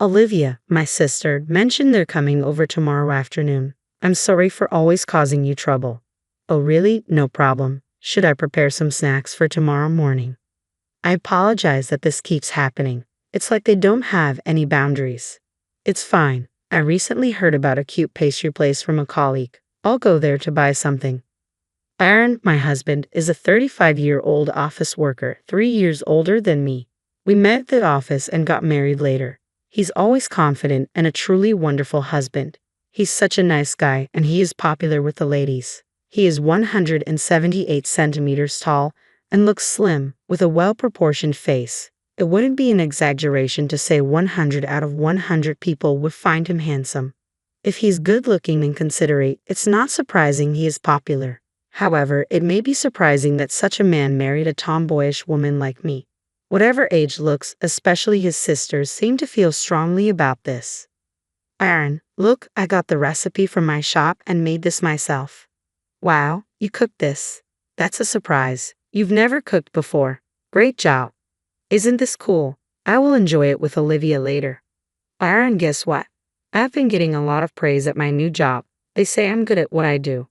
Olivia, my sister, mentioned they're coming over tomorrow afternoon. I'm sorry for always causing you trouble. Oh really? No problem. Should I prepare some snacks for tomorrow morning? I apologize that this keeps happening. It's like they don't have any boundaries. It's fine. I recently heard about a cute pastry place from a colleague. I'll go there to buy something. Aaron, my husband, is a 35-year-old office worker, 3 years older than me. We met at the office and got married later. He's always confident and a truly wonderful husband. He's such a nice guy and he is popular with the ladies. He is 178 centimeters tall and looks slim, with a well-proportioned face. It wouldn't be an exaggeration to say 100 out of 100 people would find him handsome. If he's good-looking and considerate, it's not surprising he is popular. However, it may be surprising that such a man married a tomboyish woman like me. Whatever age looks, especially his sisters, seem to feel strongly about this. Aaron, look, I got the recipe from my shop and made this myself. Wow, you cooked this. That's a surprise. You've never cooked before. Great job. Isn't this cool? I will enjoy it with Olivia later. Aaron, guess what? I've been getting a lot of praise at my new job. They say I'm good at what I do.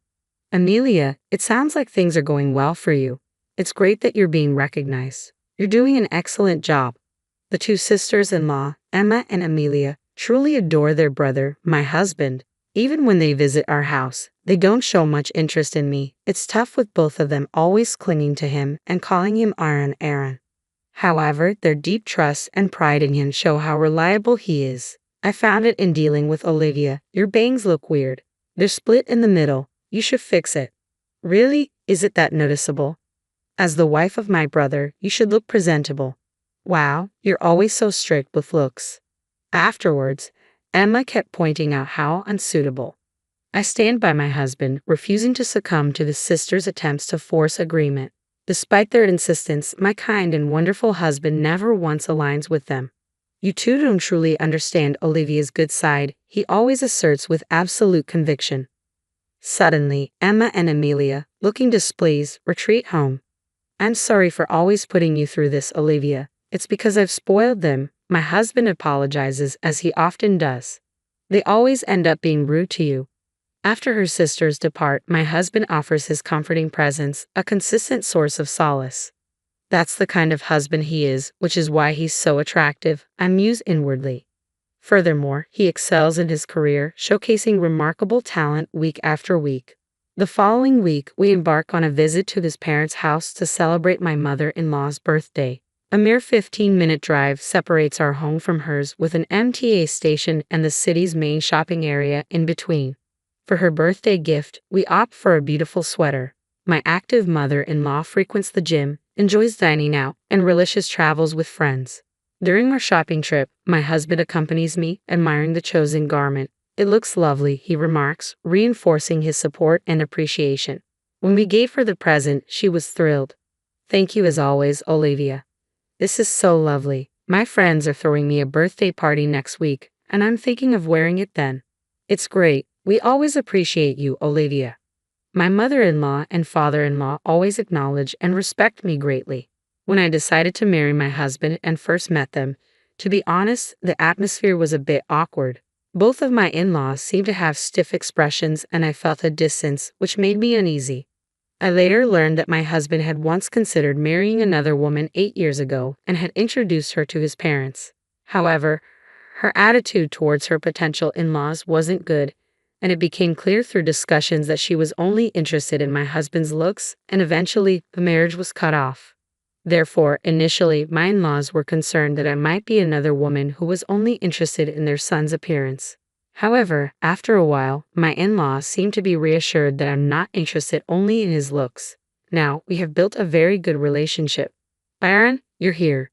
Amelia, it sounds like things are going well for you. It's great that you're being recognized. You're doing an excellent job. The two sisters-in-law, Emma and Amelia, truly adore their brother, my husband. Even when they visit our house, they don't show much interest in me. It's tough with both of them always clinging to him and calling him Aaron. However, their deep trust and pride in him show how reliable he is. I found it in dealing with Olivia. Your bangs look weird. They're split in the middle. You should fix it. Really? Is it that noticeable? As the wife of my brother, you should look presentable. Wow, you're always so strict with looks. Afterwards, Emma kept pointing out how unsuitable. I stand by my husband, refusing to succumb to the sisters' attempts to force agreement. Despite their insistence, my kind and wonderful husband never once aligns with them. You two don't truly understand Olivia's good side, he always asserts with absolute conviction. Suddenly, Emma and Amelia, looking displeased, retreat home. I'm sorry for always putting you through this, Olivia. It's because I've spoiled them. My husband apologizes, as he often does. They always end up being rude to you. After her sisters depart, my husband offers his comforting presence, a consistent source of solace. That's the kind of husband he is, which is why he's so attractive, I muse inwardly. Furthermore, he excels in his career, showcasing remarkable talent week after week. The following week, we embark on a visit to his parents' house to celebrate my mother-in-law's birthday. A mere 15-minute drive separates our home from hers, with an MTA station and the city's main shopping area in between. For her birthday gift, we opt for a beautiful sweater. My active mother-in-law frequents the gym, enjoys dining out, and relishes travels with friends. During our shopping trip, my husband accompanies me, admiring the chosen garment. It looks lovely, he remarks, reinforcing his support and appreciation. When we gave her the present, she was thrilled. Thank you as always, Olivia. This is so lovely. My friends are throwing me a birthday party next week, and I'm thinking of wearing it then. It's great. We always appreciate you, Olivia. My mother-in-law and father-in-law always acknowledge and respect me greatly. When I decided to marry my husband and first met them, to be honest, the atmosphere was a bit awkward. Both of my in-laws seemed to have stiff expressions and I felt a distance, which made me uneasy. I later learned that my husband had once considered marrying another woman 8 years ago and had introduced her to his parents. However, her attitude towards her potential in-laws wasn't good, and it became clear through discussions that she was only interested in my husband's looks, and eventually the marriage was cut off. Therefore, initially, my in-laws were concerned that I might be another woman who was only interested in their son's appearance. However, after a while, my in-laws seemed to be reassured that I'm not interested only in his looks. Now, we have built a very good relationship. Aaron, you're here.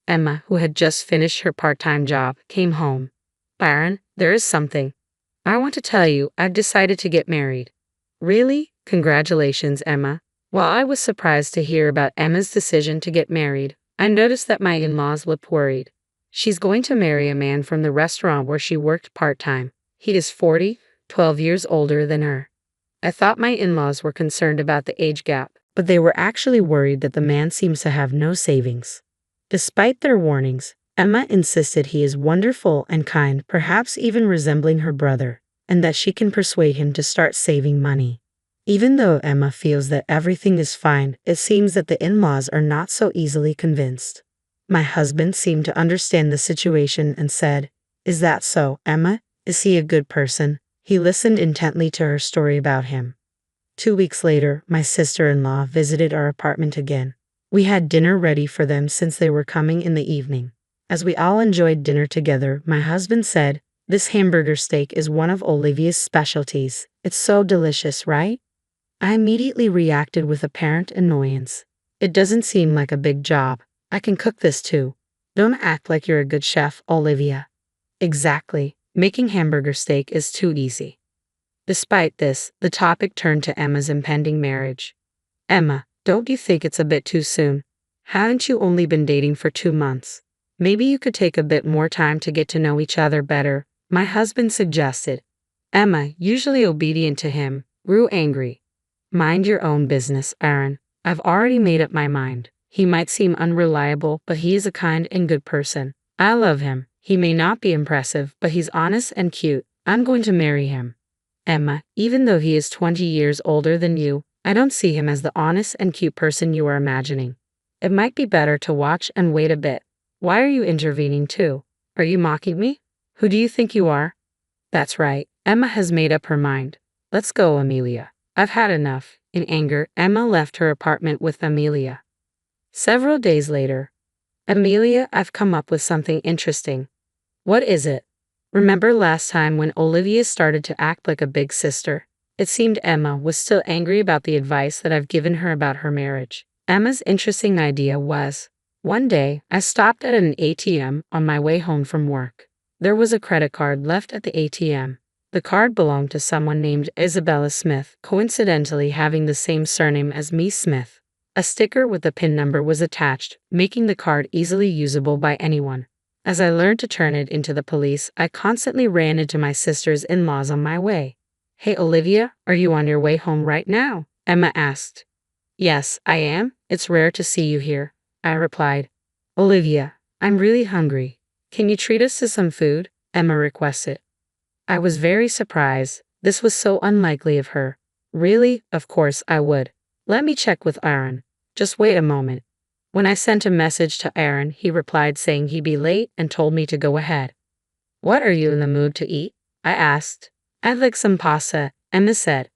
Emma, who had just finished her part-time job, came home. Aaron, there is something. I want to tell you, I've decided to get married. Really? Congratulations, Emma. While I was surprised to hear about Emma's decision to get married, I noticed that my in-laws looked worried. She's going to marry a man from the restaurant where she worked part-time. He is 40, 12 years older than her. I thought my in-laws were concerned about the age gap, but they were actually worried that the man seems to have no savings. Despite their warnings, Emma insisted he is wonderful and kind, perhaps even resembling her brother, and that she can persuade him to start saving money. Even though Emma feels that everything is fine, it seems that the in-laws are not so easily convinced. My husband seemed to understand the situation and said, "Is that so, Emma? Is he a good person?" He listened intently to her story about him. 2 weeks later, my sister-in-law visited our apartment again. We had dinner ready for them since they were coming in the evening. As we all enjoyed dinner together, my husband said, "This hamburger steak is one of Olivia's specialties. It's so delicious, right?" I immediately reacted with apparent annoyance. "It doesn't seem like a big job. I can cook this too. Don't act like you're a good chef, Olivia." Exactly. Making hamburger steak is too easy. Despite this, the topic turned to Emma's impending marriage. "Emma, don't you think it's a bit too soon? Haven't you only been dating for 2 months? Maybe you could take a bit more time to get to know each other better," my husband suggested. Emma, usually obedient to him, grew angry. "Mind your own business, Aaron. I've already made up my mind. He might seem unreliable, but he is a kind and good person. I love him. He may not be impressive, but he's honest and cute. I'm going to marry him." "Emma, even though he is 20 years older than you, I don't see him as the honest and cute person you are imagining. It might be better to watch and wait a bit." "Why are you intervening too? Are you mocking me? Who do you think you are?" "That's right. Emma has made up her mind. Let's go, Amelia. I've had enough." In anger, Emma left her apartment with Amelia. Several days later. "Amelia, I've come up with something interesting." "What is it?" "Remember last time when Olivia started to act like a big sister?" It seemed Emma was still angry about the advice that I've given her about her marriage. Emma's interesting idea was, one day, I stopped at an ATM on my way home from work. There was a credit card left at the ATM. The card belonged to someone named Isabella Smith, coincidentally having the same surname as me, Smith. A sticker with the PIN number was attached, making the card easily usable by anyone. As I learned to turn it into the police, I constantly ran into my sister's in-laws on my way. "Hey Olivia, are you on your way home right now?" Emma asked. "Yes, I am. It's rare to see you here," I replied. "Olivia, I'm really hungry. Can you treat us to some food?" Emma requested. I was very surprised. This was so unlikely of her. "Really? Of course I would. Let me check with Aaron. Just wait a moment." When I sent a message to Aaron, he replied saying he'd be late and told me to go ahead. "What are you in the mood to eat?" I asked. "I'd like some pasta," Emma said.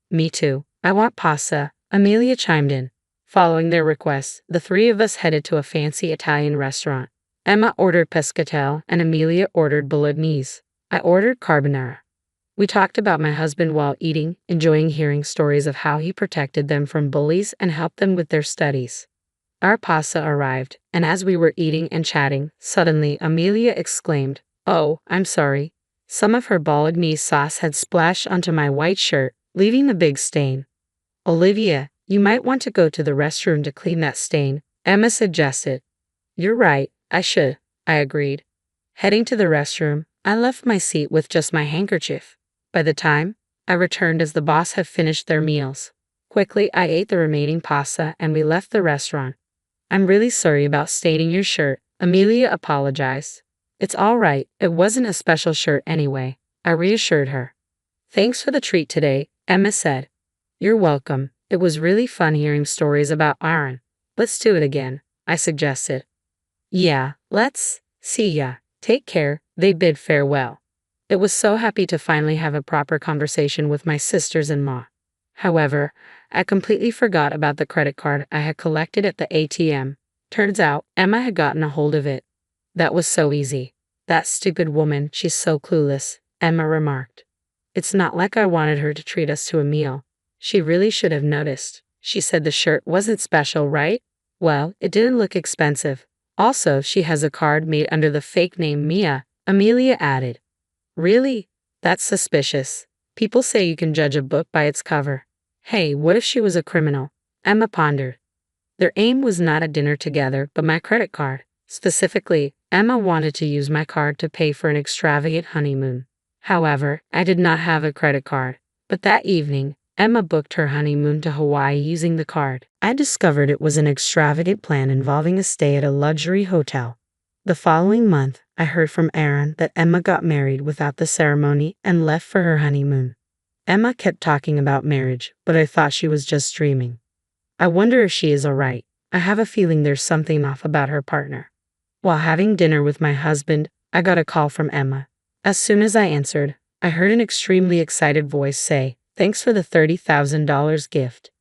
"Me too. I want pasta," Amelia chimed in. Following their request, the three of us headed to a fancy Italian restaurant. Emma ordered pescatelle and Amelia ordered bolognese. I ordered carbonara. We talked about my husband while eating, enjoying hearing stories of how he protected them from bullies and helped them with their studies. Our pasta arrived, and as we were eating and chatting, suddenly Amelia exclaimed, "Oh, I'm sorry." Some of her bolognese sauce had splashed onto my white shirt, leaving a big stain. "Olivia, you might want to go to the restroom to clean that stain," Emma suggested. "You're right, I should," I agreed. Heading to the restroom, I left my seat with just my handkerchief. By the time I returned as the boss had finished their meals. Quickly, I ate the remaining pasta and we left the restaurant. "I'm really sorry about staining your shirt," Amelia apologized. "It's all right, it wasn't a special shirt anyway," I reassured her. "Thanks for the treat today," Emma said. "You're welcome. It was really fun hearing stories about Aaron. Let's do it again," I suggested. "Yeah, let's. See ya. Take care," they bid farewell. It was so happy to finally have a proper conversation with my sisters-in-law. However, I completely forgot about the credit card I had collected at the ATM. Turns out, Emma had gotten a hold of it. "That was so easy. That stupid woman, she's so clueless," Emma remarked. "It's not like I wanted her to treat us to a meal. She really should have noticed. She said the shirt wasn't special, right? Well, it didn't look expensive. Also, she has a card made under the fake name Mia," Amelia added. "Really? That's suspicious. People say you can judge a book by its cover." "Hey, what if she was a criminal?" Emma pondered. Their aim was not a dinner together, but my credit card. Specifically, Emma wanted to use my card to pay for an extravagant honeymoon. However, I did not have a credit card. But that evening, Emma booked her honeymoon to Hawaii using the card. I discovered it was an extravagant plan involving a stay at a luxury hotel. The following month, I heard from Aaron that Emma got married without the ceremony and left for her honeymoon. Emma kept talking about marriage, but I thought she was just dreaming. I wonder if she is alright. I have a feeling there's something off about her partner. While having dinner with my husband, I got a call from Emma. As soon as I answered, I heard an extremely excited voice say, "Thanks for the $30,000 gift."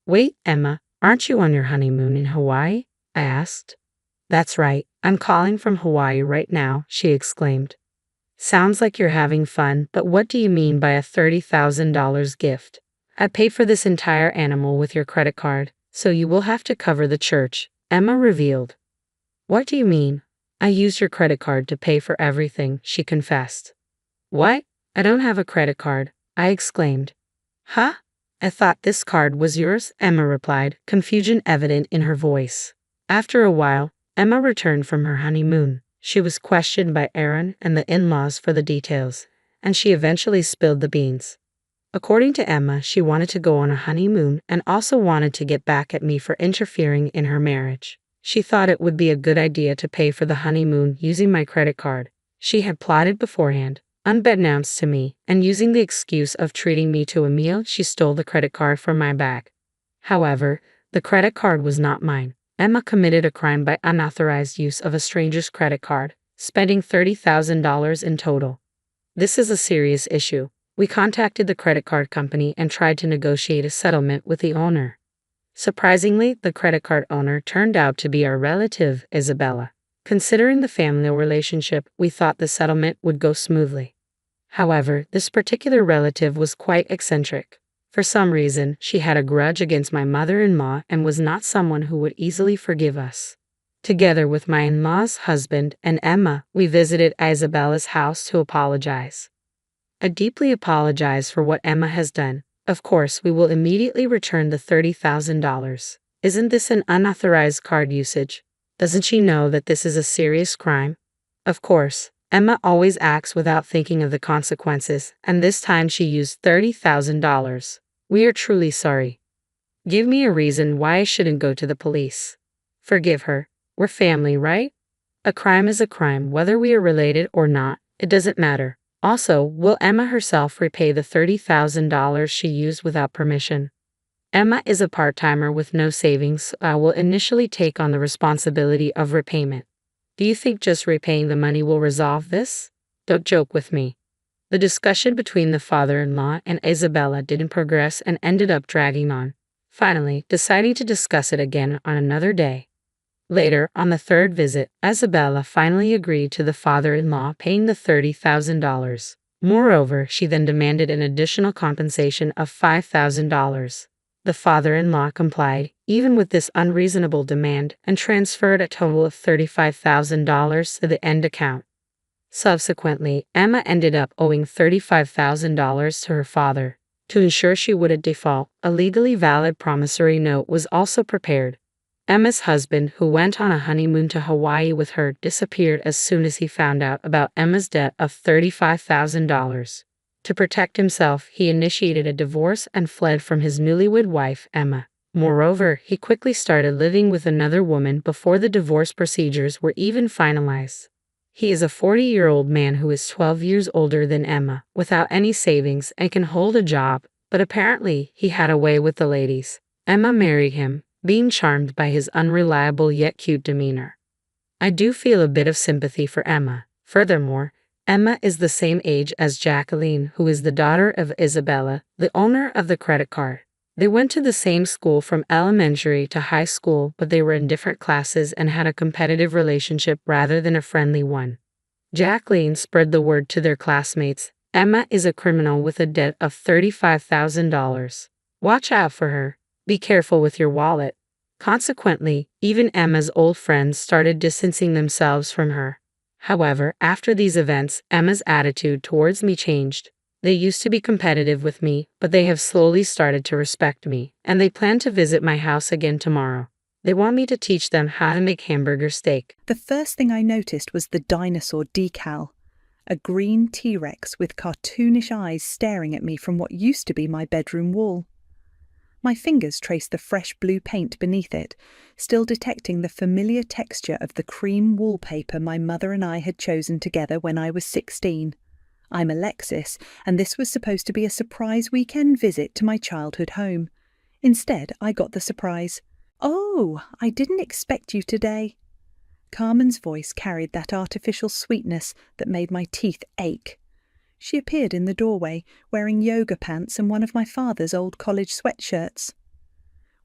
"Wait, Emma, aren't you on your honeymoon in Hawaii?" I asked. "That's right, I'm calling from Hawaii right now," she exclaimed. "Sounds like you're having fun, but what do you mean by a $30,000 gift? I paid for this entire animal with your credit card, so you will have to cover the church," Emma revealed. "What do you mean? I used your credit card to pay for everything," she confessed. "What? I don't have a credit card," I exclaimed. "Huh? I thought this card was yours," Emma replied, confusion evident in her voice. After a while, Emma returned from her honeymoon. She was questioned by Aaron and the in-laws for the details, and she eventually spilled the beans. According to Emma, she wanted to go on a honeymoon and also wanted to get back at me for interfering in her marriage. She thought it would be a good idea to pay for the honeymoon using my credit card. She had plotted beforehand, unbeknownst to me, and using the excuse of treating me to a meal, she stole the credit card from my bag. However, the credit card was not mine. Emma committed a crime by unauthorized use of a stranger's credit card, spending $30,000 in total. This is a serious issue. We contacted the credit card company and tried to negotiate a settlement with the owner. Surprisingly, the credit card owner turned out to be our relative, Isabella. Considering the family relationship, we thought the settlement would go smoothly. However, this particular relative was quite eccentric. For some reason, she had a grudge against my mother-in-law and was not someone who would easily forgive us. Together with my in-law's husband and Emma, we visited Isabella's house to apologize. I deeply apologize for what Emma has done. Of course, we will immediately return the $30,000. Isn't this an unauthorized card usage? Doesn't she know that this is a serious crime? Of course, Emma always acts without thinking of the consequences, and this time she used $30,000. We are truly sorry. Give me a reason why I shouldn't go to the police. Forgive her. We're family, right? A crime is a crime, whether we are related or not. It doesn't matter. Also, will Emma herself repay the $30,000 she used without permission? Emma is a part-timer with no savings, so I will initially take on the responsibility of repayment. Do you think just repaying the money will resolve this? Don't joke with me. The discussion between the father-in-law and Isabella didn't progress and ended up dragging on, finally deciding to discuss it again on another day. Later, on the third visit, Isabella finally agreed to the father-in-law paying the $30,000. Moreover, she then demanded an additional compensation of $5,000. The father-in-law complied, even with this unreasonable demand, and transferred a total of $35,000 to the end account. Subsequently, Emma ended up owing $35,000 to her father. To ensure she wouldn't default, a legally valid promissory note was also prepared. Emma's husband, who went on a honeymoon to Hawaii with her, disappeared as soon as he found out about Emma's debt of $35,000. To protect himself, he initiated a divorce and fled from his newlywed wife, Emma. Moreover, he quickly started living with another woman before the divorce procedures were even finalized. He is a 40-year-old man who is 12 years older than Emma, without any savings and can hold a job, but apparently he had a way with the ladies. Emma married him, being charmed by his unreliable yet cute demeanor. I do feel a bit of sympathy for Emma. Furthermore, Emma is the same age as Jacqueline, who is the daughter of Isabella, the owner of the credit card. They went to the same school from elementary to high school, but they were in different classes and had a competitive relationship rather than a friendly one. Jacqueline spread the word to their classmates. Emma is a criminal with a debt of $35,000. Watch out for her. Be careful with your wallet. Consequently, even Emma's old friends started distancing themselves from her. However, after these events, Emma's attitude towards me changed. They used to be competitive with me, but they have slowly started to respect me, and they plan to visit my house again tomorrow. They want me to teach them how to make hamburger steak. The first thing I noticed was the dinosaur decal, a green T-Rex with cartoonish eyes staring at me from what used to be my bedroom wall. My fingers traced the fresh blue paint beneath it, still detecting the familiar texture of the cream wallpaper my mother and I had chosen together when I was 16. I'm Alexis, and this was supposed to be a surprise weekend visit to my childhood home. Instead, I got the surprise. "Oh, I didn't expect you today." Carmen's voice carried that artificial sweetness that made my teeth ache. She appeared in the doorway, wearing yoga pants and one of my father's old college sweatshirts.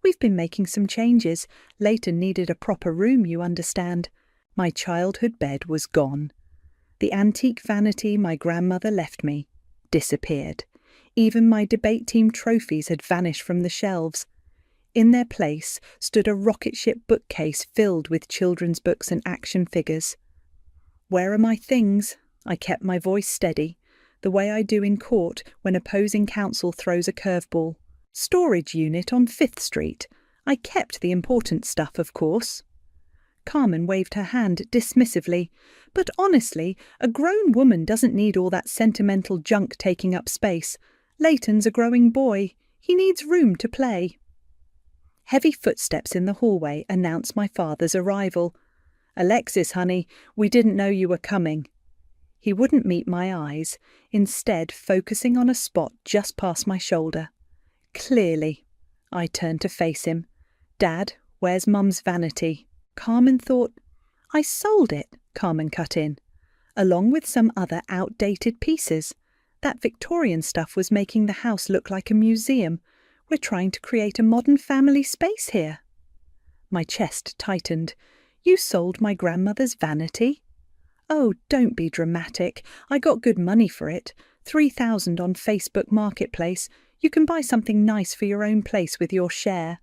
"We've been making some changes. Leighton needed a proper room, you understand." My childhood bed was gone. The antique vanity my grandmother left me disappeared. Even my debate team trophies had vanished from the shelves. In their place stood a rocket ship bookcase filled with children's books and action figures. "Where are my things?" I kept my voice steady, the way I do in court when opposing counsel throws a curveball. "Storage unit on 5th Street. I kept the important stuff, of course." Carmen waved her hand dismissively. "But honestly, a grown woman doesn't need all that sentimental junk taking up space. Leighton's a growing boy. He needs room to play." Heavy footsteps in the hallway announced my father's arrival. "Alexis, honey, we didn't know you were coming." He wouldn't meet my eyes, instead focusing on a spot just past my shoulder. "Clearly." I turned to face him. "Dad, where's Mum's vanity?" Carmen thought. "I sold it," Carmen cut in, "along with some other outdated pieces. That Victorian stuff was making the house look like a museum. We're trying to create a modern family space here." My chest tightened. "You sold my grandmother's vanity?" "Oh, don't be dramatic. I got good money for it. 3,000 on Facebook Marketplace. You can buy something nice for your own place with your share."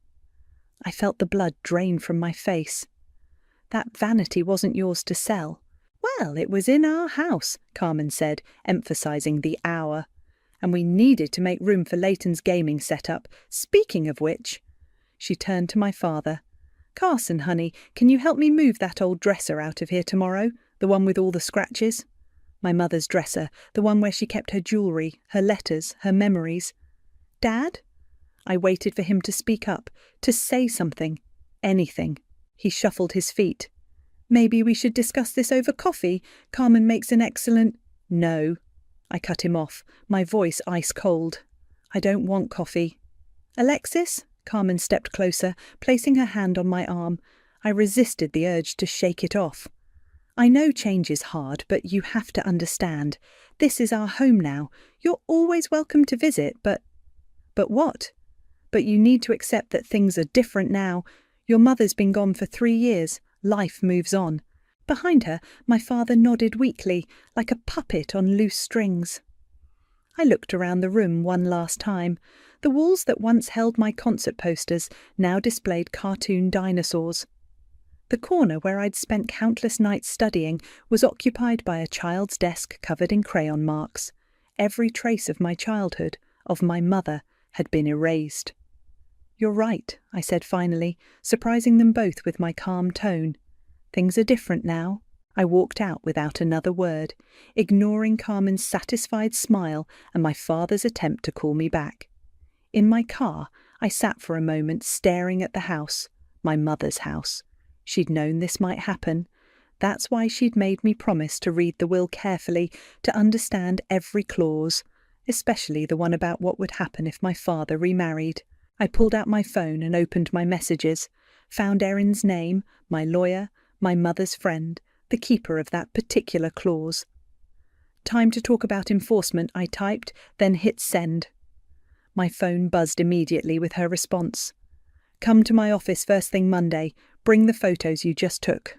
I felt the blood drain from my face. "That vanity wasn't yours to sell." "Well, it was in our house," Carmen said, emphasizing the "our. "And we needed to make room for Leighton's gaming setup. Speaking of which..." She turned to my father. "Carson, honey, can you help me move that old dresser out of here tomorrow? The one with all the scratches?" My mother's dresser, the one where she kept her jewellery, her letters, her memories. "Dad?" I waited for him to speak up, to say something, anything. He shuffled his feet. "Maybe we should discuss this over coffee. Carmen makes an excellent..." "No." I cut him off, my voice ice cold. "I don't want coffee." "Alexis?" Carmen stepped closer, placing her hand on my arm. I resisted the urge to shake it off. "I know change is hard, but you have to understand. This is our home now. You're always welcome to visit, but..." "But what?" "But you need to accept that things are different now. Your mother's been gone for 3 years. Life moves on." Behind her, my father nodded weakly, like a puppet on loose strings. I looked around the room one last time. The walls that once held my concert posters now displayed cartoon dinosaurs. The corner where I'd spent countless nights studying was occupied by a child's desk covered in crayon marks. Every trace of my childhood, of my mother, had been erased. "You're right," I said finally, surprising them both with my calm tone. "Things are different now." I walked out without another word, ignoring Carmen's satisfied smile and my father's attempt to call me back. In my car, I sat for a moment staring at the house, my mother's house. She'd known this might happen. That's why she'd made me promise to read the will carefully, to understand every clause, especially the one about what would happen if my father remarried. I pulled out my phone and opened my messages, found Erin's name, my lawyer, my mother's friend, the keeper of that particular clause. "Time to talk about enforcement," I typed, then hit send. My phone buzzed immediately with her response. "Come to my office first thing Monday. Bring the photos you just took."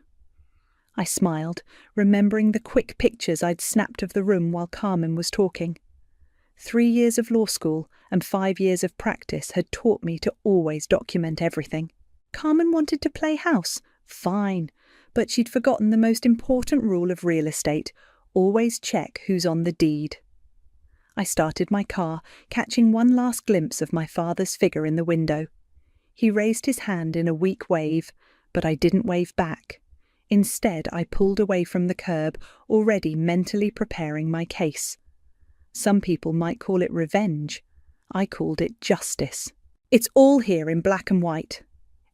I smiled, remembering the quick pictures I'd snapped of the room while Carmen was talking. 3 years of law school and 5 years of practice had taught me to always document everything. Carmen wanted to play house. Fine. But she'd forgotten the most important rule of real estate: always check who's on the deed. I started my car, catching one last glimpse of my father's figure in the window. He raised his hand in a weak wave, but I didn't wave back. Instead, I pulled away from the curb, already mentally preparing my case. Some people might call it revenge. I called it justice. It's all here in black and white.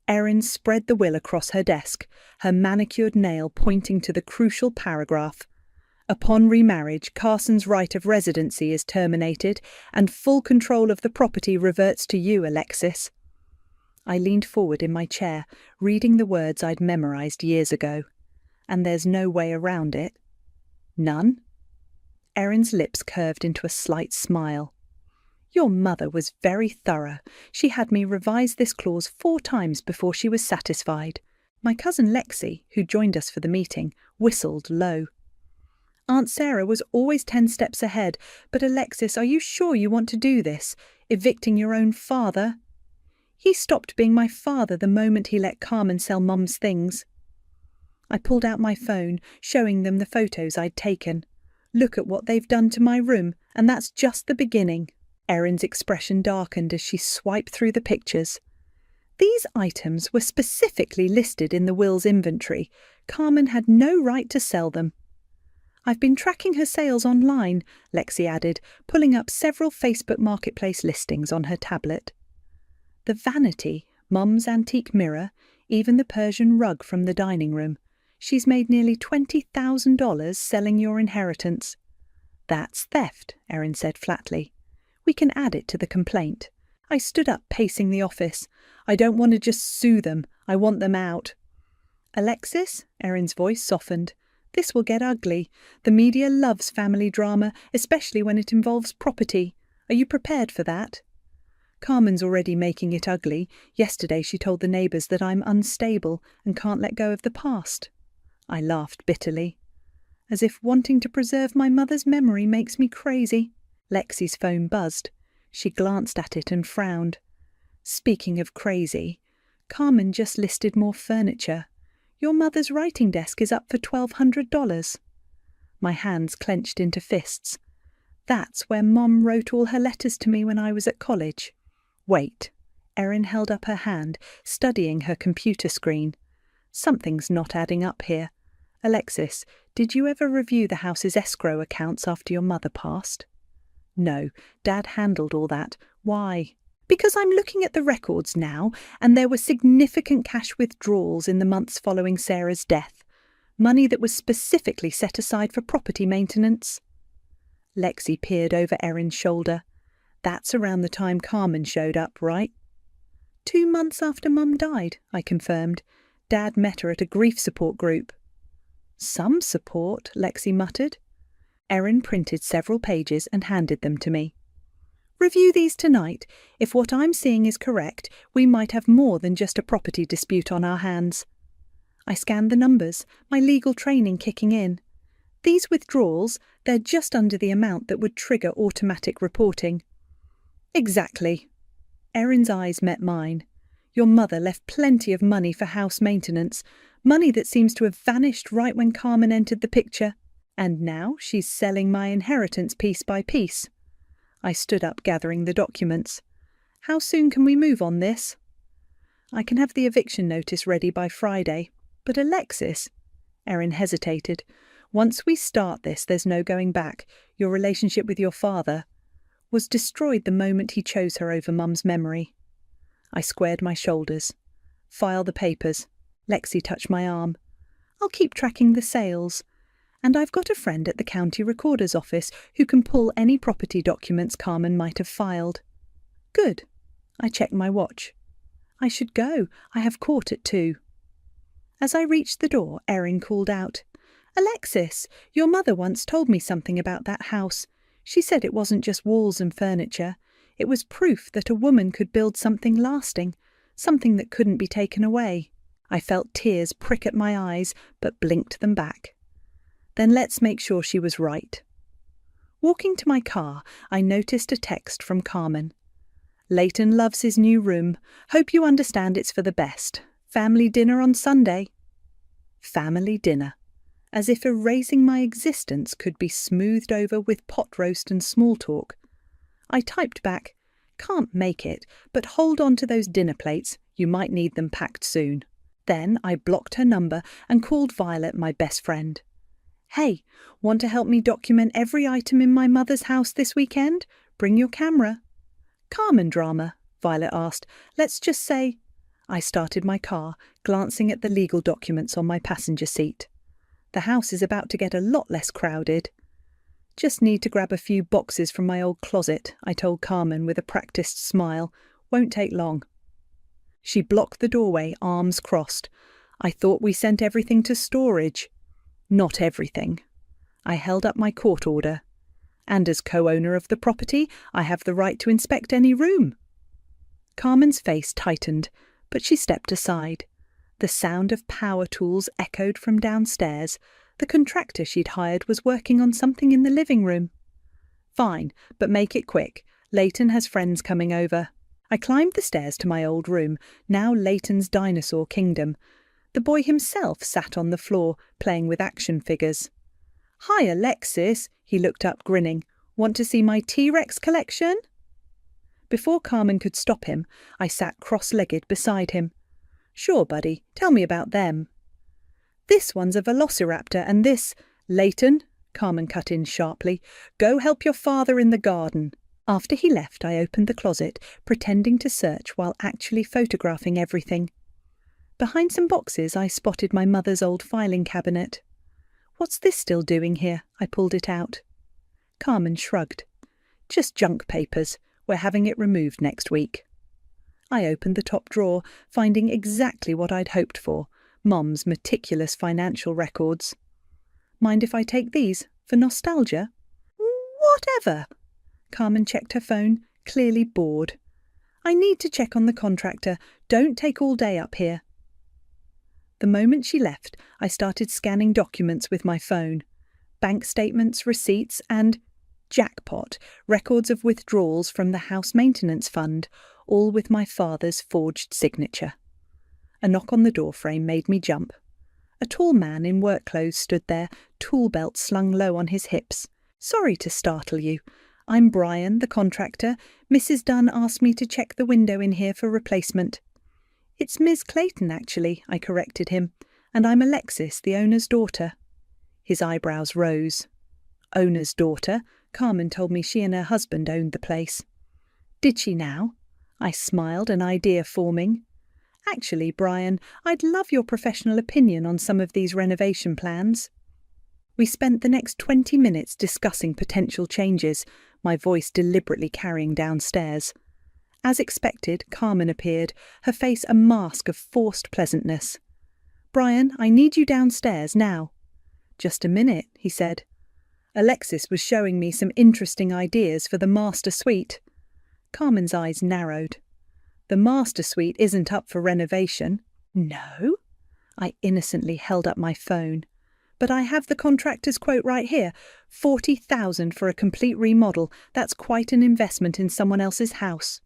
Erin spread the will across her desk, her manicured nail pointing to the crucial paragraph. Upon remarriage, Carson's right of residency is terminated, and full control of the property reverts to you, Alexis. I leaned forward in my chair, reading the words I'd memorized years ago. And there's no way around it. None? Erin's lips curved into a slight smile. Your mother was very thorough. She had me revise this clause 4 times before she was satisfied. My cousin Lexi, who joined us for the meeting, whistled low. Aunt Sarah was always 10 steps ahead, but Alexis, are you sure you want to do this? Evicting your own father? He stopped being my father the moment he let Carmen sell Mum's things. I pulled out my phone, showing them the photos I'd taken. Look at what they've done to my room, and that's just the beginning. Erin's expression darkened as she swiped through the pictures. These items were specifically listed in the will's inventory. Carmen had no right to sell them. I've been tracking her sales online, Lexi added, pulling up several Facebook Marketplace listings on her tablet. The vanity, Mum's antique mirror, even the Persian rug from the dining room. She's made nearly $20,000 selling your inheritance. That's theft, Erin said flatly. We can add it to the complaint. I stood up, pacing the office. I don't want to just sue them. I want them out. Alexis, Erin's voice softened. This will get ugly. The media loves family drama, especially when it involves property. Are you prepared for that? Carmen's already making it ugly. Yesterday she told the neighbours that I'm unstable and can't let go of the past. I laughed bitterly. As if wanting to preserve my mother's memory makes me crazy. Lexi's phone buzzed. She glanced at it and frowned. Speaking of crazy, Carmen just listed more furniture. Your mother's writing desk is up for $1,200. My hands clenched into fists. That's where Mom wrote all her letters to me when I was at college. Wait. Erin held up her hand, studying her computer screen. Something's not adding up here. Alexis, did you ever review the house's escrow accounts after your mother passed? No, Dad handled all that. Why? Because I'm looking at the records now, and there were significant cash withdrawals in the months following Sarah's death. Money that was specifically set aside for property maintenance. Lexi peered over Erin's shoulder. That's around the time Carmen showed up, right? 2 months after Mum died, I confirmed. Dad met her at a grief support group. Some support, Lexi muttered. Erin printed several pages and handed them to me. Review these tonight. If what I'm seeing is correct, we might have more than just a property dispute on our hands. I scanned the numbers, my legal training kicking in. These withdrawals, they're just under the amount that would trigger automatic reporting. Exactly. Erin's eyes met mine. Your mother left plenty of money for house maintenance, money that seems to have vanished right when Carmen entered the picture. And now she's selling my inheritance piece by piece. I stood up, gathering the documents. How soon can we move on this? I can have the eviction notice ready by Friday. But Alexis... Erin hesitated. Once we start this, there's no going back. Your relationship with your father was destroyed the moment he chose her over Mum's memory. I squared my shoulders. File the papers. Lexi touched my arm. I'll keep tracking the sales. And I've got a friend at the county recorder's office who can pull any property documents Carmen might have filed. Good. I checked my watch. I should go. I have court at 2. As I reached the door, Erin called out, Alexis, your mother once told me something about that house. She said it wasn't just walls and furniture. It was proof that a woman could build something lasting, something that couldn't be taken away. I felt tears prick at my eyes, but blinked them back. Then let's make sure she was right. Walking to my car, I noticed a text from Carmen. Leighton loves his new room. Hope you understand it's for the best. Family dinner on Sunday. Family dinner. As if erasing my existence could be smoothed over with pot roast and small talk. I typed back, can't make it, but hold on to those dinner plates. You might need them packed soon. Then I blocked her number and called Violet, my best friend. Hey, want to help me document every item in my mother's house this weekend? Bring your camera. Carmen drama, Violet asked. Let's just say... I started my car, glancing at the legal documents on my passenger seat. The house is about to get a lot less crowded. Just need to grab a few boxes from my old closet, I told Carmen with a practiced smile. Won't take long. She blocked the doorway, arms crossed. I thought we sent everything to storage. Not everything. I held up my court order. And as co-owner of the property, I have the right to inspect any room. Carmen's face tightened, but she stepped aside. The sound of power tools echoed from downstairs. The contractor she'd hired was working on something in the living room. Fine, but make it quick. Leighton has friends coming over. I climbed the stairs to my old room, now Leighton's dinosaur kingdom. The boy himself sat on the floor, playing with action figures. Hi, Alexis, he looked up grinning. Want to see my T-Rex collection? Before Carmen could stop him, I sat cross-legged beside him. Sure, buddy, tell me about them. This one's a velociraptor and this... Leighton, Carmen cut in sharply, go help your father in the garden. After he left, I opened the closet, pretending to search while actually photographing everything. Behind some boxes, I spotted my mother's old filing cabinet. What's this still doing here? I pulled it out. Carmen shrugged. Just junk papers. We're having it removed next week. I opened the top drawer, finding exactly what I'd hoped for, Mom's meticulous financial records. Mind if I take these, for nostalgia? Whatever. Carmen checked her phone, clearly bored. I need to check on the contractor. Don't take all day up here. The moment she left, I started scanning documents with my phone. Bank statements, receipts, and, jackpot, records of withdrawals from the house maintenance fund, all with my father's forged signature. A knock on the doorframe made me jump. A tall man in work clothes stood there, tool belt slung low on his hips. Sorry to startle you. I'm Brian, the contractor. Mrs. Dunn asked me to check the window in here for replacement. It's Ms. Clayton, actually, I corrected him, and I'm Alexis, the owner's daughter. His eyebrows rose. Owner's daughter? Carmen told me she and her husband owned the place. Did she now? I smiled, an idea forming. Actually, Brian, I'd love your professional opinion on some of these renovation plans. We spent the next 20 minutes discussing potential changes, my voice deliberately carrying downstairs. As expected, Carmen appeared, her face a mask of forced pleasantness. Brian, I need you downstairs now. Just a minute, he said. Alexis was showing me some interesting ideas for the master suite. Carmen's eyes narrowed. The master suite isn't up for renovation. No? I innocently held up my phone. But I have the contractor's quote right here. 40,000 for a complete remodel. That's quite an investment in someone else's house.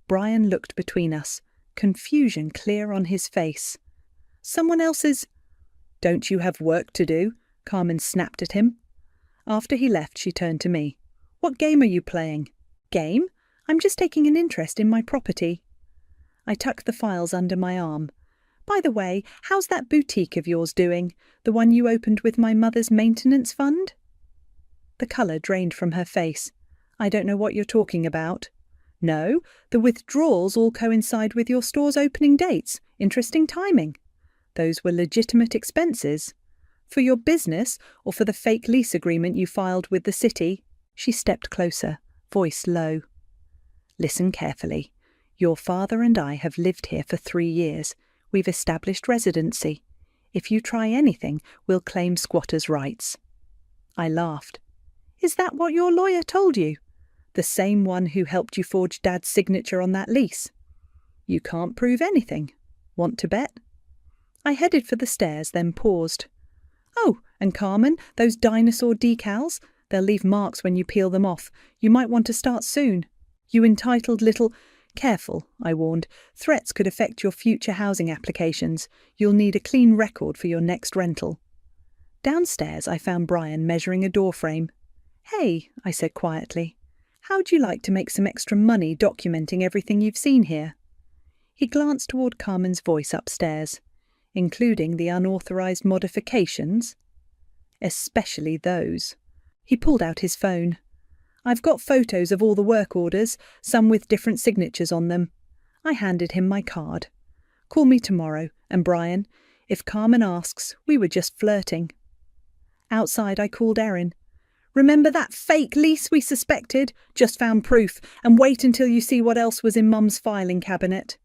Brian looked between us, confusion clear on his face. Someone else's... Don't you have work to do? Carmen snapped at him. After he left, she turned to me. What game are you playing? Game? I'm just taking an interest in my property. I tucked the files under my arm. By the way, how's that boutique of yours doing? The one you opened with my mother's maintenance fund? The colour drained from her face. I don't know what you're talking about. No, the withdrawals all coincide with your store's opening dates. Interesting timing. Those were legitimate expenses. For your business or for the fake lease agreement you filed with the city? She stepped closer, voice low. Listen carefully. Your father and I have lived here for 3 years. We've established residency. If you try anything, we'll claim squatters' rights. I laughed. Is that what your lawyer told you? The same one who helped you forge Dad's signature on that lease? You can't prove anything. Want to bet? I headed for the stairs, then paused. Oh, and Carmen, those dinosaur decals? They'll leave marks when you peel them off. You might want to start soon. You entitled little... Careful, I warned. Threats could affect your future housing applications. You'll need a clean record for your next rental. Downstairs, I found Brian measuring a doorframe. Hey, I said quietly. How'd you like to make some extra money documenting everything you've seen here? He glanced toward Carmen's voice upstairs. Including the unauthorized modifications? Especially those. He pulled out his phone. I've got photos of all the work orders, some with different signatures on them. I handed him my card. Call me tomorrow, and Brian, if Carmen asks, we were just flirting. Outside I called Erin. Remember that fake lease we suspected? Just found proof, and wait until you see what else was in Mum's filing cabinet.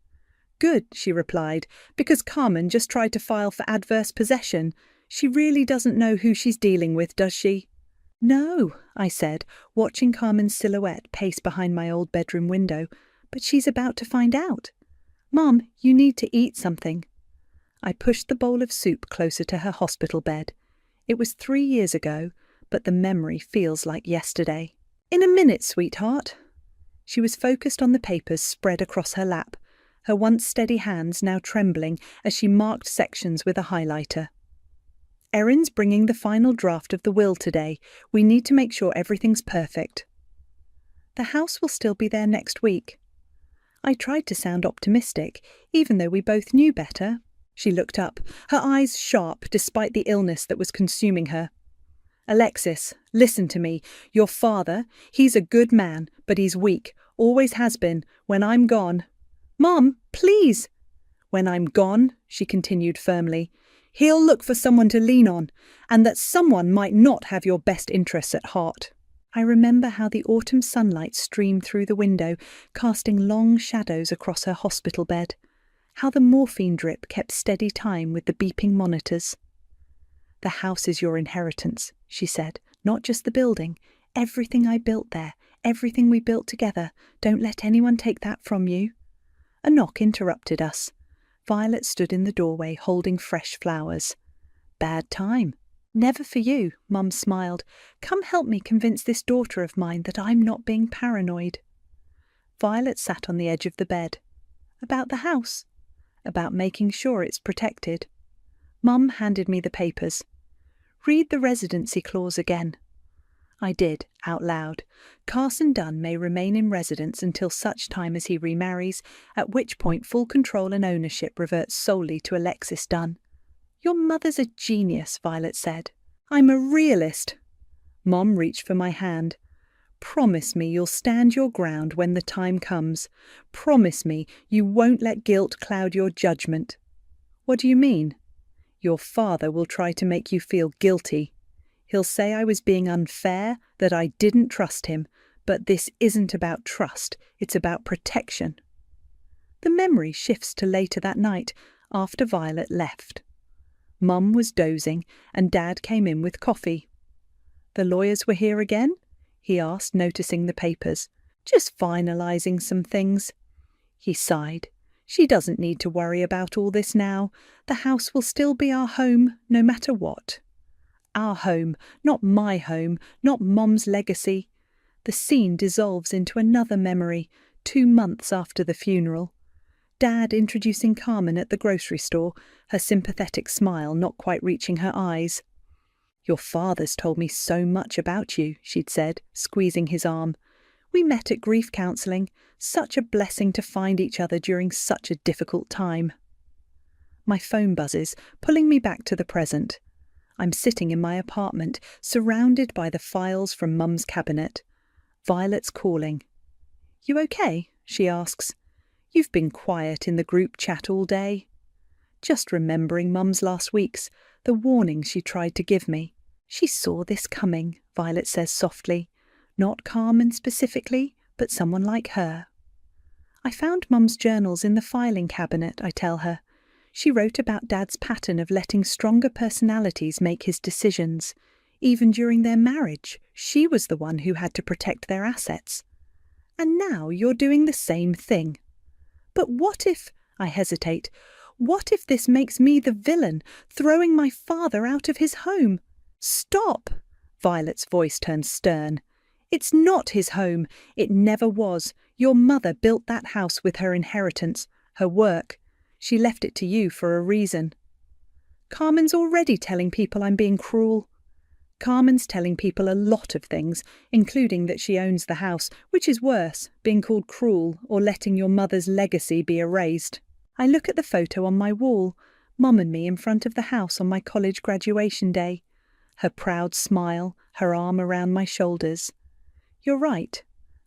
Good, she replied, because Carmen just tried to file for adverse possession. She really doesn't know who she's dealing with, does she? No, I said, watching Carmen's silhouette pace behind my old bedroom window, but she's about to find out. Mum, you need to eat something. I pushed the bowl of soup closer to her hospital bed. It was 3 years ago, but the memory feels like yesterday. In a minute, sweetheart. She was focused on the papers spread across her lap, her once steady hands now trembling as she marked sections with a highlighter. Erin's bringing the final draft of the will today. We need to make sure everything's perfect. The house will still be there next week. I tried to sound optimistic, even though we both knew better. She looked up, her eyes sharp despite the illness that was consuming her. Alexis, listen to me. Your father, he's a good man, but he's weak, always has been. When I'm gone... Mum, please! When I'm gone, she continued firmly, he'll look for someone to lean on, and that someone might not have your best interests at heart. I remember how the autumn sunlight streamed through the window, casting long shadows across her hospital bed, how the morphine drip kept steady time with the beeping monitors. The house is your inheritance, she said, not just the building. Everything I built there, everything we built together. Don't let anyone take that from you. A knock interrupted us. Violet stood in the doorway holding fresh flowers. Bad time. Never for you, Mum smiled. Come help me convince this daughter of mine that I'm not being paranoid. Violet sat on the edge of the bed. About the house. About making sure it's protected. Mum handed me the papers. Read the residency clause again. I did, out loud. Carson Dunn may remain in residence until such time as he remarries, at which point full control and ownership reverts solely to Alexis Dunn. Your mother's a genius, Violet said. I'm a realist. Mom reached for my hand. Promise me you'll stand your ground when the time comes. Promise me you won't let guilt cloud your judgment. What do you mean? Your father will try to make you feel guilty. He'll say I was being unfair, that I didn't trust him, but this isn't about trust, it's about protection. The memory shifts to later that night, after Violet left. Mum was dozing, and Dad came in with coffee. The lawyers were here again? He asked, noticing the papers. Just finalising some things. He sighed. She doesn't need to worry about all this now. The house will still be our home, no matter what. Our home, not my home, not Mom's legacy. The scene dissolves into another memory, 2 months after the funeral. Dad introducing Carmen at the grocery store, her sympathetic smile not quite reaching her eyes. Your father's told me so much about you, she'd said, squeezing his arm. We met at grief counselling. Such a blessing to find each other during such a difficult time. My phone buzzes, pulling me back to the present. I'm sitting in my apartment, surrounded by the files from Mum's cabinet. Violet's calling. You okay? She asks. You've been quiet in the group chat all day. Just remembering Mum's last weeks, the warning she tried to give me. She saw this coming, Violet says softly. Not Carmen specifically, but someone like her. I found Mum's journals in the filing cabinet, I tell her. She wrote about Dad's pattern of letting stronger personalities make his decisions. Even during their marriage, she was the one who had to protect their assets. And now you're doing the same thing. But what if, I hesitate, what if this makes me the villain, throwing my father out of his home? Stop! Violet's voice turns stern. It's not his home. It never was. Your mother built that house with her inheritance, her work. She left it to you for a reason. Carmen's already telling people I'm being cruel. Carmen's telling people a lot of things, including that she owns the house, which is worse, being called cruel or letting your mother's legacy be erased. I look at the photo on my wall, Mum and me in front of the house on my college graduation day. Her proud smile, her arm around my shoulders. You're right.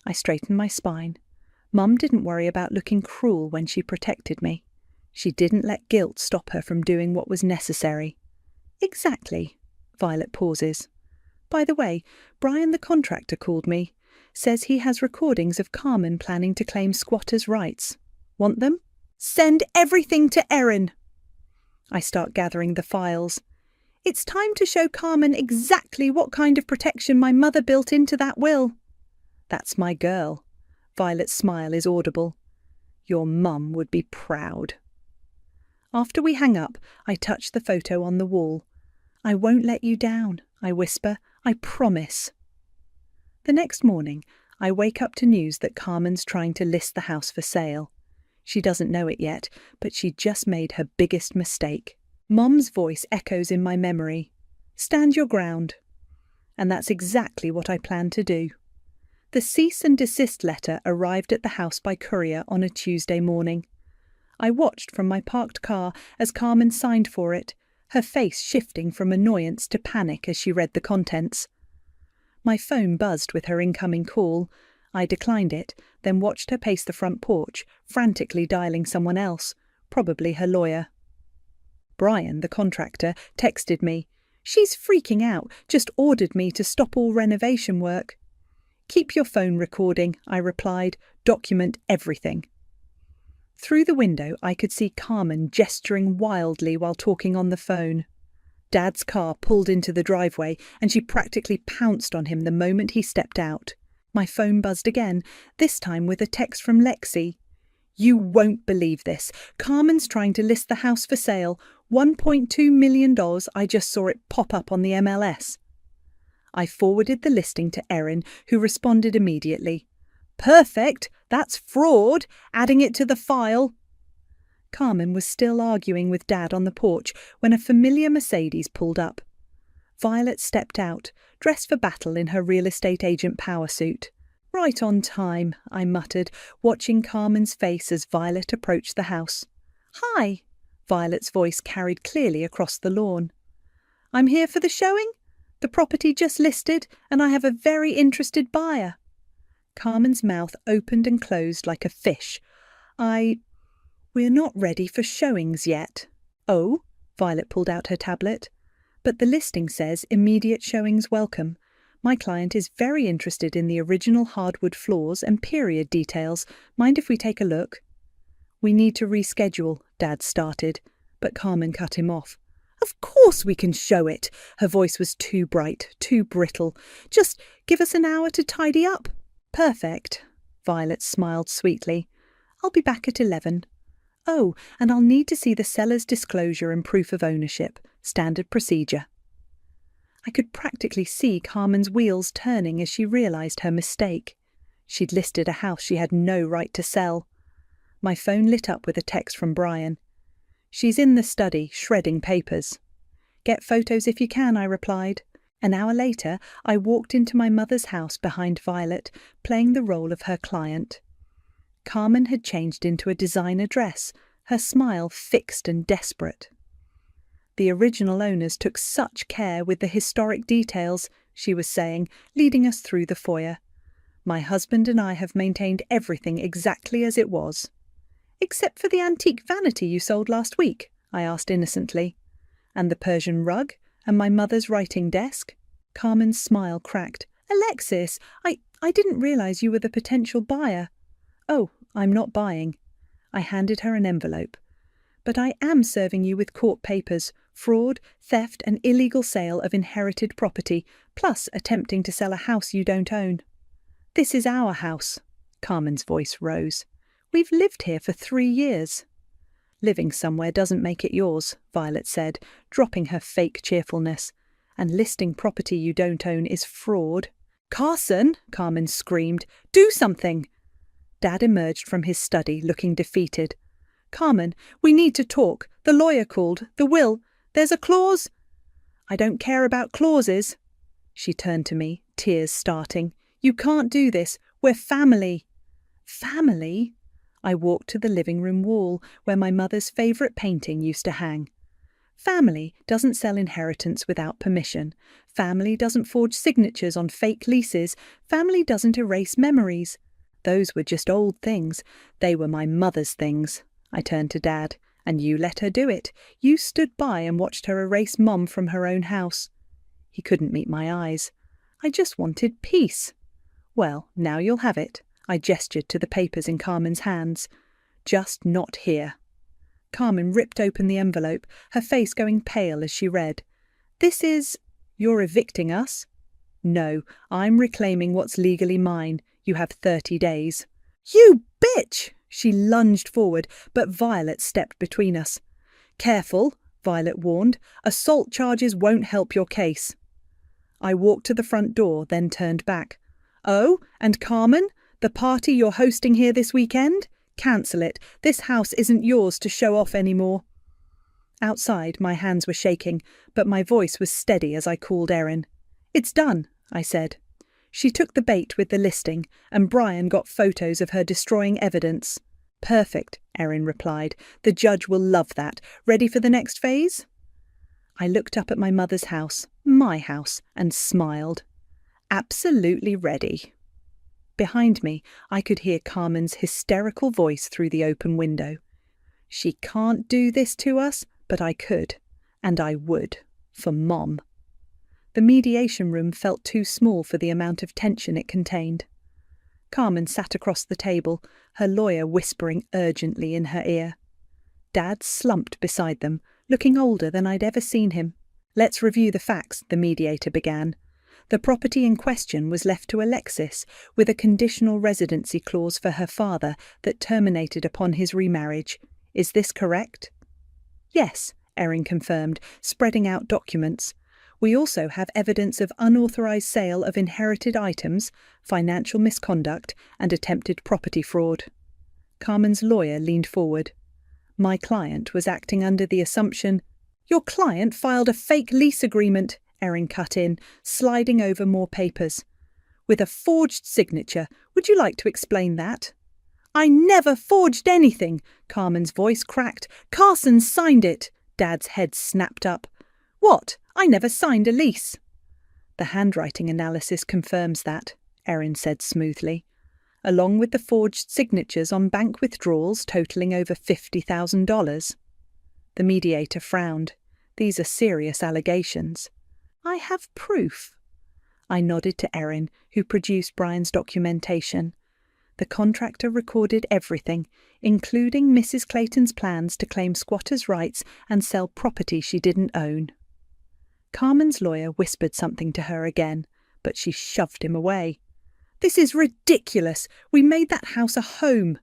I straightened my spine. Mum didn't worry about looking cruel when she protected me. She didn't let guilt stop her from doing what was necessary. Exactly. Violet pauses. By the way, Brian the contractor called me. Says he has recordings of Carmen planning to claim squatters' rights. Want them? Send everything to Erin. I start gathering the files. It's time to show Carmen exactly what kind of protection my mother built into that will. That's my girl. Violet's smile is audible. Your mum would be proud. After we hang up, I touch the photo on the wall. I won't let you down, I whisper. I promise. The next morning, I wake up to news that Carmen's trying to list the house for sale. She doesn't know it yet, but she just made her biggest mistake. Mum's voice echoes in my memory. Stand your ground. And that's exactly what I plan to do. The cease and desist letter arrived at the house by courier on a Tuesday morning. I watched from my parked car as Carmen signed for it, her face shifting from annoyance to panic as she read the contents. My phone buzzed with her incoming call. I declined it, then watched her pace the front porch, frantically dialing someone else, probably her lawyer. Brian, the contractor, texted me. She's freaking out, just ordered me to stop all renovation work. Keep your phone recording, I replied. Document everything. Through the window, I could see Carmen gesturing wildly while talking on the phone. Dad's car pulled into the driveway, and she practically pounced on him the moment he stepped out. My phone buzzed again, this time with a text from Lexi. You won't believe this. Carmen's trying to list the house for sale. $1.2 million. I just saw it pop up on the MLS. I forwarded the listing to Erin, who responded immediately. Perfect. That's fraud. Adding it to the file. Carmen was still arguing with Dad on the porch when a familiar Mercedes pulled up. Violet stepped out, dressed for battle in her real estate agent power suit. Right on time, I muttered, watching Carmen's face as Violet approached the house. Hi, Violet's voice carried clearly across the lawn. I'm here for the showing. The property just listed, and I have a very interested buyer. Carmen's mouth opened and closed like a fish. We're not ready for showings yet. Oh, Violet pulled out her tablet. But the listing says immediate showings welcome. My client is very interested in the original hardwood floors and period details. Mind if we take a look? We need to reschedule, Dad started, but Carmen cut him off. Of course we can show it. Her voice was too bright, too brittle. Just give us an hour to tidy up. Perfect. Violet smiled sweetly. I'll be back at 11. Oh, and I'll need to see the seller's disclosure and proof of ownership. Standard procedure. I could practically see Carmen's wheels turning as she realised her mistake. She'd listed a house she had no right to sell. My phone lit up with a text from Brian. She's in the study, shredding papers. Get photos if you can, I replied. An hour later, I walked into my mother's house behind Violet, playing the role of her client. Carmen had changed into a designer dress, her smile fixed and desperate. The original owners took such care with the historic details, she was saying, leading us through the foyer. My husband and I have maintained everything exactly as it was. Except for the antique vanity you sold last week, I asked innocently. And the Persian rug, and my mother's writing desk. Carmen's smile cracked. Alexis, I didn't realise you were the potential buyer. Oh, I'm not buying. I handed her an envelope. But I am serving you with court papers, fraud, theft and illegal sale of inherited property, plus attempting to sell a house you don't own. This is our house. Carmen's voice rose. We've lived here for 3 years. Living somewhere doesn't make it yours, Violet said, dropping her fake cheerfulness. And listing property you don't own is fraud. Carson, Carmen screamed, do something. Dad emerged from his study, looking defeated. Carmen, we need to talk. The lawyer called. The will. There's a clause. I don't care about clauses. She turned to me, tears starting. You can't do this. We're family. Family? I walked to the living room wall, where my mother's favourite painting used to hang. Family doesn't sell inheritance without permission. Family doesn't forge signatures on fake leases. Family doesn't erase memories. Those were just old things. They were my mother's things. I turned to Dad. And you let her do it. You stood by and watched her erase Mom from her own house. He couldn't meet my eyes. I just wanted peace. Well, now you'll have it. I gestured to the papers in Carmen's hands. Just not here. Carmen ripped open the envelope, her face going pale as she read. This is... You're evicting us? No, I'm reclaiming what's legally mine. You have 30 days. You bitch! She lunged forward, but Violet stepped between us. Careful, Violet warned. Assault charges won't help your case. I walked to the front door, then turned back. Oh, and Carmen? The party you're hosting here this weekend? Cancel it. This house isn't yours to show off anymore. Outside, my hands were shaking, but my voice was steady as I called Erin. It's done, I said. She took the bait with the listing, and Brian got photos of her destroying evidence. Perfect, Erin replied. The judge will love that. Ready for the next phase? I looked up at my mother's house, my house, and smiled. Absolutely ready. Behind me, I could hear Carmen's hysterical voice through the open window. She can't do this to us, but I could, and I would, for Mom. The mediation room felt too small for the amount of tension it contained. Carmen sat across the table, her lawyer whispering urgently in her ear. Dad slumped beside them, looking older than I'd ever seen him. Let's review the facts, the mediator began. The property in question was left to Alexis, with a conditional residency clause for her father that terminated upon his remarriage. Is this correct? Yes, Erin confirmed, spreading out documents. We also have evidence of unauthorized sale of inherited items, financial misconduct, and attempted property fraud. Carmen's lawyer leaned forward. My client was acting under the assumption... Your client filed a fake lease agreement, Erin cut in, sliding over more papers. With a forged signature. Would you like to explain that? I never forged anything, Carmen's voice cracked. Carson signed it. Dad's head snapped up. What? I never signed a lease. The handwriting analysis confirms that, Erin said smoothly, along with the forged signatures on bank withdrawals totalling over $50,000. The mediator frowned. These are serious allegations. I have proof. I nodded to Erin, who produced Brian's documentation. The contractor recorded everything, including Mrs. Clayton's plans to claim squatters' rights and sell property she didn't own. Carmen's lawyer whispered something to her again, but she shoved him away. This is ridiculous. We made that house a home.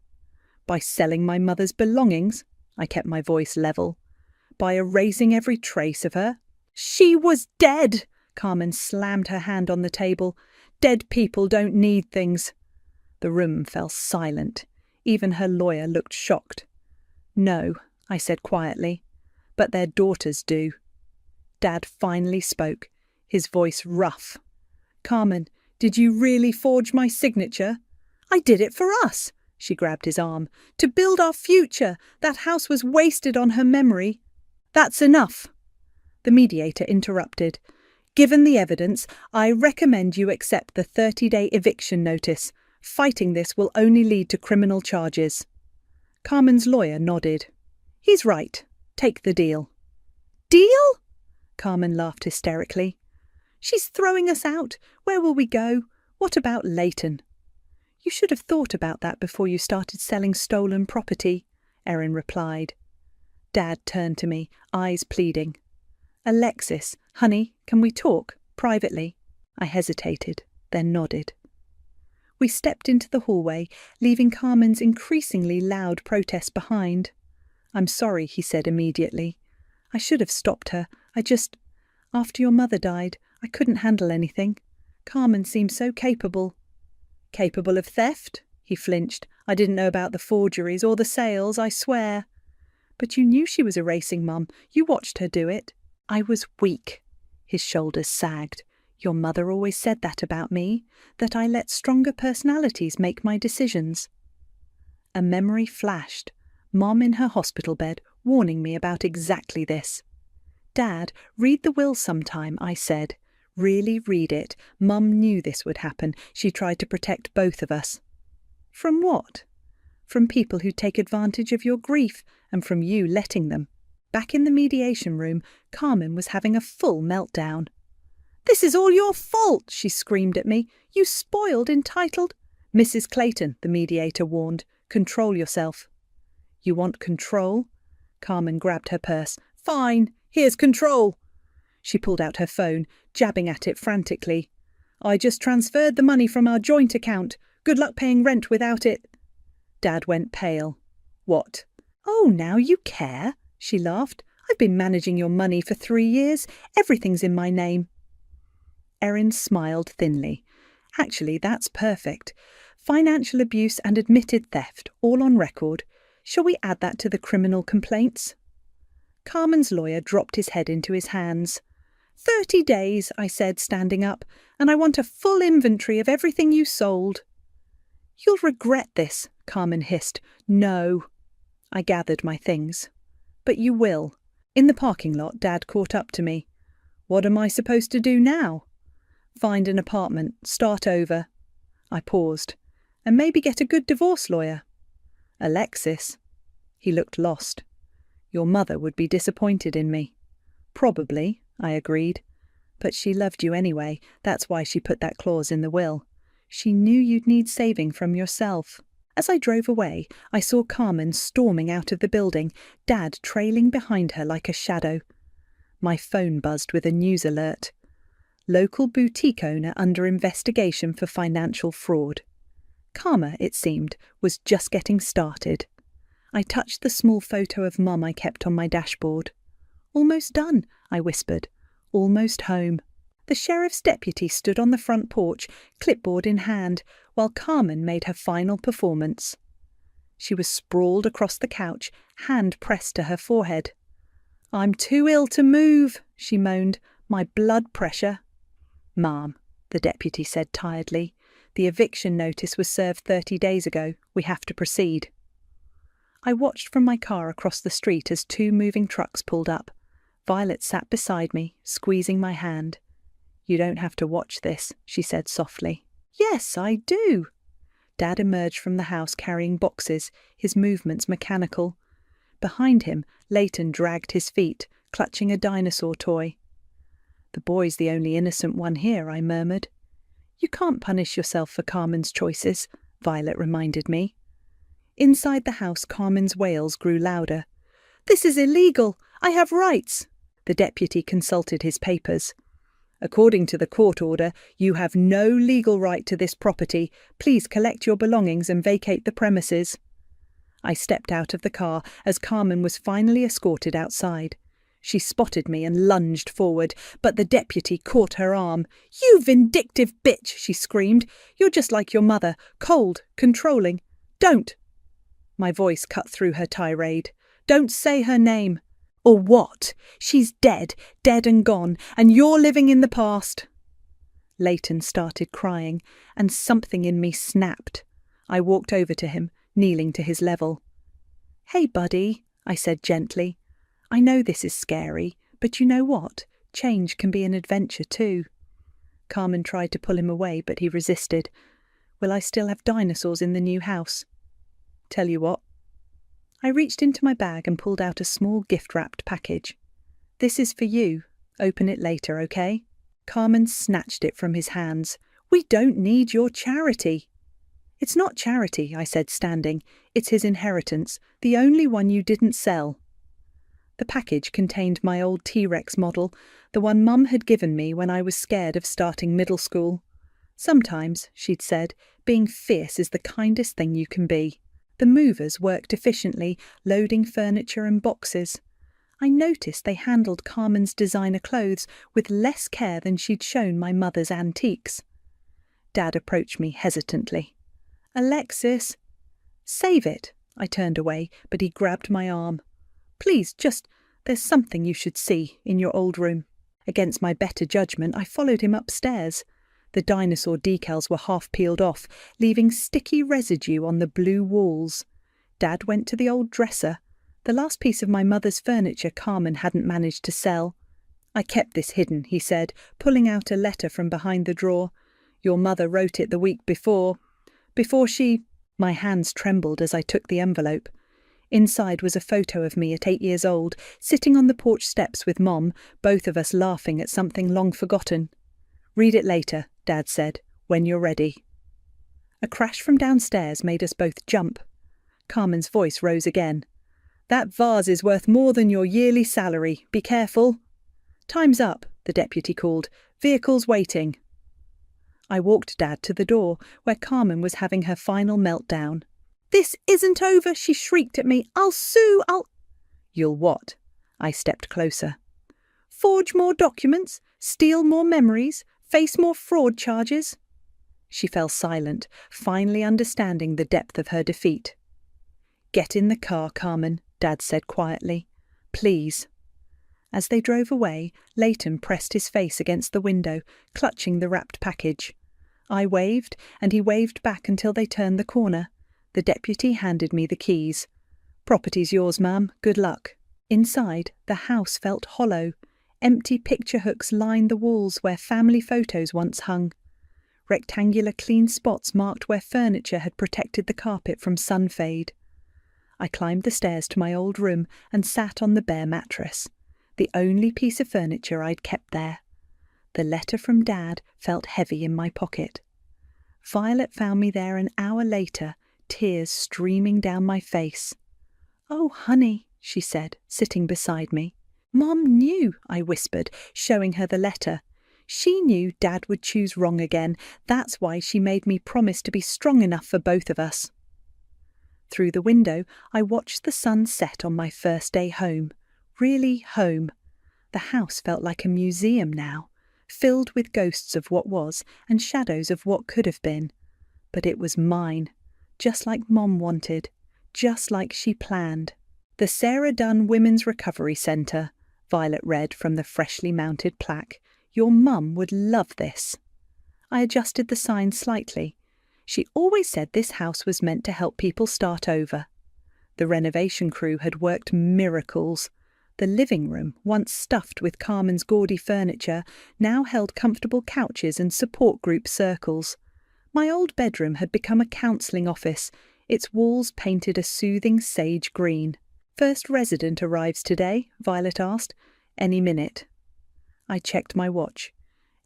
By selling my mother's belongings, I kept my voice level. By erasing every trace of her. She was dead. Carmen slammed her hand on the table. Dead people don't need things. The room fell silent. Even her lawyer looked shocked. No, I said quietly, but their daughters do. Dad finally spoke, his voice rough. Carmen, did you really forge my signature? I did it for us, she grabbed his arm. To build our future. That house was wasted on her memory. That's enough. The mediator interrupted. Given the evidence, I recommend you accept the 30-day eviction notice. Fighting this will only lead to criminal charges. Carmen's lawyer nodded. He's right. Take the deal. Deal? Carmen laughed hysterically. She's throwing us out. Where will we go? What about Leighton? You should have thought about that before you started selling stolen property, Erin replied. Dad turned to me, eyes pleading. Alexis, honey, can we talk? Privately? I hesitated, then nodded. We stepped into the hallway, leaving Carmen's increasingly loud protest behind. I'm sorry, he said immediately. I should have stopped her. After your mother died, I couldn't handle anything. Carmen seemed so capable. Capable of theft? He flinched. I didn't know about the forgeries or the sales, I swear. But you knew she was erasing, Mum. You watched her do it. I was weak. His shoulders sagged. Your mother always said that about me, that I let stronger personalities make my decisions. A memory flashed. Mom in her hospital bed, warning me about exactly this. Dad, read the will sometime, I said. Really read it. Mum knew this would happen. She tried to protect both of us. From what? From people who take advantage of your grief, and from you letting them. Back in the mediation room, Carmen was having a full meltdown. "This is all your fault," she screamed at me. "You spoiled, entitled—" "Mrs. Clayton," the mediator warned, "control yourself." "You want control?" Carmen grabbed her purse. "Fine, here's control." She pulled out her phone, jabbing at it frantically. "I just transferred the money from our joint account. Good luck paying rent without it." Dad went pale. "What?" "Oh, now you care," she laughed. "I've been managing your money for 3 years. Everything's in my name." Erin smiled thinly. "Actually, that's perfect. Financial abuse and admitted theft, all on record. Shall we add that to the criminal complaints?" Carmen's lawyer dropped his head into his hands. 30 days, I said, standing up, "and I want a full inventory of everything you sold." "You'll regret this," Carmen hissed. "No." I gathered my things. "But you will." In the parking lot, Dad caught up to me. "What am I supposed to do now?" "Find an apartment, start over." I paused. "And maybe get a good divorce lawyer." "Alexis." He looked lost. "Your mother would be disappointed in me." "Probably," I agreed. "But she loved you anyway. That's why she put that clause in the will. She knew you'd need saving from yourself." As I drove away, I saw Carmen storming out of the building, Dad trailing behind her like a shadow. My phone buzzed with a news alert. Local boutique owner under investigation for financial fraud. Karma, it seemed, was just getting started. I touched the small photo of Mum I kept on my dashboard. "Almost done," I whispered. "Almost home." The sheriff's deputy stood on the front porch, clipboard in hand, while Carmen made her final performance. She was sprawled across the couch, hand pressed to her forehead. "I'm too ill to move," she moaned. "My blood pressure." "Ma'am," the deputy said tiredly, "the eviction notice was served 30 days ago. We have to proceed." I watched from my car across the street as 2 moving trucks pulled up. Violet sat beside me, squeezing my hand. "You don't have to watch this," she said softly. "Yes, I do." Dad emerged from the house carrying boxes, his movements mechanical. Behind him, Leighton dragged his feet, clutching a dinosaur toy. "The boy's the only innocent one here," I murmured. "You can't punish yourself for Carmen's choices," Violet reminded me. Inside the house, Carmen's wails grew louder. "This is illegal! I have rights!" The deputy consulted his papers. "According to the court order, you have no legal right to this property. Please collect your belongings and vacate the premises." I stepped out of the car as Carmen was finally escorted outside. She spotted me and lunged forward, but the deputy caught her arm. "You vindictive bitch!" she screamed. "You're just like your mother, cold, controlling. Don't!" My voice cut through her tirade. "Don't say her name." "Or what? She's dead, dead and gone, and you're living in the past." Leighton started crying, and something in me snapped. I walked over to him, kneeling to his level. "Hey, buddy," I said gently. "I know this is scary, but you know what? Change can be an adventure too." Carmen tried to pull him away, but he resisted. "Will I still have dinosaurs in the new house?" "Tell you what." I reached into my bag and pulled out a small gift-wrapped package. "This is for you. Open it later, okay?" Carmen snatched it from his hands. "We don't need your charity." "It's not charity," I said, standing. "It's his inheritance, the only one you didn't sell." The package contained my old T-Rex model, the one Mum had given me when I was scared of starting middle school. "Sometimes," she'd said, "being fierce is the kindest thing you can be." The movers worked efficiently, loading furniture and boxes. I noticed they handled Carmen's designer clothes with less care than she'd shown my mother's antiques. Dad approached me hesitantly. "Alexis." "Save it." I turned away, but he grabbed my arm. "Please, there's something you should see in your old room." Against my better judgment, I followed him upstairs. The dinosaur decals were half peeled off, leaving sticky residue on the blue walls. Dad went to the old dresser, the last piece of my mother's furniture Carmen hadn't managed to sell. I kept this hidden, he said, pulling out a letter from behind the drawer. Your mother wrote it the week before. Before she... My hands trembled as I took the envelope. Inside was a photo of me at 8 years old, sitting on the porch steps with Mom, both of us laughing at something long forgotten. Read it later, Dad said, when you're ready. A crash from downstairs made us both jump. Carmen's voice rose again. That vase is worth more than your yearly salary. Be careful. Time's up, the deputy called. Vehicles waiting. I walked Dad to the door, where Carmen was having her final meltdown. This isn't over, she shrieked at me. I'll sue, You'll what? I stepped closer. Forge more documents, steal more memories, face more fraud charges. She fell silent, finally understanding the depth of her defeat. Get in the car, Carmen, Dad said quietly. Please. As they drove away, Leighton pressed his face against the window, clutching the wrapped package. I waved, and he waved back until they turned the corner. The deputy handed me the keys. Property's yours, ma'am. Good luck. Inside, the house felt hollow. Empty picture hooks lined the walls where family photos once hung. Rectangular clean spots marked where furniture had protected the carpet from sun fade. I climbed the stairs to my old room and sat on the bare mattress, the only piece of furniture I'd kept there. The letter from Dad felt heavy in my pocket. Violet found me there an hour later, tears streaming down my face. Oh, honey, she said, sitting beside me. Mom knew, I whispered, showing her the letter. She knew Dad would choose wrong again. That's why she made me promise to be strong enough for both of us. Through the window, I watched the sun set on my first day home. Really home. The house felt like a museum now, filled with ghosts of what was and shadows of what could have been. But it was mine, just like Mom wanted, just like she planned. The Sarah Dunn Women's Recovery Centre, Violet read from the freshly mounted plaque. Your mum would love this. I adjusted the sign slightly. She always said this house was meant to help people start over. The renovation crew had worked miracles. The living room, once stuffed with Carmen's gaudy furniture, now held comfortable couches and support group circles. My old bedroom had become a counselling office, its walls painted a soothing sage green. First resident arrives today, Violet asked. Any minute. I checked my watch.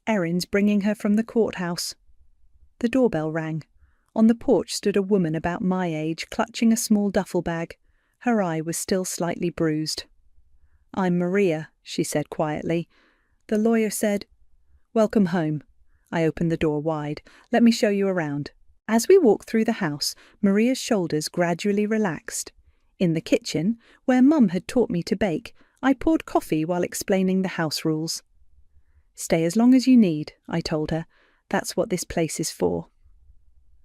Erin's bringing her from the courthouse. The doorbell rang. On the porch stood a woman about my age, clutching a small duffel bag. Her eye was still slightly bruised. I'm Maria, she said quietly. The lawyer said, Welcome home. I opened the door wide. Let me show you around. As we walked through the house, Maria's shoulders gradually relaxed. In the kitchen, where Mum had taught me to bake, I poured coffee while explaining the house rules. Stay as long as you need, I told her. That's what this place is for.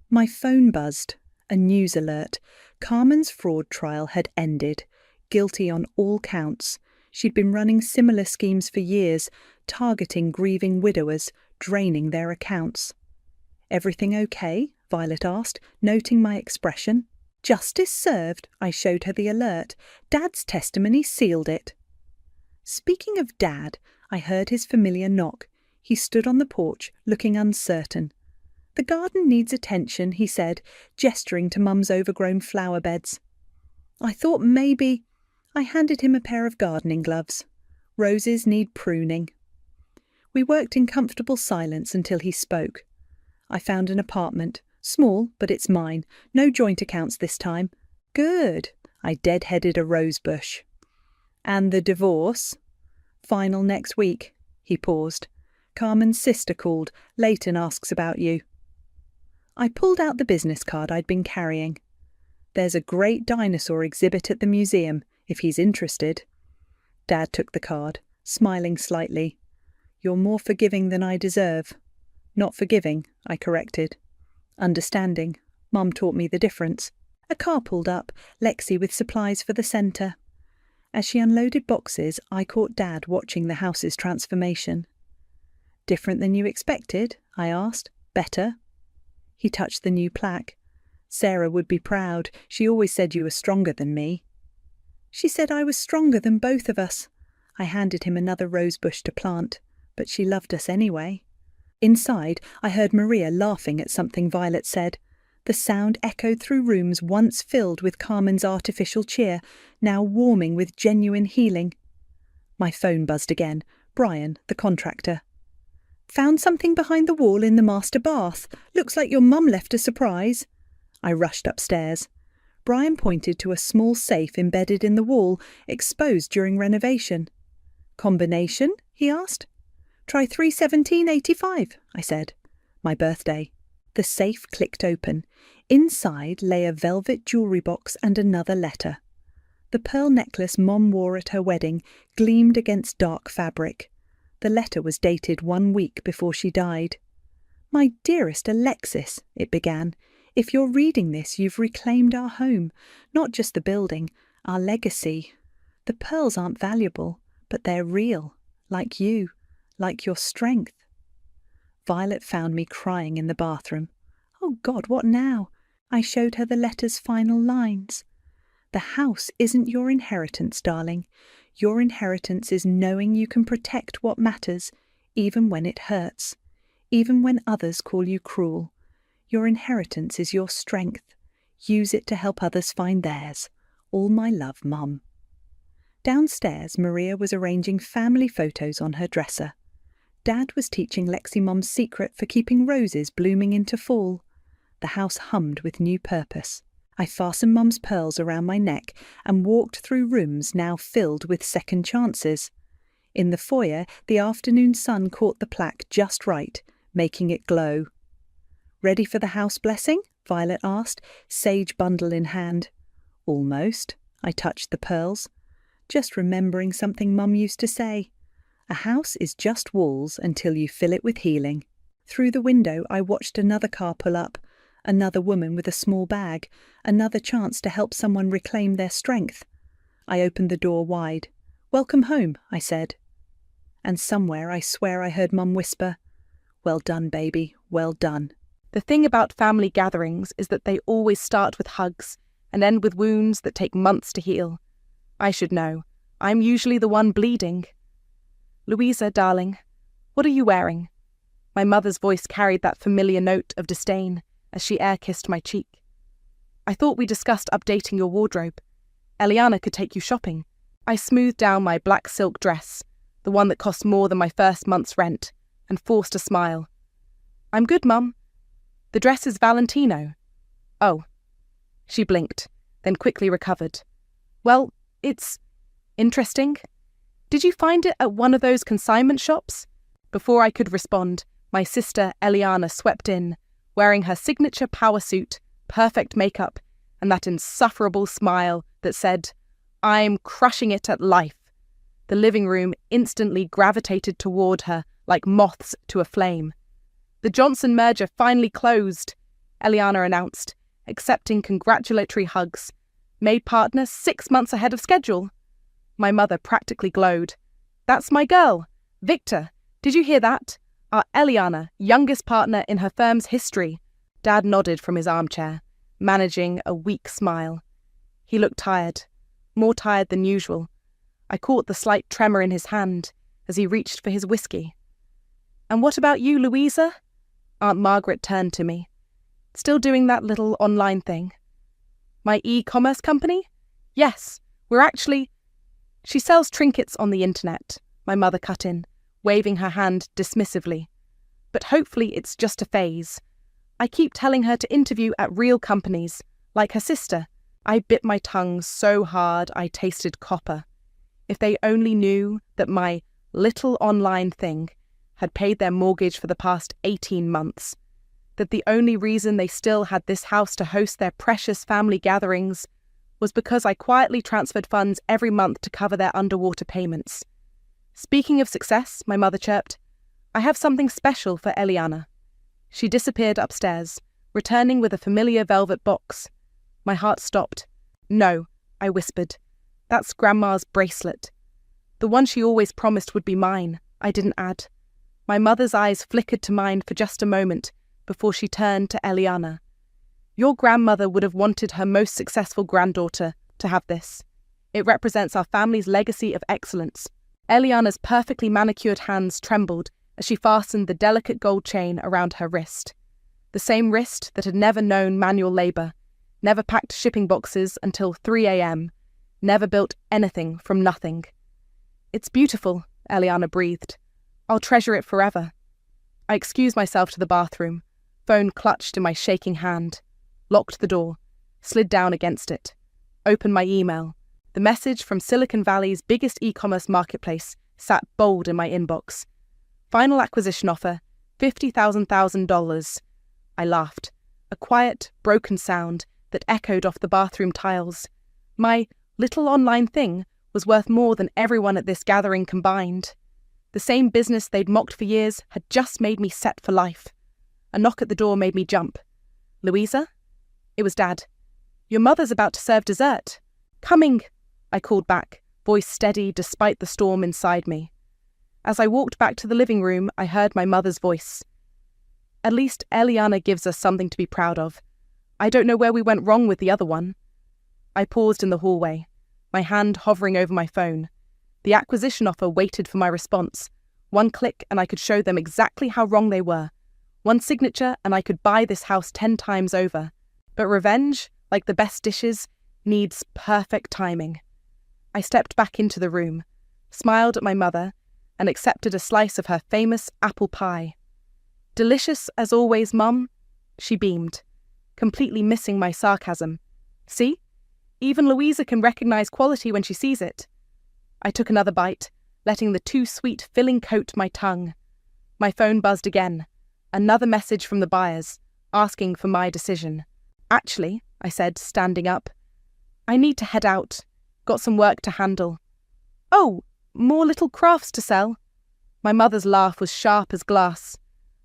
My phone buzzed. A news alert. Carmen's fraud trial had ended. Guilty on all counts. She'd been running similar schemes for years, targeting grieving widowers, draining their accounts. Everything okay? Violet asked, noting my expression. Justice served, I showed her the alert. Dad's testimony sealed it. Speaking of Dad, I heard his familiar knock. He stood on the porch, looking uncertain. The garden needs attention, he said, gesturing to Mum's overgrown flower beds. I thought maybe... I handed him a pair of gardening gloves. Roses need pruning. We worked in comfortable silence until he spoke. I found an apartment. Small, but it's mine. No joint accounts this time. Good. I deadheaded a rose bush. And the divorce? Final next week. He paused. Carmen's sister called. Leighton asks about you. I pulled out the business card I'd been carrying. There's a great dinosaur exhibit at the museum, if he's interested. Dad took the card, smiling slightly. You're more forgiving than I deserve. Not forgiving, I corrected. Understanding. Mum taught me the difference. A car pulled up, Lexi with supplies for the centre. As she unloaded boxes, I caught Dad watching the house's transformation. Different than you expected? I asked. Better? He touched the new plaque. Sarah would be proud. She always said you were stronger than me. She said I was stronger than both of us. I handed him another rose bush to plant, but she loved us anyway. Inside, I heard Maria laughing at something Violet said. The sound echoed through rooms once filled with Carmen's artificial cheer, now warming with genuine healing. My phone buzzed again. Brian, the contractor. Found something behind the wall in the master bath. Looks like your mum left a surprise. I rushed upstairs. Brian pointed to a small safe embedded in the wall, exposed during renovation. Combination? He asked. Try 31785, I said. My birthday. The safe clicked open. Inside lay a velvet jewellery box and another letter. The pearl necklace Mom wore at her wedding gleamed against dark fabric. The letter was dated 1 week before she died. My dearest Alexis, it began, if you're reading this, you've reclaimed our home, not just the building, our legacy. The pearls aren't valuable, but they're real, like you, like your strength. Violet found me crying in the bathroom. Oh God, what now? I showed her the letter's final lines. The house isn't your inheritance, darling. Your inheritance is knowing you can protect what matters, even when it hurts, even when others call you cruel. Your inheritance is your strength. Use it to help others find theirs. All my love, Mum. Downstairs, Maria was arranging family photos on her dresser. Dad was teaching Lexi Mum's secret for keeping roses blooming into fall. The house hummed with new purpose. I fastened Mum's pearls around my neck and walked through rooms now filled with second chances. In the foyer, the afternoon sun caught the plaque just right, making it glow. Ready for the house blessing? Violet asked, sage bundle in hand. Almost. I touched the pearls. Just remembering something Mum used to say. A house is just walls until you fill it with healing. Through the window, I watched another car pull up. Another woman with a small bag, another chance to help someone reclaim their strength. I opened the door wide. Welcome home, I said. And somewhere I swear I heard Mum whisper, well done, baby, well done. The thing about family gatherings is that they always start with hugs and end with wounds that take months to heal. I should know. I'm usually the one bleeding. Louisa, darling, what are you wearing? My mother's voice carried that familiar note of disdain as she air-kissed my cheek. I thought we discussed updating your wardrobe. Eliana could take you shopping. I smoothed down my black silk dress, the one that cost more than my first month's rent, and forced a smile. I'm good, Mum. The dress is Valentino. Oh. She blinked, then quickly recovered. Well, it's interesting. Did you find it at one of those consignment shops? Before I could respond, my sister Eliana swept in, wearing her signature power suit, perfect makeup, and that insufferable smile that said, I'm crushing it at life. The living room instantly gravitated toward her like moths to a flame. The Johnson merger finally closed, Eliana announced, accepting congratulatory hugs. Made partner 6 months ahead of schedule. My mother practically glowed. That's my girl, Victor. Did you hear that? Our Eliana, youngest partner in her firm's history. Dad nodded from his armchair, managing a weak smile. He looked tired, more tired than usual. I caught the slight tremor in his hand as he reached for his whiskey. And what about you, Louisa? Aunt Margaret turned to me. Still doing that little online thing? My e-commerce company? Yes, we're actually... She sells trinkets on the internet, my mother cut in, waving her hand dismissively. But hopefully it's just a phase. I keep telling her to interview at real companies, like her sister. I bit my tongue so hard I tasted copper. If they only knew that my little online thing had paid their mortgage for the past 18 months, that the only reason they still had this house to host their precious family gatherings was because I quietly transferred funds every month to cover their underwater payments. Speaking of success, my mother chirped, I have something special for Eliana. She disappeared upstairs, returning with a familiar velvet box. My heart stopped. No, I whispered. That's Grandma's bracelet. The one she always promised would be mine, I didn't add. My mother's eyes flickered to mine for just a moment before she turned to Eliana. Your grandmother would have wanted her most successful granddaughter to have this. It represents our family's legacy of excellence. Eliana's perfectly manicured hands trembled as she fastened the delicate gold chain around her wrist. The same wrist that had never known manual labour, never packed shipping boxes until 3 a.m., never built anything from nothing. "It's beautiful," Eliana breathed. "I'll treasure it forever." I excused myself to the bathroom, phone clutched in my shaking hand, locked the door, slid down against it, opened my email. The message from Silicon Valley's biggest e-commerce marketplace sat bold in my inbox. Final acquisition offer, $50,000. I laughed, a quiet, broken sound that echoed off the bathroom tiles. My little online thing was worth more than everyone at this gathering combined. The same business they'd mocked for years had just made me set for life. A knock at the door made me jump. "Louisa?" It was Dad. "Your mother's about to serve dessert." "Coming," I called back, voice steady despite the storm inside me. As I walked back to the living room, I heard my mother's voice. "At least Eliana gives us something to be proud of. I don't know where we went wrong with the other one." I paused in the hallway, my hand hovering over my phone. The acquisition offer waited for my response. One click and I could show them exactly how wrong they were. One signature and I could buy this house 10 times over. But revenge, like the best dishes, needs perfect timing. I stepped back into the room, smiled at my mother, and accepted a slice of her famous apple pie. "Delicious as always, Mum," she beamed, completely missing my sarcasm. "See? Even Louisa can recognize quality when she sees it." I took another bite, letting the too sweet filling coat my tongue. My phone buzzed again. Another message from the buyers, asking for my decision. "Actually," I said, standing up, "I need to head out. Got some work to handle." "Oh, more little crafts to sell?" My mother's laugh was sharp as glass.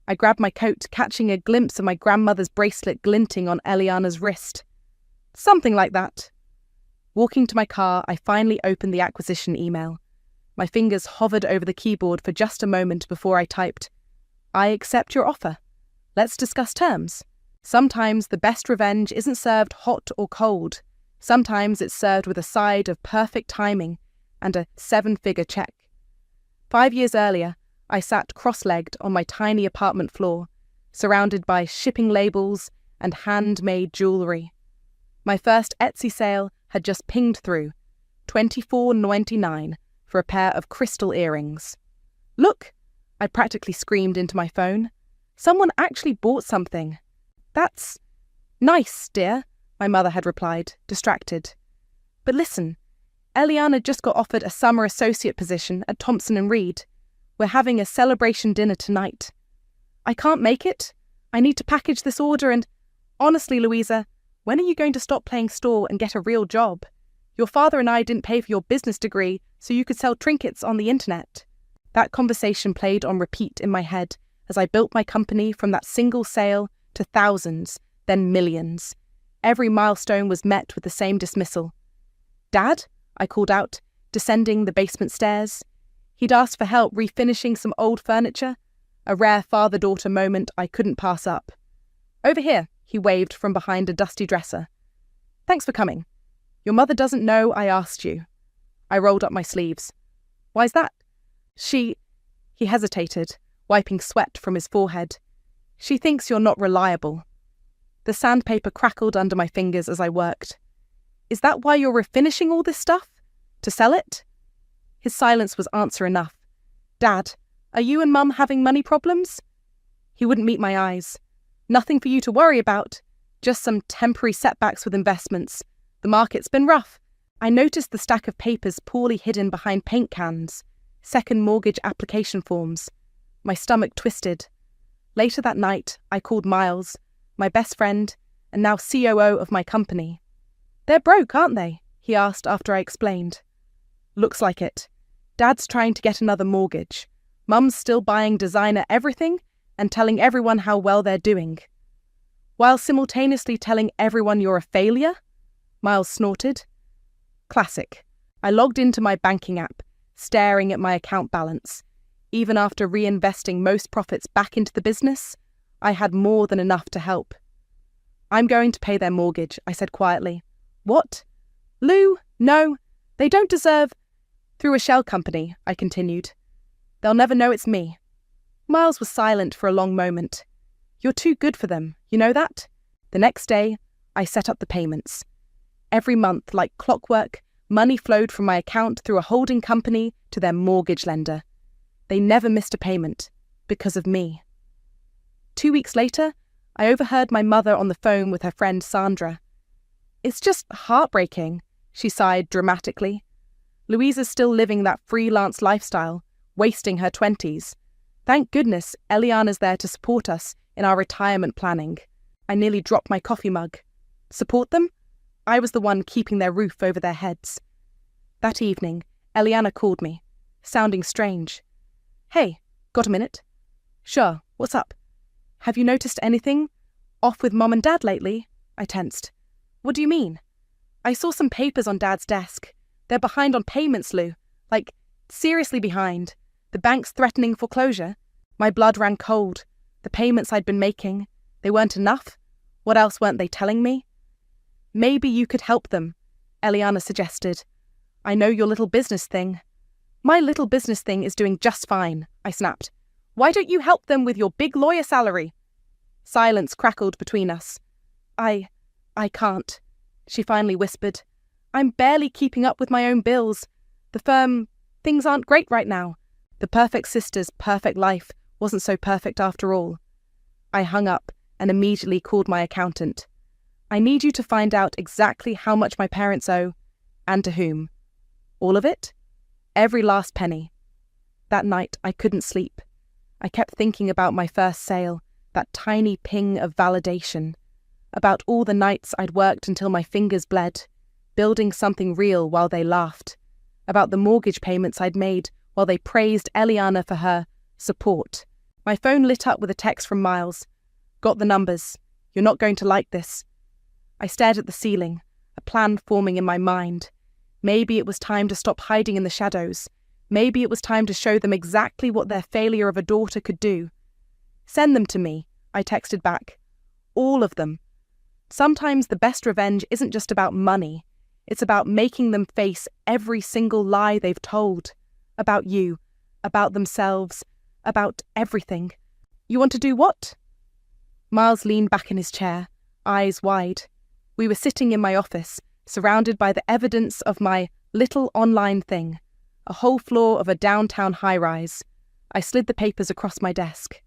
I grabbed my coat, catching a glimpse of my grandmother's bracelet glinting on Eliana's wrist. "Something like that." Walking to my car, I finally opened the acquisition email. My fingers hovered over the keyboard for just a moment before I typed, "I accept your offer. Let's discuss terms." Sometimes the best revenge isn't served hot or cold. Sometimes it's served with a side of perfect timing and a 7-figure check. 5 years earlier, I sat cross-legged on my tiny apartment floor, surrounded by shipping labels and handmade jewellery. My first Etsy sale had just pinged through, $24.99 for a pair of crystal earrings. "Look!" I practically screamed into my phone. "Someone actually bought something." "That's nice, dear," my mother had replied, distracted. "But listen, Eliana just got offered a summer associate position at Thompson & Reed. We're having a celebration dinner tonight. I can't make it. I need to package this order and... Honestly, Louisa, when are you going to stop playing store and get a real job? Your father and I didn't pay for your business degree so you could sell trinkets on the internet." That conversation played on repeat in my head as I built my company from that single sale to thousands, then millions. Every milestone was met with the same dismissal. "Dad?" I called out, descending the basement stairs. He'd asked for help refinishing some old furniture, a rare father-daughter moment I couldn't pass up. "Over here," he waved from behind a dusty dresser. "Thanks for coming. Your mother doesn't know I asked you." I rolled up my sleeves. "Why's that?" He hesitated, wiping sweat from his forehead. "She thinks you're not reliable." The sandpaper crackled under my fingers as I worked. "Is that why you're refinishing all this stuff? To sell it?" His silence was answer enough. "Dad, are you and Mum having money problems?" He wouldn't meet my eyes. "Nothing for you to worry about. Just some temporary setbacks with investments. The market's been rough." I noticed the stack of papers poorly hidden behind paint cans, second mortgage application forms. My stomach twisted. Later that night, I called Miles, my best friend, and now COO of my company. "They're broke, aren't they?" he asked after I explained. "Looks like it. Dad's trying to get another mortgage. Mum's still buying designer everything and telling everyone how well they're doing." "While simultaneously telling everyone you're a failure?" Miles snorted. Classic. I logged into my banking app, staring at my account balance. Even after reinvesting most profits back into the business, I had more than enough to help. "I'm going to pay their mortgage," I said quietly. "What? Lou, no, they don't deserve..." Through a shell company, I continued. They'll never know it's me. Miles was silent for a long moment. You're too good for them, you know that? The next day, I set up the payments. Every month, like clockwork, money flowed from my account through a holding company to their mortgage lender. They never missed a payment, because of me. 2 weeks later, I overheard my mother on the phone with her friend Sandra. It's just heartbreaking, she sighed dramatically. Louisa's still living that freelance lifestyle, wasting her 20s. Thank goodness Eliana's there to support us in our retirement planning. I nearly dropped my coffee mug. Support them? I was the one keeping their roof over their heads. That evening, Eliana called me, sounding strange. Hey, got a minute? Sure, what's up? Have you noticed anything off with Mom and Dad lately? I tensed. What do you mean? I saw some papers on Dad's desk. They're behind on payments, Lou. Like, seriously behind. The bank's threatening foreclosure. My blood ran cold. The payments I'd been making, they weren't enough. What else weren't they telling me? Maybe you could help them, Eliana suggested. I know your little business thing. My little business thing is doing just fine, I snapped. Why don't you help them with your big lawyer salary? Silence crackled between us. I can't, she finally whispered. I'm barely keeping up with my own bills. The firm, things aren't great right now. The perfect sister's perfect life wasn't so perfect after all. I hung up and immediately called my accountant. I need you to find out exactly how much my parents owe, and to whom. All of it? Every last penny. That night I couldn't sleep. I kept thinking about my first sale, that tiny ping of validation, about all the nights I'd worked until my fingers bled, building something real while they laughed, about the mortgage payments I'd made while they praised Eliana for her support. My phone lit up with a text from Miles. Got the numbers. You're not going to like this. I stared at the ceiling, a plan forming in my mind. Maybe it was time to stop hiding in the shadows. Maybe it was time to show them exactly what their failure of a daughter could do. Send them to me, I texted back. All of them. Sometimes the best revenge isn't just about money. It's about making them face every single lie they've told. About you, about themselves, about everything. You want to do what? Miles leaned back in his chair, eyes wide. We were sitting in my office, surrounded by the evidence of my little online thing, a whole floor of a downtown high-rise. I slid the papers across my desk.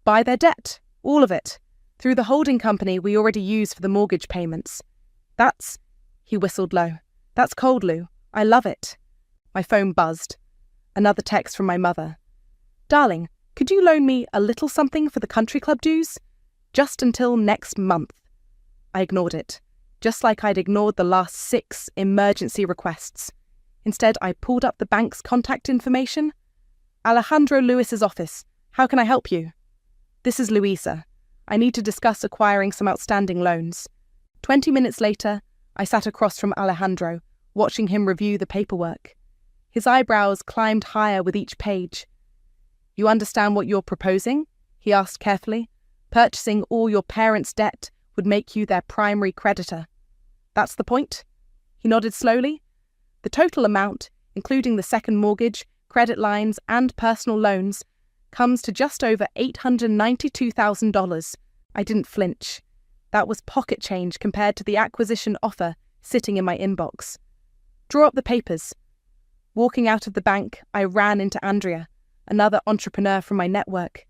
Buy their debt, all of it, through the holding company we already use for the mortgage payments. That's, he whistled low, that's cold, Lou. I love it. My phone buzzed. Another text from my mother. Darling, could you loan me a little something for the country club dues? Just until next month. I ignored it, just like I'd ignored the last 6 emergency requests. Instead, I pulled up the bank's contact information. Alejandro Lewis's office. How can I help you? This is Louisa. I need to discuss acquiring some outstanding loans. 20 minutes later, I sat across from Alejandro, watching him review the paperwork. His eyebrows climbed higher with each page. You understand what you're proposing? He asked carefully. Purchasing all your parents' debt would make you their primary creditor. That's the point? He nodded slowly. The total amount, including the second mortgage, credit lines, and personal loans, comes to just over $892,000. I didn't flinch. That was pocket change compared to the acquisition offer sitting in my inbox. Draw up the papers. Walking out of the bank, I ran into Andrea, another entrepreneur from my network.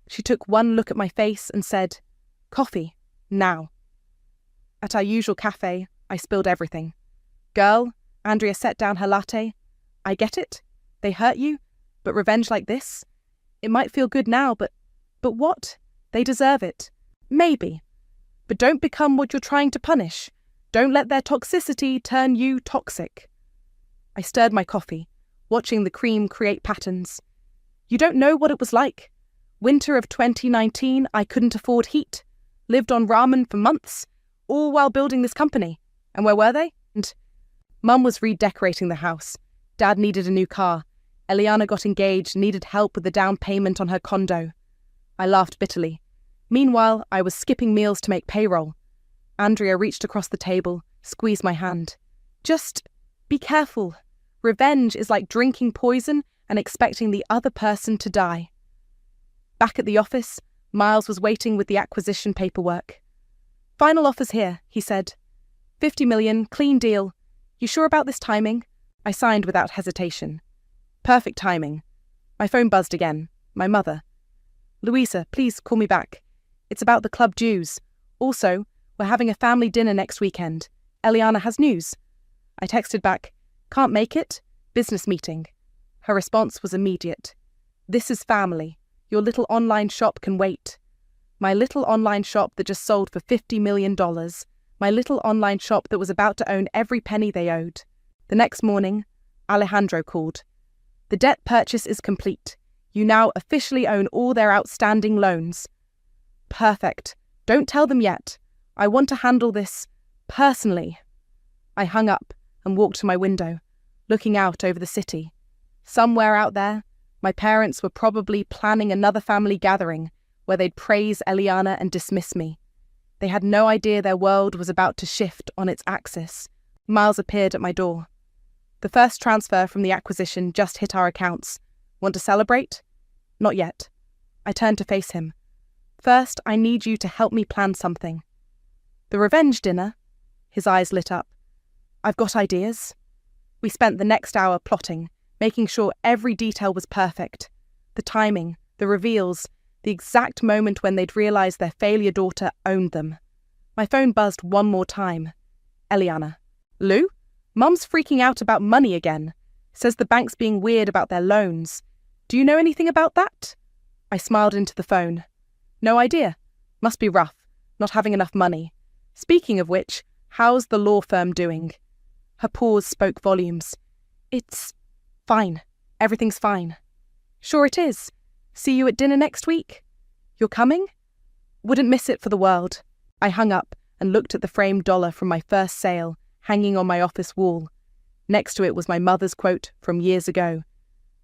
She took one look at my face and said, "Coffee, now." At our usual cafe, I spilled everything. "Girl," Andrea set down her latte. "I get it. They hurt you, but revenge like this? It might feel good now, but what? They deserve it. Maybe. But don't become what you're trying to punish. Don't let their toxicity turn you toxic." I stirred my coffee, watching the cream create patterns. You don't know what it was like. Winter of 2019, I couldn't afford heat. Lived on ramen for months, all while building this company. And where were they? And Mum was redecorating the house. Dad needed a new car. Eliana got engaged, needed help with the down payment on her condo. I laughed bitterly. Meanwhile, I was skipping meals to make payroll. Andrea reached across the table, squeezed my hand. Just be careful. Revenge is like drinking poison and expecting the other person to die. Back at the office, Miles was waiting with the acquisition paperwork. "Final offer's here," he said. "50 million, clean deal. You sure about this timing?" I signed without hesitation. Perfect timing. My phone buzzed again. My mother. "Louisa, please call me back. It's about the club dues. Also, we're having a family dinner next weekend. Eliana has news." I texted back, "Can't make it? Business meeting." Her response was immediate. "This is family. Your little online shop can wait." My little online shop that just sold for $50 million. My little online shop that was about to own every penny they owed. The next morning, Alejandro called. "The debt purchase is complete. You now officially own all their outstanding loans." "Perfect. Don't tell them yet. I want to handle this personally." I hung up and walked to my window, looking out over the city. Somewhere out there, my parents were probably planning another family gathering where they'd praise Eliana and dismiss me. They had no idea their world was about to shift on its axis. Miles appeared at my door. "The first transfer from the acquisition just hit our accounts. Want to celebrate?" "Not yet." I turned to face him. "First, I need you to help me plan something." "The revenge dinner?" His eyes lit up. "I've got ideas." We spent the next hour plotting, making sure every detail was perfect. The timing, the reveals, the exact moment when they'd realize their failure daughter owned them. My phone buzzed one more time. Eliana. "Lou? Mum's freaking out about money again. Says the bank's being weird about their loans. Do you know anything about that?" I smiled into the phone. "No idea. Must be rough, not having enough money. Speaking of which, how's the law firm doing?" Her pause spoke volumes. "It's fine. Everything's fine." "Sure it is. See you at dinner next week." "You're coming?" "Wouldn't miss it for the world." I hung up and looked at the framed dollar from my first sale, hanging on my office wall. Next to it was my mother's quote from years ago.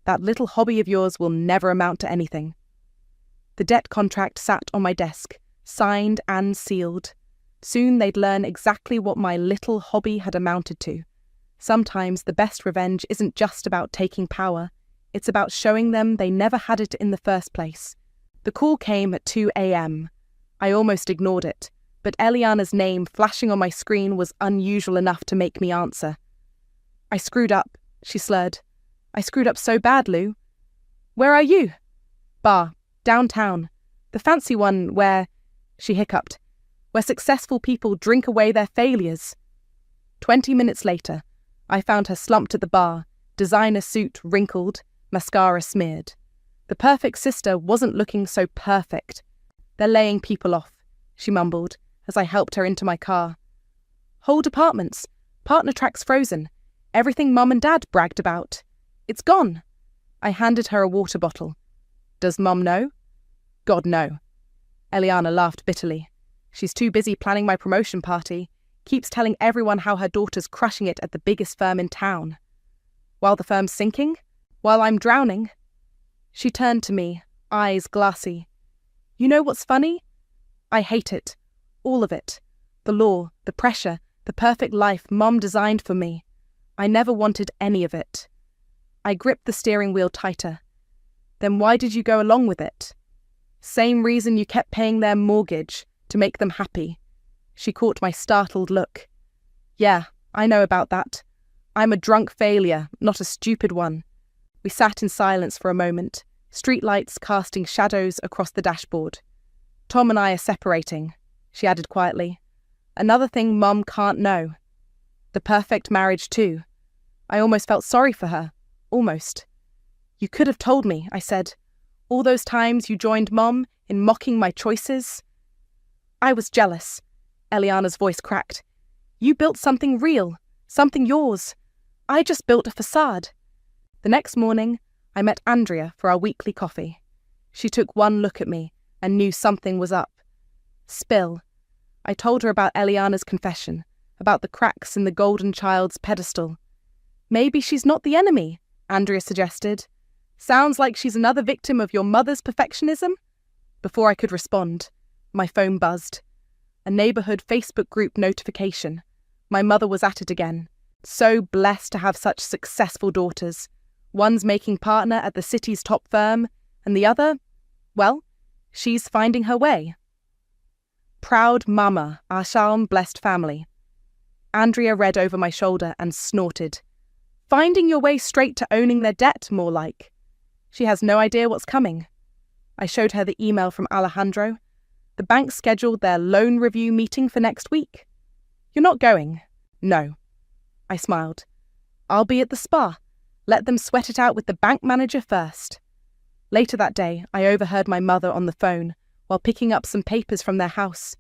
"That little hobby of yours will never amount to anything." The debt contract sat on my desk, signed and sealed. Soon they'd learn exactly what my little hobby had amounted to. Sometimes the best revenge isn't just about taking power. It's about showing them they never had it in the first place. The call came at 2 a.m. I almost ignored it, but Eliana's name flashing on my screen was unusual enough to make me answer. "I screwed up," she slurred. "I screwed up so bad, Lou." "Where are you?" "Bar, downtown. The fancy one where," she hiccuped, "where successful people drink away their failures." 20 minutes later, I found her slumped at the bar, designer suit wrinkled, mascara smeared. The perfect sister wasn't looking so perfect. "They're laying people off," she mumbled as I helped her into my car. "Whole departments. Partner track's frozen. Everything Mum and Dad bragged about. It's gone." I handed her a water bottle. "Does Mum know?" "God, no." Eliana laughed bitterly. "She's too busy planning my promotion party. Keeps telling everyone how her daughter's crushing it at the biggest firm in town." "While the firm's sinking? While I'm drowning?" She turned to me, eyes glassy. "You know what's funny? I hate it. All of it. The law, the pressure, the perfect life Mum designed for me. I never wanted any of it." I gripped the steering wheel tighter. "Then why did you go along with it?" "Same reason you kept paying their mortgage, to make them happy." She caught my startled look. "Yeah, I know about that. I'm a drunk failure, not a stupid one." We sat in silence for a moment, streetlights casting shadows across the dashboard. "Tom and I are separating," she added quietly. "Another thing Mum can't know. The perfect marriage too." I almost felt sorry for her. Almost. "You could have told me," I said. "All those times you joined Mum in mocking my choices." "I was jealous." Eliana's voice cracked. "You built something real, something yours. I just built a facade." The next morning, I met Andrea for our weekly coffee. She took one look at me and knew something was up. Spill. I told her about Eliana's confession, about the cracks in the golden child's pedestal. "Maybe she's not the enemy," Andrea suggested. "Sounds like she's another victim of your mother's perfectionism." Before I could respond, my phone buzzed. A neighborhood Facebook group notification. My mother was at it again. So blessed to have such successful daughters. One's making partner at the city's top firm, and the other, well, she's finding her way. Proud mama, our Shalom-blessed family. Andrea read over my shoulder and snorted. Finding your way straight to owning their debt, more like. She has no idea what's coming. I showed her the email from Alejandro. The bank scheduled their loan review meeting for next week. You're not going? No. I smiled. I'll be at the spa. Let them sweat it out with the bank manager first. Later that day, I overheard my mother on the phone while picking up some papers from their house.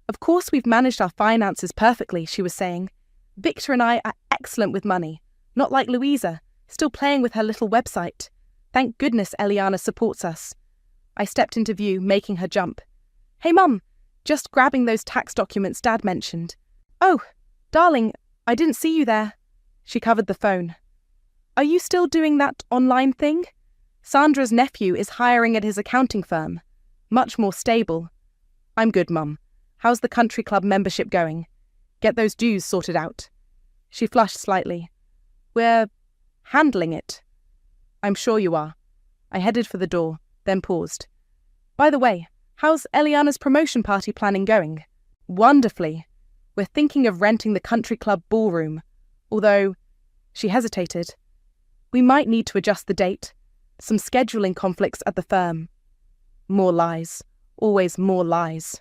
Of course we've managed our finances perfectly, she was saying. Victor and I are excellent with money, not like Louisa, still playing with her little website. Thank goodness Eliana supports us. I stepped into view, making her jump. Hey Mum, just grabbing those tax documents Dad mentioned. Oh, darling, I didn't see you there. She covered the phone. Are you still doing that online thing? Sandra's nephew is hiring at his accounting firm. Much more stable. I'm good, Mum. How's the country club membership going? Get those dues sorted out. She flushed slightly. We're handling it. I'm sure you are. I headed for the door, then paused. By the way, how's Eliana's promotion party planning going? Wonderfully. We're thinking of renting the country club ballroom, although, she hesitated. We might need to adjust the date. Some scheduling conflicts at the firm. More lies. Always more lies.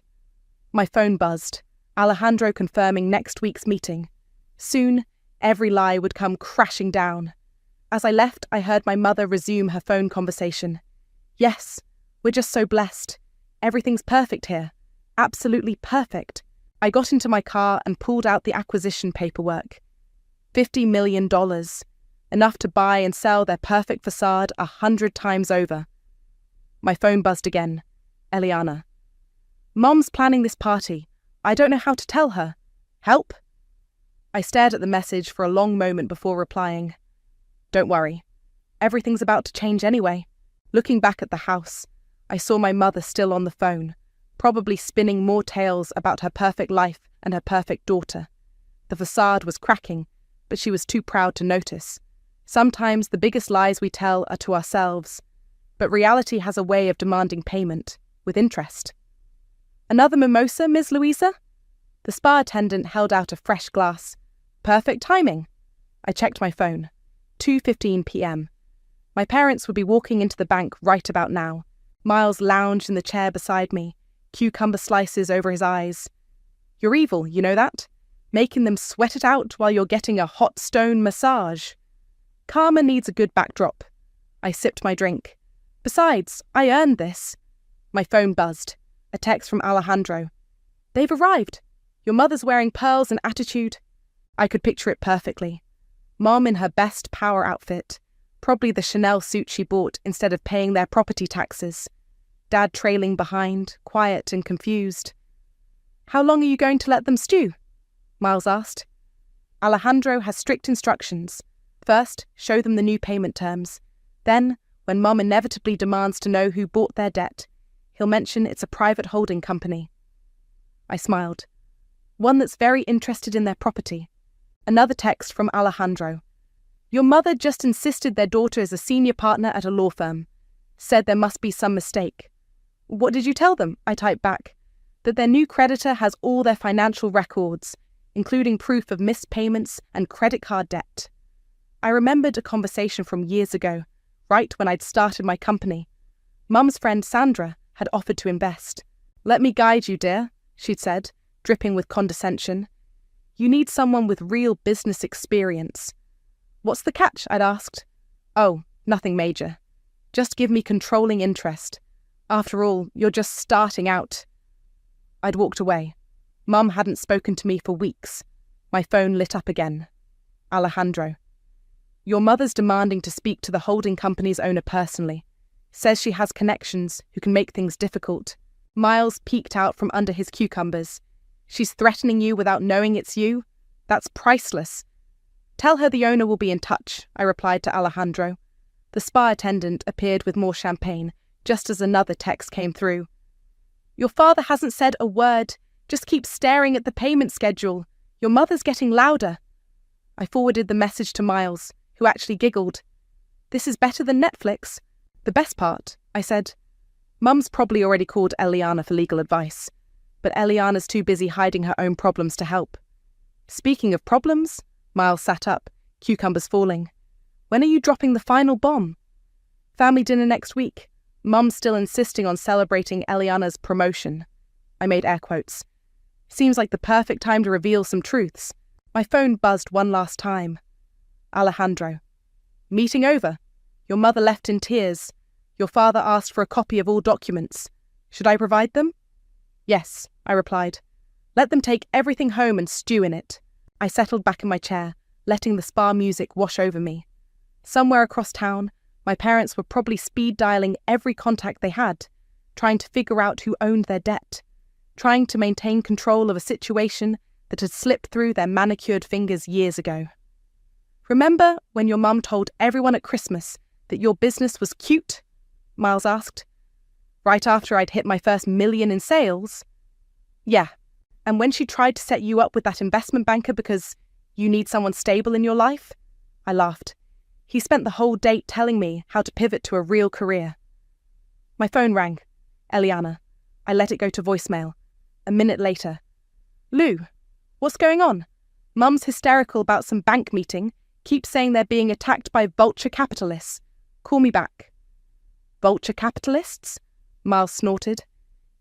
My phone buzzed, Alejandro confirming next week's meeting. Soon, every lie would come crashing down. As I left, I heard my mother resume her phone conversation. Yes, we're just so blessed. Everything's perfect here. Absolutely perfect. I got into my car and pulled out the acquisition paperwork. $50 million. Enough to buy and sell their perfect facade 100 times over. My phone buzzed again. Eliana. Mom's planning this party. I don't know how to tell her. Help? I stared at the message for a long moment before replying. Don't worry. Everything's about to change anyway. Looking back at the house, I saw my mother still on the phone, probably spinning more tales about her perfect life and her perfect daughter. The facade was cracking, but she was too proud to notice. Sometimes the biggest lies we tell are to ourselves, but reality has a way of demanding payment, with interest. Another mimosa, Ms. Louisa? The spa attendant held out a fresh glass. Perfect timing. I checked my phone. 2:15 p.m. My parents would be walking into the bank right about now. Miles lounged in the chair beside me, cucumber slices over his eyes. You're evil, you know that? Making them sweat it out while you're getting a hot stone massage. Karma needs a good backdrop. I sipped my drink. Besides, I earned this. My phone buzzed. A text from Alejandro. They've arrived. Your mother's wearing pearls and attitude. I could picture it perfectly. Mom in her best power outfit. Probably the Chanel suit she bought instead of paying their property taxes. Dad trailing behind, quiet and confused. How long are you going to let them stew? Miles asked. Alejandro has strict instructions. First, show them the new payment terms. Then, when Mom inevitably demands to know who bought their debt, he'll mention it's a private holding company. I smiled. One that's very interested in their property. Another text from Alejandro. Your mother just insisted their daughter is a senior partner at a law firm. Said there must be some mistake. What did you tell them? I typed back. That their new creditor has all their financial records, including proof of missed payments and credit card debt. I remembered a conversation from years ago, right when I'd started my company. Mum's friend Sandra had offered to invest. Let me guide you, dear, she'd said, dripping with condescension. You need someone with real business experience. What's the catch? I'd asked. Oh, nothing major. Just give me controlling interest. After all, you're just starting out. I'd walked away. Mum hadn't spoken to me for weeks. My phone lit up again. Alejandro. Your mother's demanding to speak to the holding company's owner personally. Says she has connections who can make things difficult. Miles peeked out from under his cucumbers. She's threatening you without knowing it's you? That's priceless. Tell her the owner will be in touch, I replied to Alejandro. The spa attendant appeared with more champagne, just as another text came through. Your father hasn't said a word. Just keep staring at the payment schedule. Your mother's getting louder. I forwarded the message to Miles, who actually giggled. "This is better than Netflix." "The best part," I said. "Mum's probably already called Eliana for legal advice, but Eliana's too busy hiding her own problems to help." "Speaking of problems," Miles sat up, cucumbers falling. "When are you dropping the final bomb?" "Family dinner next week. Mum's still insisting on celebrating Eliana's promotion." I made air quotes. "Seems like the perfect time to reveal some truths." My phone buzzed one last time. Alejandro. "Meeting over. Your mother left in tears. Your father asked for a copy of all documents. Should I provide them?" "Yes," I replied. "Let them take everything home and stew in it." I settled back in my chair, letting the spa music wash over me. Somewhere across town, my parents were probably speed dialing every contact they had, trying to figure out who owned their debt, trying to maintain control of a situation that had slipped through their manicured fingers years ago. "Remember when your mum told everyone at Christmas that your business was cute?" Miles asked. "Right after I'd hit my first million in sales?" "Yeah. And when she tried to set you up with that investment banker because you need someone stable in your life?" I laughed. "He spent the whole date telling me how to pivot to a real career." My phone rang. Eliana. I let it go to voicemail. A minute later. "Lou, what's going on? Mum's hysterical about some bank meeting, keeps saying they're being attacked by vulture capitalists. Call me back." "Vulture capitalists?" Miles snorted.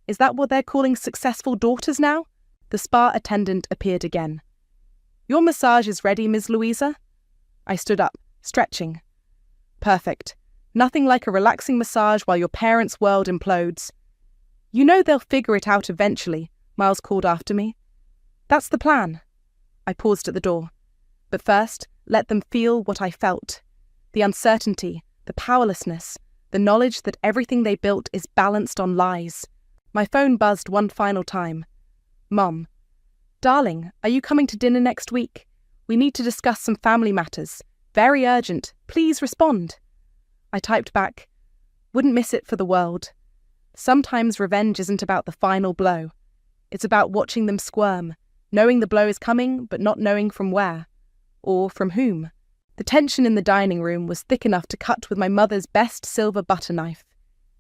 "Is that what they're calling successful daughters now?" The spa attendant appeared again. "Your massage is ready, Ms. Louisa." I stood up, stretching. "Perfect. Nothing like a relaxing massage while your parents' world implodes." "You know they'll figure it out eventually," Miles called after me. "That's the plan." I paused at the door. "But first, let them feel what I felt. The uncertainty, the powerlessness, the knowledge that everything they built is balanced on lies." My phone buzzed one final time. "Mom. Darling, are you coming to dinner next week? We need to discuss some family matters. Very urgent. Please respond." I typed back, "Wouldn't miss it for the world." Sometimes revenge isn't about the final blow. It's about watching them squirm, knowing the blow is coming but not knowing from where. Or from whom. The tension in the dining room was thick enough to cut with my mother's best silver butter knife.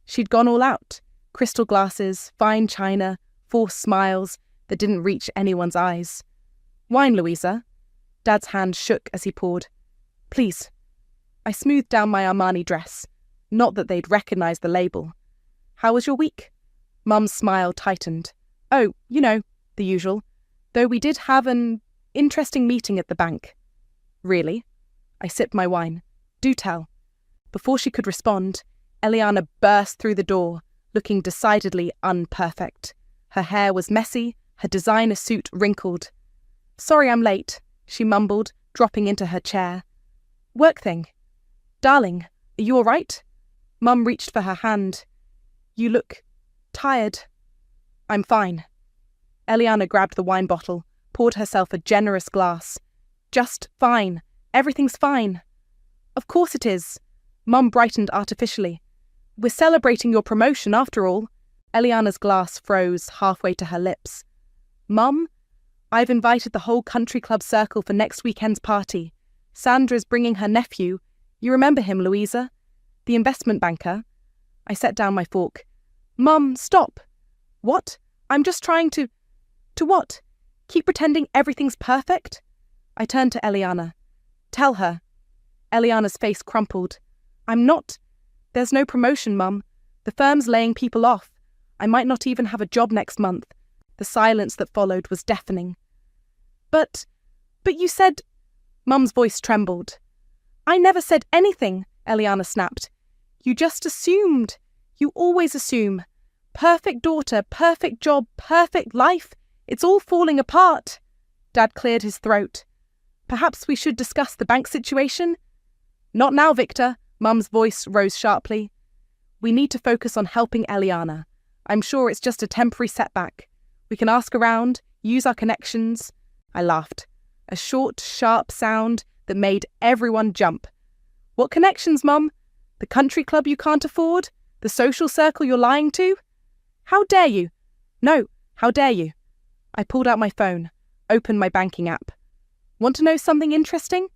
She'd gone all out. Crystal glasses, fine china, forced smiles that didn't reach anyone's eyes. "Wine, Louisa." Dad's hand shook as he poured. "Please." I smoothed down my Armani dress. Not that they'd recognise the label. "How was your week?" Mum's smile tightened. "Oh, you know, the usual. Though we did have an interesting meeting at the bank." "Really?" I sipped my wine. "Do tell." Before she could respond, Eliana burst through the door, looking decidedly unperfect. Her hair was messy, her designer suit wrinkled. "Sorry I'm late," she mumbled, dropping into her chair. "Work thing." "Darling, are you all right?" Mum reached for her hand. "You look tired." "I'm fine." Eliana grabbed the wine bottle, poured herself a generous glass. "Just fine. Everything's fine." "Of course it is." Mum brightened artificially. "We're celebrating your promotion after all." Eliana's glass froze halfway to her lips. "Mum, I've invited the whole country club circle for next weekend's party. Sandra's bringing her nephew. You remember him, Louisa? The investment banker." I set down my fork. "Mum, stop." "What? I'm just trying to..." "To what? Keep pretending everything's perfect?" I turned to Eliana. "Tell her." Eliana's face crumpled. "I'm not. There's no promotion, Mum. The firm's laying people off. I might not even have a job next month." The silence that followed was deafening. But you said..." Mum's voice trembled. "I never said anything," Eliana snapped. "You just assumed. You always assume. Perfect daughter, perfect job, perfect life. It's all falling apart." Dad cleared his throat. "Perhaps we should discuss the bank situation?" "Not now, Victor," Mum's voice rose sharply. "We need to focus on helping Eliana. I'm sure it's just a temporary setback. We can ask around, use our connections." I laughed. A short, sharp sound that made everyone jump. "What connections, Mum? The country club you can't afford? The social circle you're lying to?" "How dare you?" "No, how dare you?" I pulled out my phone, opened my banking app. Want to know something interesting?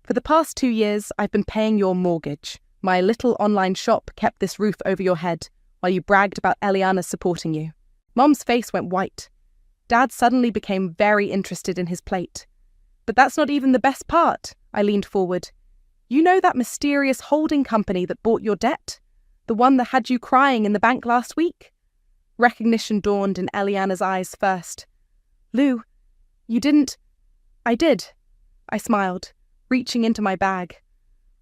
For the past 2 years, I've been paying your mortgage. My little online shop kept this roof over your head while you bragged about Eliana supporting you. Mom's face went white. Dad suddenly became very interested in his plate. But that's not even the best part, I leaned forward. You know that mysterious holding company that bought your debt? The one that had you crying in the bank last week? Recognition dawned in Eliana's eyes first. Lou, you didn't... I did. I smiled, reaching into my bag.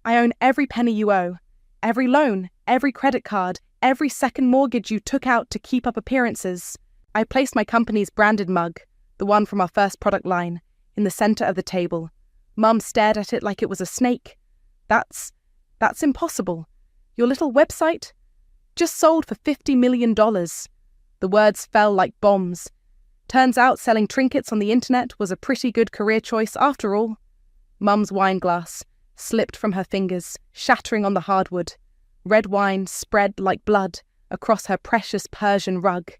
I own every penny you owe, every loan, every credit card, every second mortgage you took out to keep up appearances. I placed my company's branded mug, the one from our first product line, in the center of the table. Mum stared at it like it was a snake. That's impossible. Your little website? Just sold for $50 million. The words fell like bombs. Turns out selling trinkets on the internet was a pretty good career choice after all. Mum's wine glass slipped from her fingers, shattering on the hardwood. Red wine spread like blood across her precious Persian rug.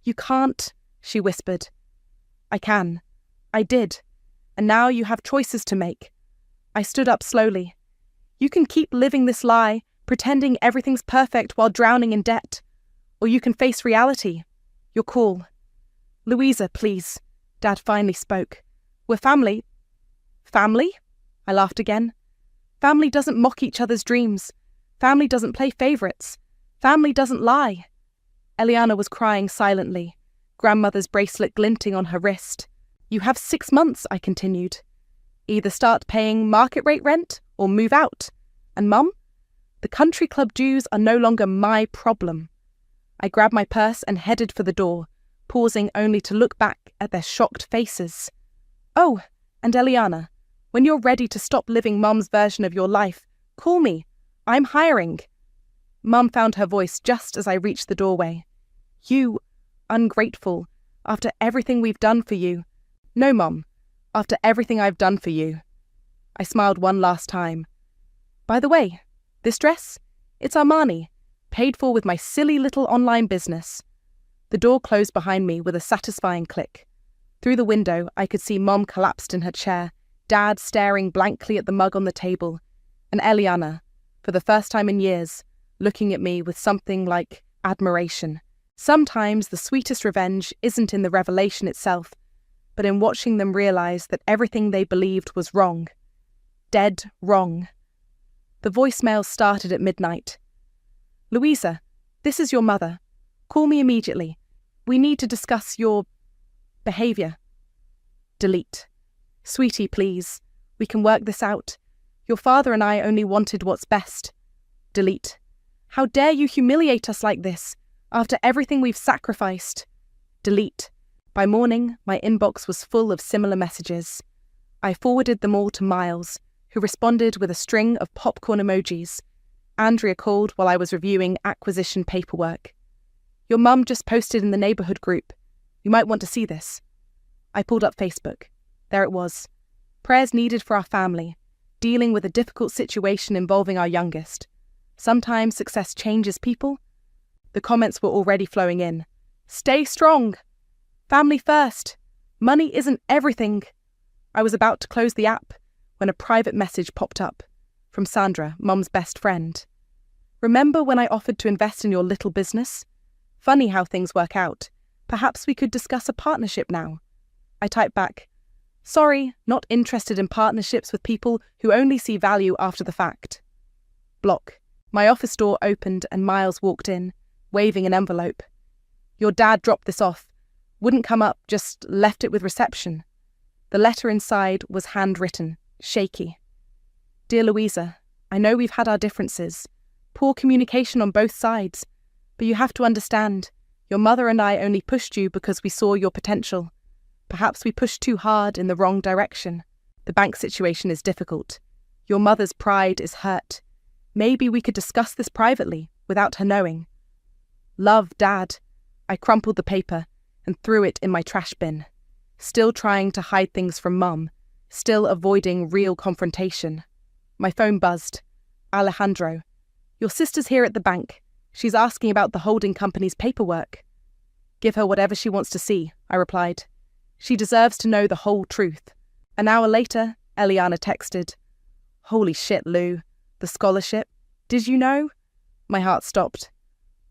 You can't, she whispered. I can. I did. And now you have choices to make. I stood up slowly. You can keep living this lie, pretending everything's perfect while drowning in debt. Or you can face reality. You're cool. Louisa, please. Dad finally spoke. We're family. Family? I laughed again. Family doesn't mock each other's dreams. Family doesn't play favourites. Family doesn't lie. Eliana was crying silently, grandmother's bracelet glinting on her wrist. You have 6 months, I continued. Either start paying market rate rent or move out. And Mum? The country club dues are no longer my problem. I grabbed my purse and headed for the door, pausing only to look back at their shocked faces. Oh, and Eliana, when you're ready to stop living Mum's version of your life, call me. I'm hiring. Mum found her voice just as I reached the doorway. You, ungrateful, after everything we've done for you. No, Mum, after everything I've done for you. I smiled one last time. By the way, this dress? It's Armani, paid for with my silly little online business. The door closed behind me with a satisfying click. Through the window, I could see Mum collapsed in her chair, Dad staring blankly at the mug on the table, and Eliana, for the first time in years, looking at me with something like admiration. Sometimes the sweetest revenge isn't in the revelation itself, but in watching them realize that everything they believed was wrong. Dead wrong. The voicemail started at midnight. Louisa, this is your mother. Call me immediately. We need to discuss your behavior. Delete. Sweetie, please. We can work this out. Your father and I only wanted what's best. Delete. How dare you humiliate us like this, after everything we've sacrificed? Delete. By morning, my inbox was full of similar messages. I forwarded them all to Miles, who responded with a string of popcorn emojis. Andrea called while I was reviewing acquisition paperwork. Your mum just posted in the neighbourhood group. You might want to see this. I pulled up Facebook. There it was. Prayers needed for our family, dealing with a difficult situation involving our youngest. Sometimes success changes people. The comments were already flowing in. Stay strong. Family first. Money isn't everything. I was about to close the app when a private message popped up from Sandra, Mum's best friend. Remember when I offered to invest in your little business? Funny how things work out. Perhaps we could discuss a partnership now. I typed back, sorry, not interested in partnerships with people who only see value after the fact. Block. My office door opened and Miles walked in, waving an envelope. Your dad dropped this off. Wouldn't come up, just left it with reception. The letter inside was handwritten, shaky. Dear Louisa, I know we've had our differences. Poor communication on both sides. But you have to understand, your mother and I only pushed you because we saw your potential. Perhaps we pushed too hard in the wrong direction. The bank situation is difficult. Your mother's pride is hurt. Maybe we could discuss this privately, without her knowing. Love, Dad. I crumpled the paper and threw it in my trash bin. Still trying to hide things from Mum. Still avoiding real confrontation. My phone buzzed. Alejandro. Your sister's here at the bank. She's asking about the holding company's paperwork. Give her whatever she wants to see, I replied. She deserves to know the whole truth. An hour later, Eliana texted, "Holy shit, Lou. The scholarship? Did you know?" My heart stopped.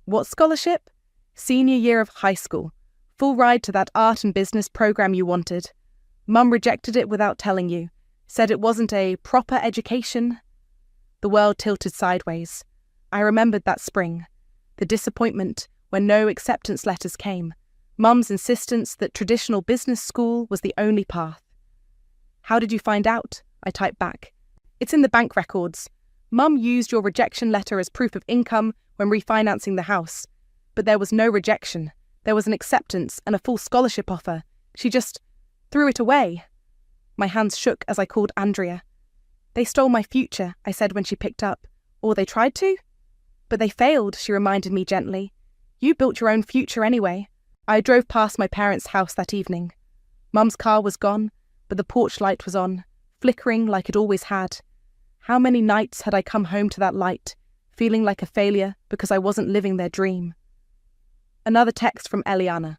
"What scholarship?" "Senior year of high school. Full ride to that art and business program you wanted. Mum rejected it without telling you. Said it wasn't a proper education." The world tilted sideways. I remembered that spring. The disappointment when no acceptance letters came. Mum's insistence that traditional business school was the only path. "How did you find out?" I typed back. "It's in the bank records. Mum used your rejection letter as proof of income when refinancing the house. But there was no rejection. There was an acceptance and a full scholarship offer. She just threw it away." My hands shook as I called Andrea. "They stole my future," I said when she picked up. "Or they tried to?" "But they failed," she reminded me gently. "You built your own future anyway." I drove past my parents' house that evening. Mum's car was gone, but the porch light was on, flickering like it always had. How many nights had I come home to that light, feeling like a failure because I wasn't living their dream? Another text from Eliana.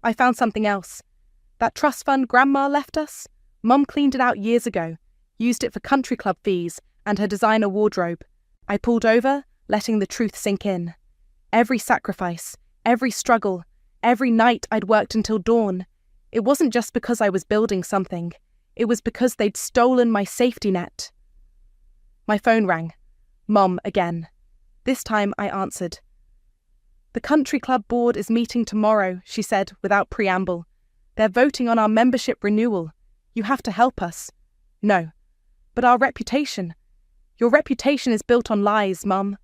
"I found something else. That trust fund Grandma left us? Mum cleaned it out years ago, used it for country club fees and her designer wardrobe. I pulled over, letting the truth sink in. Every sacrifice, every struggle, every night I'd worked until dawn. It wasn't just because I was building something. It was because they'd stolen my safety net." My phone rang. Mum again. This time I answered. "The country club board is meeting tomorrow," she said without preamble. "They're voting on our membership renewal. You have to help us." "No." "But our reputation." "Your reputation is built on lies, Mum.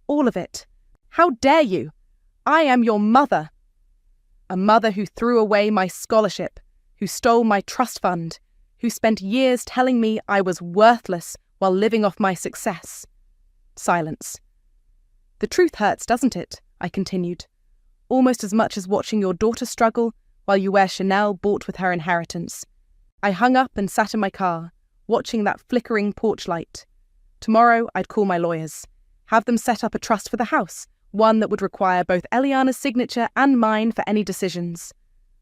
All of it. How dare you? I am your mother. A mother who threw away my scholarship, who stole my trust fund, who spent years telling me I was worthless while living off my success." Silence. "The truth hurts, doesn't it?" I continued. "Almost as much as watching your daughter struggle while you wear Chanel bought with her inheritance." I hung up and sat in my car, watching that flickering porch light. Tomorrow I'd call my lawyers, have them set up a trust for the house, one that would require both Eliana's signature and mine for any decisions.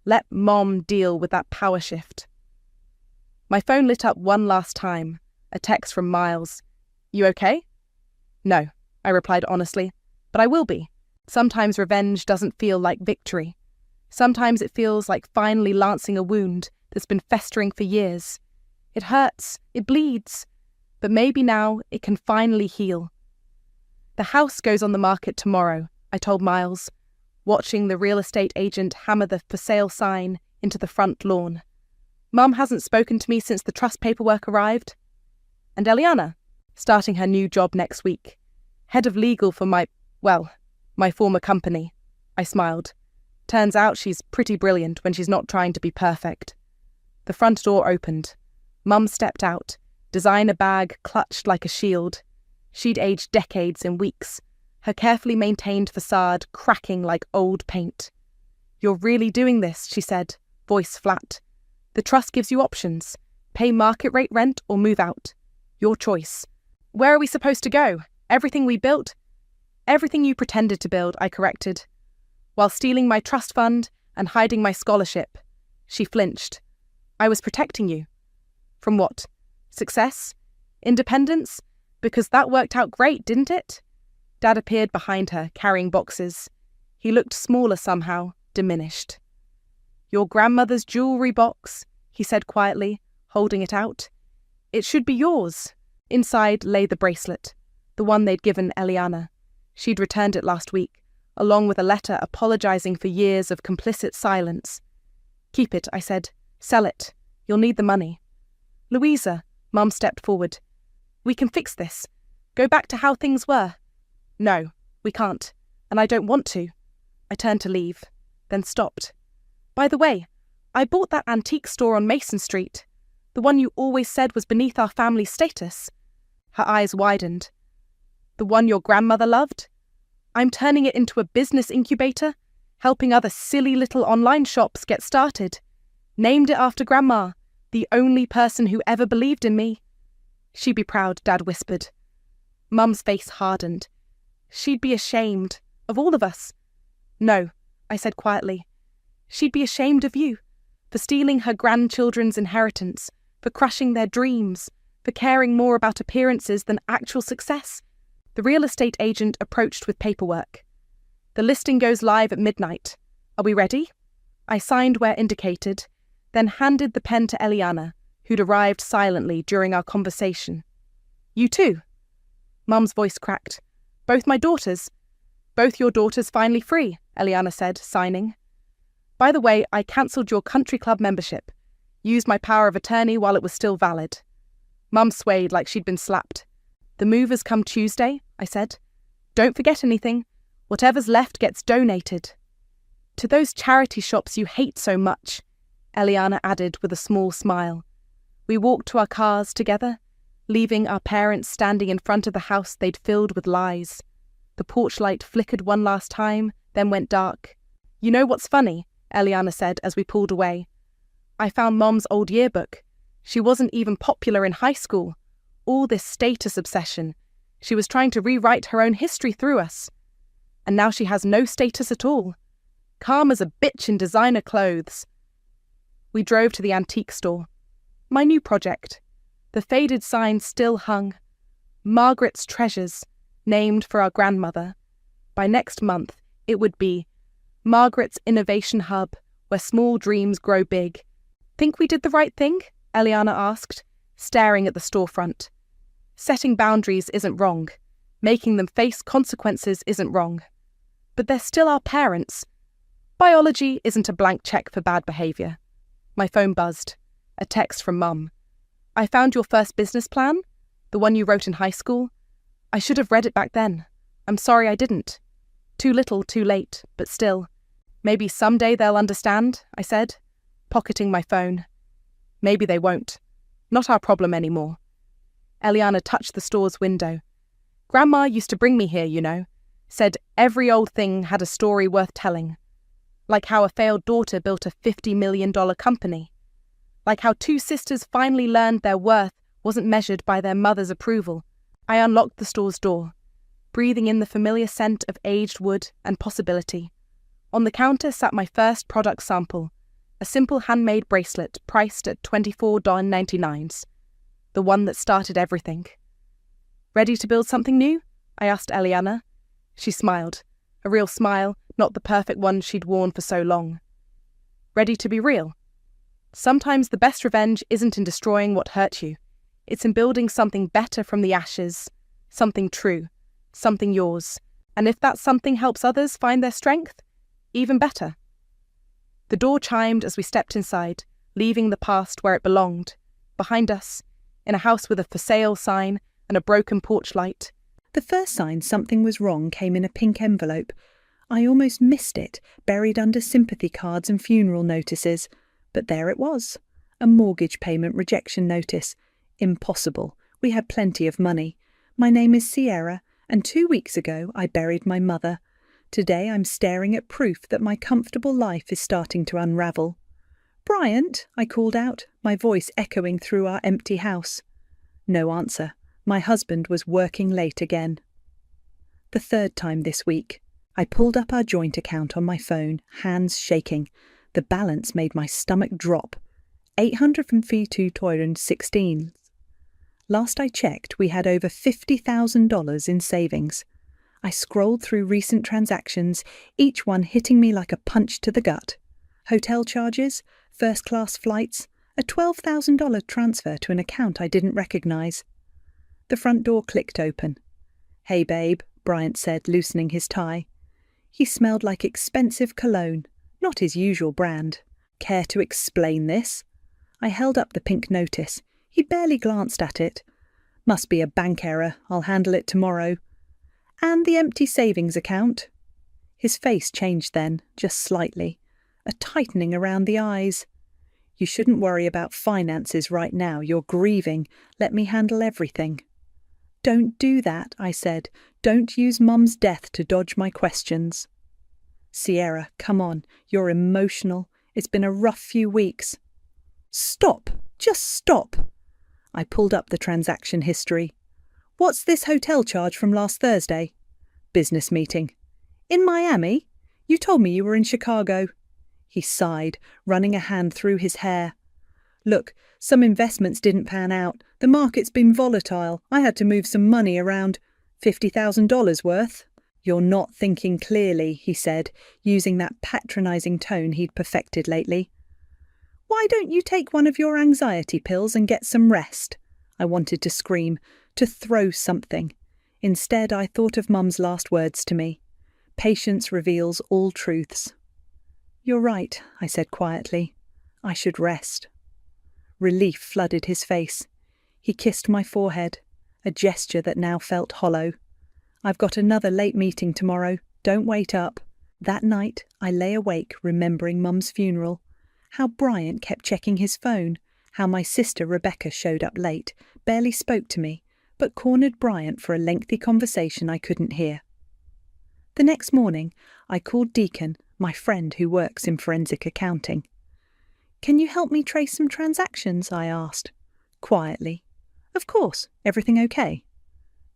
Let Mom deal with that power shift. My phone lit up one last time, a text from Miles. "You okay?" "No," I replied honestly, "but I will be. Sometimes revenge doesn't feel like victory. Sometimes it feels like finally lancing a wound that's been festering for years. It hurts, it bleeds, but maybe now it can finally heal." "The house goes on the market tomorrow," I told Miles, watching the real estate agent hammer the for sale sign into the front lawn. "Mum hasn't spoken to me since the trust paperwork arrived." "And Eliana?" "Starting her new job next week. Head of legal for my former company." I smiled. "Turns out she's pretty brilliant when she's not trying to be perfect." The front door opened. Mum stepped out, designer bag clutched like a shield. She'd aged decades in weeks, her carefully maintained facade cracking like old paint. "You're really doing this," she said, voice flat. "The trust gives you options. Pay market rate rent or move out. Your choice." "Where are we supposed to go? Everything we built?" "Everything you pretended to build," I corrected. "While stealing my trust fund and hiding my scholarship." She flinched. "I was protecting you." "From what? Success? Independence? Because that worked out great, didn't it?" Dad appeared behind her, carrying boxes. He looked smaller somehow, diminished. "Your grandmother's jewellery box," he said quietly, holding it out. "It should be yours." Inside lay the bracelet, the one they'd given Eliana. She'd returned it last week, along with a letter apologising for years of complicit silence. "Keep it," I said. "Sell it. You'll need the money." "Louisa," Mum stepped forward. "We can fix this. Go back to how things were." "No, we can't, and I don't want to." I turned to leave, then stopped. "By the way, I bought that antique store on Mason Street, the one you always said was beneath our family status." Her eyes widened. "The one your grandmother loved? I'm turning it into a business incubator, helping other silly little online shops get started. Named it after Grandma, the only person who ever believed in me." "She'd be proud," Dad whispered. Mum's face hardened. "She'd be ashamed of all of us." "No," I said quietly. "She'd be ashamed of you for stealing her grandchildren's inheritance, for crushing their dreams, for caring more about appearances than actual success. The real estate agent approached with paperwork. The listing goes live at midnight. Are we ready? I signed where indicated, then handed the pen to Eliana, who'd arrived silently during our conversation. You too? Mum's voice cracked. Both my daughters. Both your daughters finally free, Eliana said, signing. By the way, I cancelled your country club membership. Used my power of attorney while it was still valid. Mum swayed like she'd been slapped. The movers come Tuesday, I said. Don't forget anything. Whatever's left gets donated. To those charity shops you hate so much, Eliana added with a small smile. We walked to our cars together, leaving our parents standing in front of the house they'd filled with lies. The porch light flickered one last time, then went dark. You know what's funny? Eliana said as we pulled away. I found Mom's old yearbook. She wasn't even popular in high school. All this status obsession. She was trying to rewrite her own history through us. And now she has no status at all. Calm as a bitch in designer clothes. We drove to the antique store. My new project. The faded sign still hung. Margaret's Treasures, named for our grandmother. By next month, it would be Margaret's Innovation Hub, where small dreams grow big. Think we did the right thing? Eliana asked, staring at the storefront. Setting boundaries isn't wrong. Making them face consequences isn't wrong. But they're still our parents. Biology isn't a blank check for bad behaviour. My phone buzzed. A text from Mum. I found your first business plan, the one you wrote in high school. I should have read it back then. I'm sorry I didn't. Too little, too late, but still. Maybe someday they'll understand, I said, pocketing my phone. Maybe they won't. Not our problem anymore. Eliana touched the store's window. Grandma used to bring me here, you know. Said every old thing had a story worth telling. Like how a failed daughter built a $50 million company. Like how two sisters finally learned their worth wasn't measured by their mother's approval. I unlocked the store's door, breathing in the familiar scent of aged wood and possibility. On the counter sat my first product sample, a simple handmade bracelet priced at $24.99, the one that started everything. Ready to build something new? I asked Eliana. She smiled, a real smile, not the perfect one she'd worn for so long. Ready to be real? Sometimes the best revenge isn't in destroying what hurt you. It's in building something better from the ashes, something true, something yours. And if that something helps others find their strength, even better. The door chimed as we stepped inside, leaving the past where it belonged, behind us, in a house with a for sale sign and a broken porch light. The first sign something was wrong came in a pink envelope. I almost missed it, buried under sympathy cards and funeral notices. But there it was, a mortgage payment rejection notice. Impossible. We had plenty of money. My name is Sierra, and 2 weeks ago I buried my mother. Today I'm staring at proof that my comfortable life is starting to unravel. Bryant, I called out, my voice echoing through our empty house. No answer. My husband was working late again. The third time this week. I pulled up our joint account on my phone, hands shaking. The balance made my stomach drop. $852.16. Last I checked, we had over $50,000 in savings. I scrolled through recent transactions, each one hitting me like a punch to the gut. Hotel charges, first-class flights, a $12,000 transfer to an account I didn't recognise. The front door clicked open. "Hey, babe," Bryant said, loosening his tie. He smelled like expensive cologne, not his usual brand. Care to explain this? I held up the pink notice. He barely glanced at it. Must be a bank error. I'll handle it tomorrow. And the empty savings account? His face changed then, just slightly. A tightening around the eyes. You shouldn't worry about finances right now. You're grieving. Let me handle everything. Don't do that, I said. Don't use Mum's death to dodge my questions. Sierra, come on. You're emotional. It's been a rough few weeks. Stop. Just stop. I pulled up the transaction history. What's this hotel charge from last Thursday? Business meeting. In Miami? You told me you were in Chicago. He sighed, running a hand through his hair. Look, some investments didn't pan out. The market's been volatile. I had to move some money around. $50,000 worth. You're not thinking clearly, he said, using that patronising tone he'd perfected lately. Why don't you take one of your anxiety pills and get some rest? I wanted to scream, to throw something. Instead, I thought of Mum's last words to me. Patience reveals all truths. You're right, I said quietly. I should rest. Relief flooded his face. He kissed my forehead, a gesture that now felt hollow. I've got another late meeting tomorrow. Don't wait up. That night, I lay awake remembering Mum's funeral. How Bryant kept checking his phone. How my sister Rebecca showed up late, barely spoke to me, but cornered Bryant for a lengthy conversation I couldn't hear. The next morning, I called Deacon, my friend who works in forensic accounting. Can you help me trace some transactions? I asked. Quietly. Of course. Everything okay?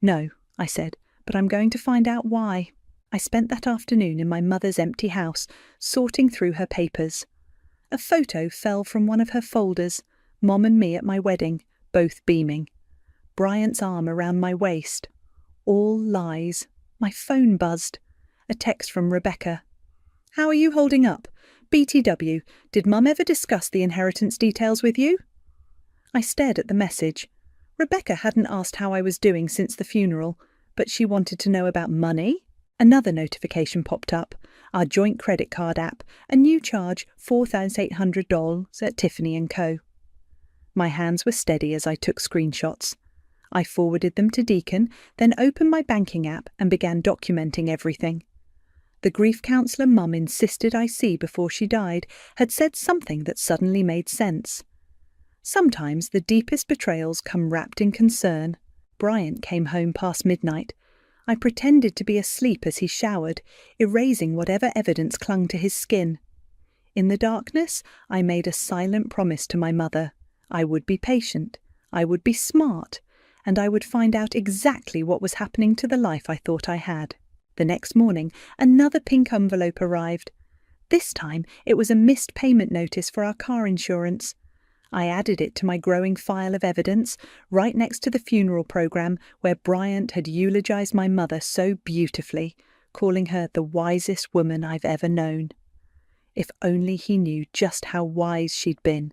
No, I said, but I'm going to find out why. I spent that afternoon in my mother's empty house, sorting through her papers. A photo fell from one of her folders, Mom and me at my wedding, both beaming. Bryant's arm around my waist. All lies. My phone buzzed. A text from Rebecca. How are you holding up? BTW, did Mum ever discuss the inheritance details with you? I stared at the message. Rebecca hadn't asked how I was doing since the funeral, but she wanted to know about money. Another notification popped up. Our joint credit card app, a new charge, $4,800 at Tiffany & Co. My hands were steady as I took screenshots. I forwarded them to Deacon, then opened my banking app and began documenting everything. The grief counsellor Mum insisted I see before she died had said something that suddenly made sense. Sometimes the deepest betrayals come wrapped in concern. Bryant came home past midnight. I pretended to be asleep as he showered, erasing whatever evidence clung to his skin. In the darkness, I made a silent promise to my mother. I would be patient, I would be smart, and I would find out exactly what was happening to the life I thought I had. The next morning, another pink envelope arrived. This time, it was a missed payment notice for our car insurance. I added it to my growing file of evidence, right next to the funeral programme where Bryant had eulogized my mother so beautifully, calling her the wisest woman I've ever known. If only he knew just how wise she'd been,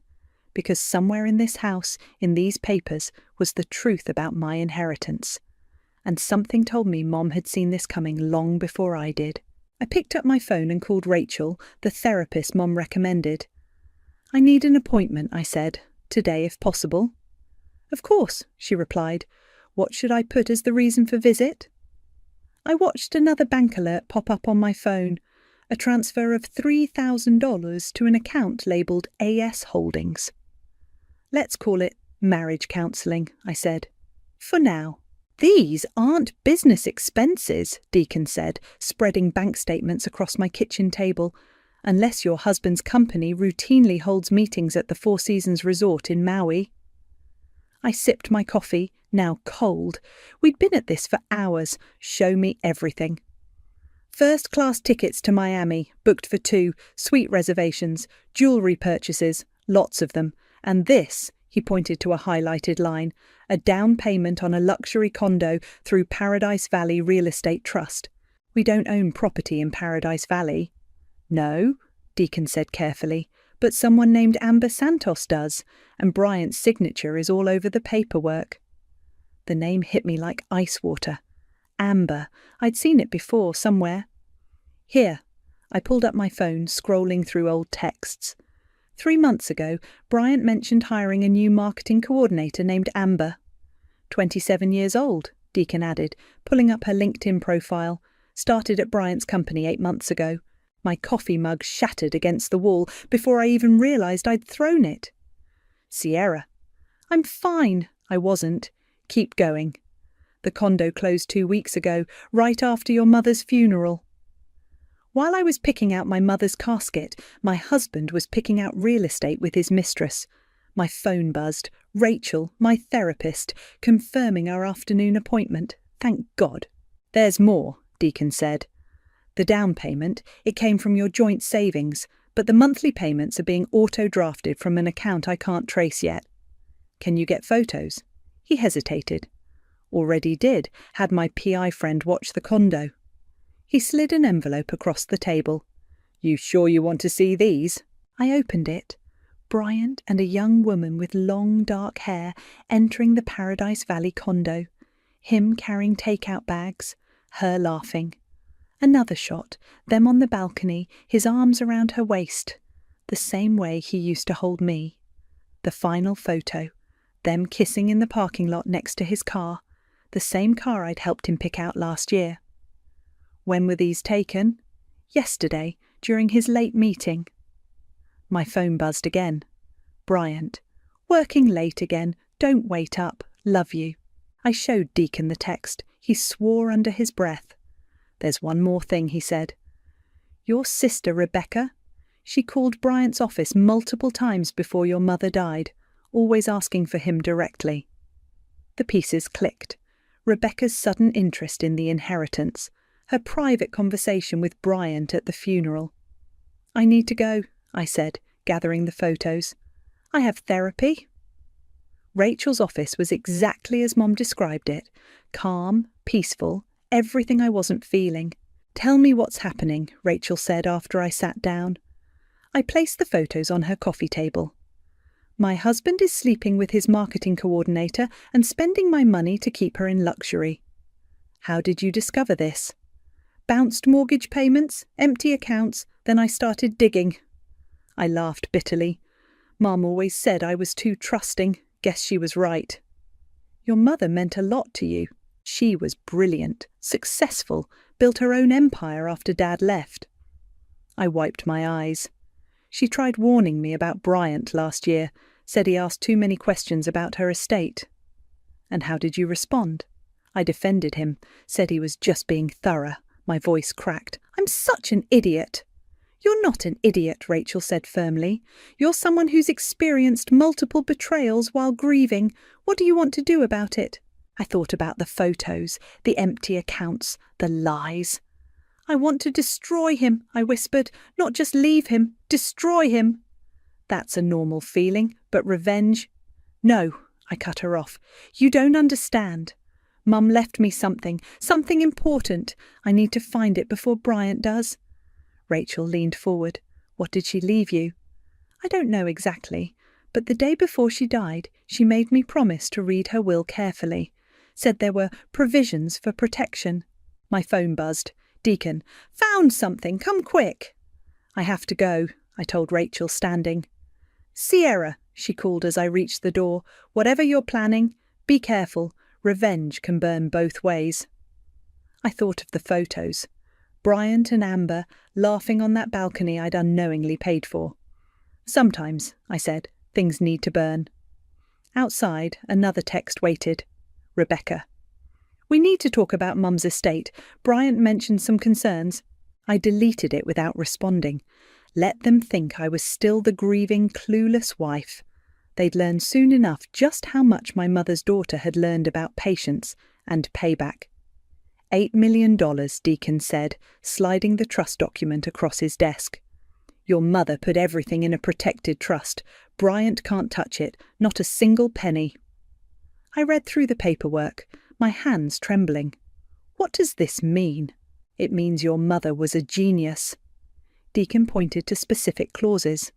because somewhere in this house, in these papers, was the truth about my inheritance. And something told me Mom had seen this coming long before I did. I picked up my phone and called Rachel, the therapist Mom recommended. I need an appointment, I said, today if possible. Of course, she replied. What should I put as the reason for visit? I watched another bank alert pop up on my phone, a transfer of $3,000 to an account labelled AS Holdings. Let's call it marriage counselling, I said. For now. These aren't business expenses, Deacon said, spreading bank statements across my kitchen table, unless your husband's company routinely holds meetings at the Four Seasons Resort in Maui. I sipped my coffee, now cold. We'd been at this for hours. Show me everything. First-class tickets to Miami, booked for 2, suite reservations, jewellery purchases, lots of them, and this, he pointed to a highlighted line, a down payment on a luxury condo through Paradise Valley Real Estate Trust. We don't own property in Paradise Valley. No, Deacon said carefully, but someone named Amber Santos does, and Bryant's signature is all over the paperwork. The name hit me like ice water. Amber. I'd seen it before, somewhere. Here. I pulled up my phone, scrolling through old texts. 3 months ago, Bryant mentioned hiring a new marketing coordinator named Amber. 27 years old, Deacon added, pulling up her LinkedIn profile. Started at Bryant's company 8 months ago. My coffee mug shattered against the wall before I even realised I'd thrown it. Sierra. I'm fine. I wasn't. Keep going. The condo closed 2 weeks ago, right after your mother's funeral. While I was picking out my mother's casket, my husband was picking out real estate with his mistress. My phone buzzed. Rachel, my therapist, confirming our afternoon appointment. Thank God. There's more, Deacon said. The down payment, it came from your joint savings, but the monthly payments are being auto-drafted from an account I can't trace yet. Can you get photos? He hesitated. Already did, had my PI friend watch the condo. He slid an envelope across the table. You sure you want to see these? I opened it. Bryant and a young woman with long dark hair entering the Paradise Valley condo. Him carrying take-out bags, her laughing. Another shot, them on the balcony, his arms around her waist, the same way he used to hold me. The final photo, them kissing in the parking lot next to his car, the same car I'd helped him pick out last year. When were these taken? Yesterday, during his late meeting. My phone buzzed again. Bryant. Working late again, don't wait up, love you. I showed Deacon the text. He swore under his breath. There's one more thing, he said. Your sister, Rebecca? She called Bryant's office multiple times before your mother died, always asking for him directly. The pieces clicked. Rebecca's sudden interest in the inheritance, her private conversation with Bryant at the funeral. I need to go, I said, gathering the photos. I have therapy. Rachel's office was exactly as Mom described it. Calm, peaceful, everything I wasn't feeling. Tell me what's happening, Rachel said after I sat down. I placed the photos on her coffee table. My husband is sleeping with his marketing coordinator and spending my money to keep her in luxury. How did you discover this? Bounced mortgage payments, empty accounts, then I started digging. I laughed bitterly. Mum always said I was too trusting. Guess she was right. Your mother meant a lot to you. She was brilliant, successful, built her own empire after Dad left. I wiped my eyes. She tried warning me about Bryant last year, said he asked too many questions about her estate. And how did you respond? I defended him, said he was just being thorough. My voice cracked. I'm such an idiot. You're not an idiot, Rachel said firmly. You're someone who's experienced multiple betrayals while grieving. What do you want to do about it? I thought about the photos, the empty accounts, the lies. I want to destroy him, I whispered, not just leave him, destroy him. That's a normal feeling, but revenge? No, I cut her off. You don't understand. Mum left me something important. I need to find it before Bryant does. Rachel leaned forward. What did she leave you? I don't know exactly, but the day before she died, she made me promise to read her will carefully. Said there were provisions for protection. My phone buzzed. Deacon, found something, come quick. I have to go, I told Rachel, standing. Sierra, she called as I reached the door, whatever you're planning, be careful. Revenge can burn both ways. I thought of the photos. Bryant and Amber laughing on that balcony I'd unknowingly paid for. Sometimes, I said, things need to burn. Outside, another text waited. Rebecca. We need to talk about Mum's estate. Bryant mentioned some concerns. I deleted it without responding. Let them think I was still the grieving, clueless wife. They'd learn soon enough just how much my mother's daughter had learned about patience and payback. $8 million, Deacon said, sliding the trust document across his desk. Your mother put everything in a protected trust. Bryant can't touch it, not a single penny. I read through the paperwork, my hands trembling. What does this mean? It means your mother was a genius. Deacon pointed to specific clauses.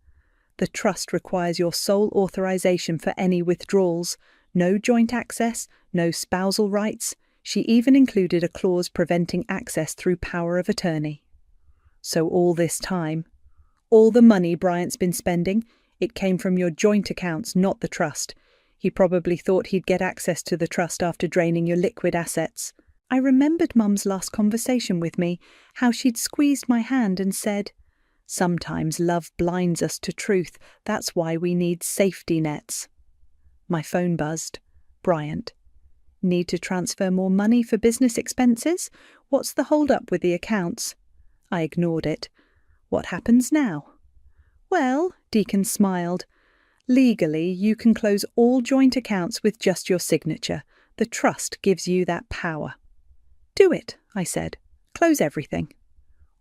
The trust requires your sole authorization for any withdrawals, no joint access, no spousal rights. She even included a clause preventing access through power of attorney. So all this time, all the money Bryant's been spending, it came from your joint accounts, not the trust. He probably thought he'd get access to the trust after draining your liquid assets. I remembered Mum's last conversation with me, how she'd squeezed my hand and said, sometimes love blinds us to truth. That's why we need safety nets. My phone buzzed. Bryant. Need to transfer more money for business expenses? What's the hold-up with the accounts? I ignored it. What happens now? Well, Deacon smiled. Legally, you can close all joint accounts with just your signature. The trust gives you that power. Do it, I said. Close everything.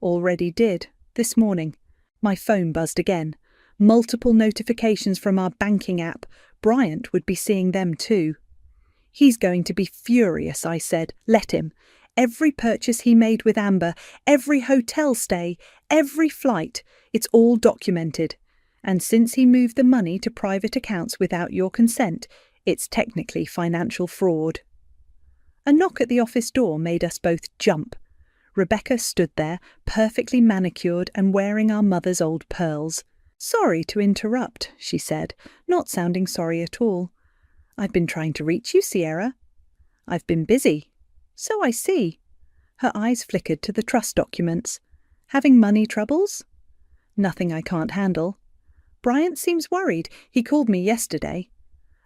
Already did, this morning. My phone buzzed again. Multiple notifications from our banking app. Bryant would be seeing them too. He's going to be furious, I said. Let him. Every purchase he made with Amber, every hotel stay, every flight, it's all documented. And since he moved the money to private accounts without your consent, it's technically financial fraud. A knock at the office door made us both jump. Rebecca stood there, perfectly manicured and wearing our mother's old pearls. "Sorry to interrupt," she said, not sounding sorry at all. "I've been trying to reach you, Sierra." "I've been busy." "So I see." Her eyes flickered to the trust documents. "Having money troubles?" "Nothing I can't handle." "Bryant seems worried. He called me yesterday."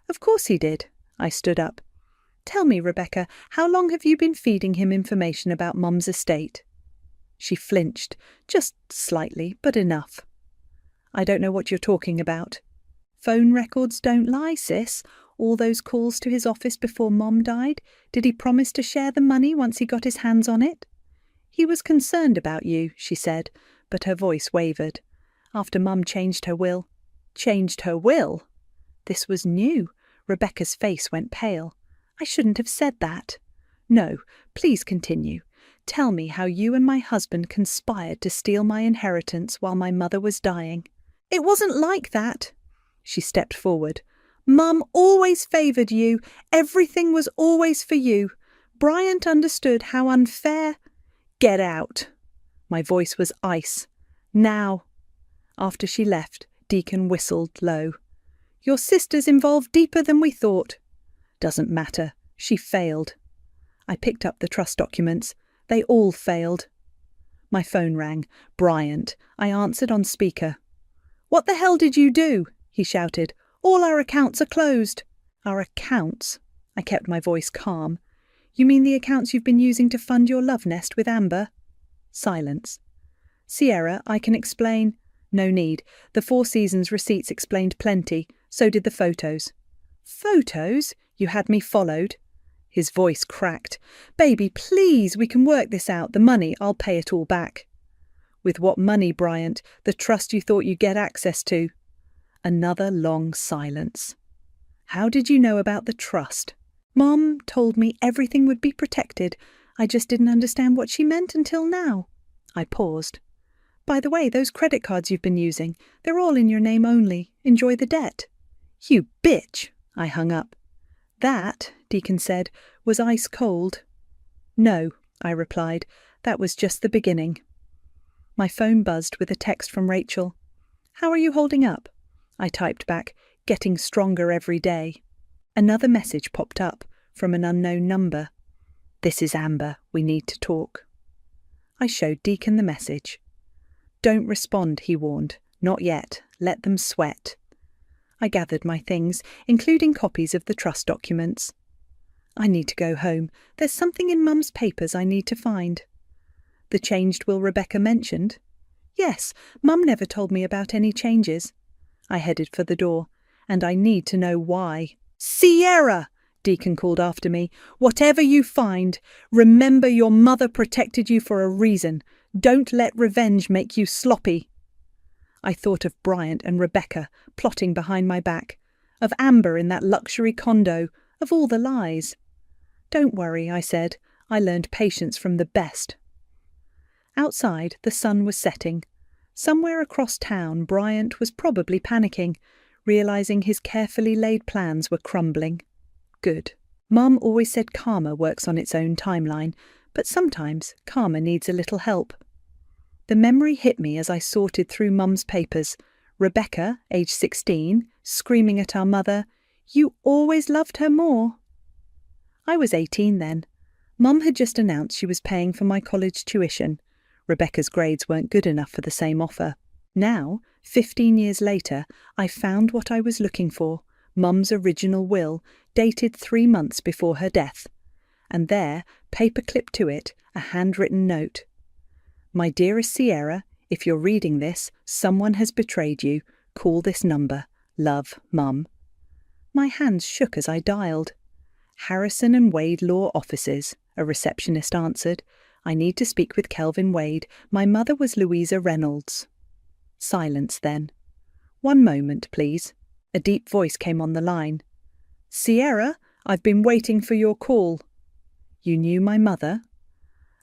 "Of course he did." I stood up. "Tell me, Rebecca, how long have you been feeding him information about Mum's estate?" She flinched, just slightly, but enough. "I don't know what you're talking about." "Phone records don't lie, sis. All those calls to his office before Mom died. Did he promise to share the money once he got his hands on it?" "He was concerned about you," she said, but her voice wavered. "After Mum changed her will." "Changed her will?" This was new. Rebecca's face went pale. "I shouldn't have said that." "No, please continue. Tell me how you and my husband conspired to steal my inheritance while my mother was dying." "It wasn't like that." She stepped forward. "Mum always favoured you. Everything was always for you. Bryant understood how unfair—" "Get out." My voice was ice. "Now." After she left, Deacon whistled low. "Your sister's involved deeper than we thought." "Doesn't matter. She failed." I picked up the trust documents. They all failed. My phone rang. Bryant. I answered on speaker. "What the hell did you do?" he shouted. "All our accounts are closed." "Our accounts?" I kept my voice calm. "You mean the accounts you've been using to fund your love nest with Amber?" Silence. "Sierra, I can explain." "No need. The Four Seasons receipts explained plenty. So did the photos." "Photos? You had me followed." His voice cracked. "Baby, please, we can work this out. The money, I'll pay it all back." "With what money, Bryant? The trust you thought you'd get access to?" Another long silence. "How did you know about the trust?" "Mom told me everything would be protected. I just didn't understand what she meant until now." I paused. "By the way, those credit cards you've been using, they're all in your name only. Enjoy the debt." "You bitch!" I hung up. "That," Deacon said, "was ice cold." "No," I replied. "That was just the beginning." My phone buzzed with a text from Rachel. "How are you holding up?" I typed back, "Getting stronger every day." Another message popped up from an unknown number. "This is Amber. We need to talk." I showed Deacon the message. "Don't respond," he warned. "Not yet. Let them sweat." I gathered my things, including copies of the trust documents. "I need to go home. There's something in Mum's papers I need to find." "The changed will Rebecca mentioned?" "Yes, Mum never told me about any changes." I headed for the door. "And I need to know why." "Sierra!" Deacon called after me. "Whatever you find, remember your mother protected you for a reason. Don't let revenge make you sloppy." I thought of Bryant and Rebecca plotting behind my back, of Amber in that luxury condo, of all the lies. "Don't worry," I said. "I learned patience from the best." Outside, the sun was setting. Somewhere across town, Bryant was probably panicking, realising his carefully laid plans were crumbling. Good. Mum always said karma works on its own timeline, but sometimes karma needs a little help. The memory hit me as I sorted through Mum's papers. Rebecca, age 16, screaming at our mother, "You always loved her more." I was 18 then. Mum had just announced she was paying for my college tuition. Rebecca's grades weren't good enough for the same offer. Now, 15 years later, I found what I was looking for, Mum's original will, dated 3 months before her death. And there, paperclipped to it, a handwritten note. "My dearest Sierra, if you're reading this, someone has betrayed you. Call this number. Love, Mum." My hands shook as I dialed. "Harrison and Wade Law Offices," a receptionist answered. "I need to speak with Kelvin Wade. My mother was Louisa Reynolds." Silence then. "One moment, please." A deep voice came on the line. "Sierra, I've been waiting for your call." "You knew my mother?"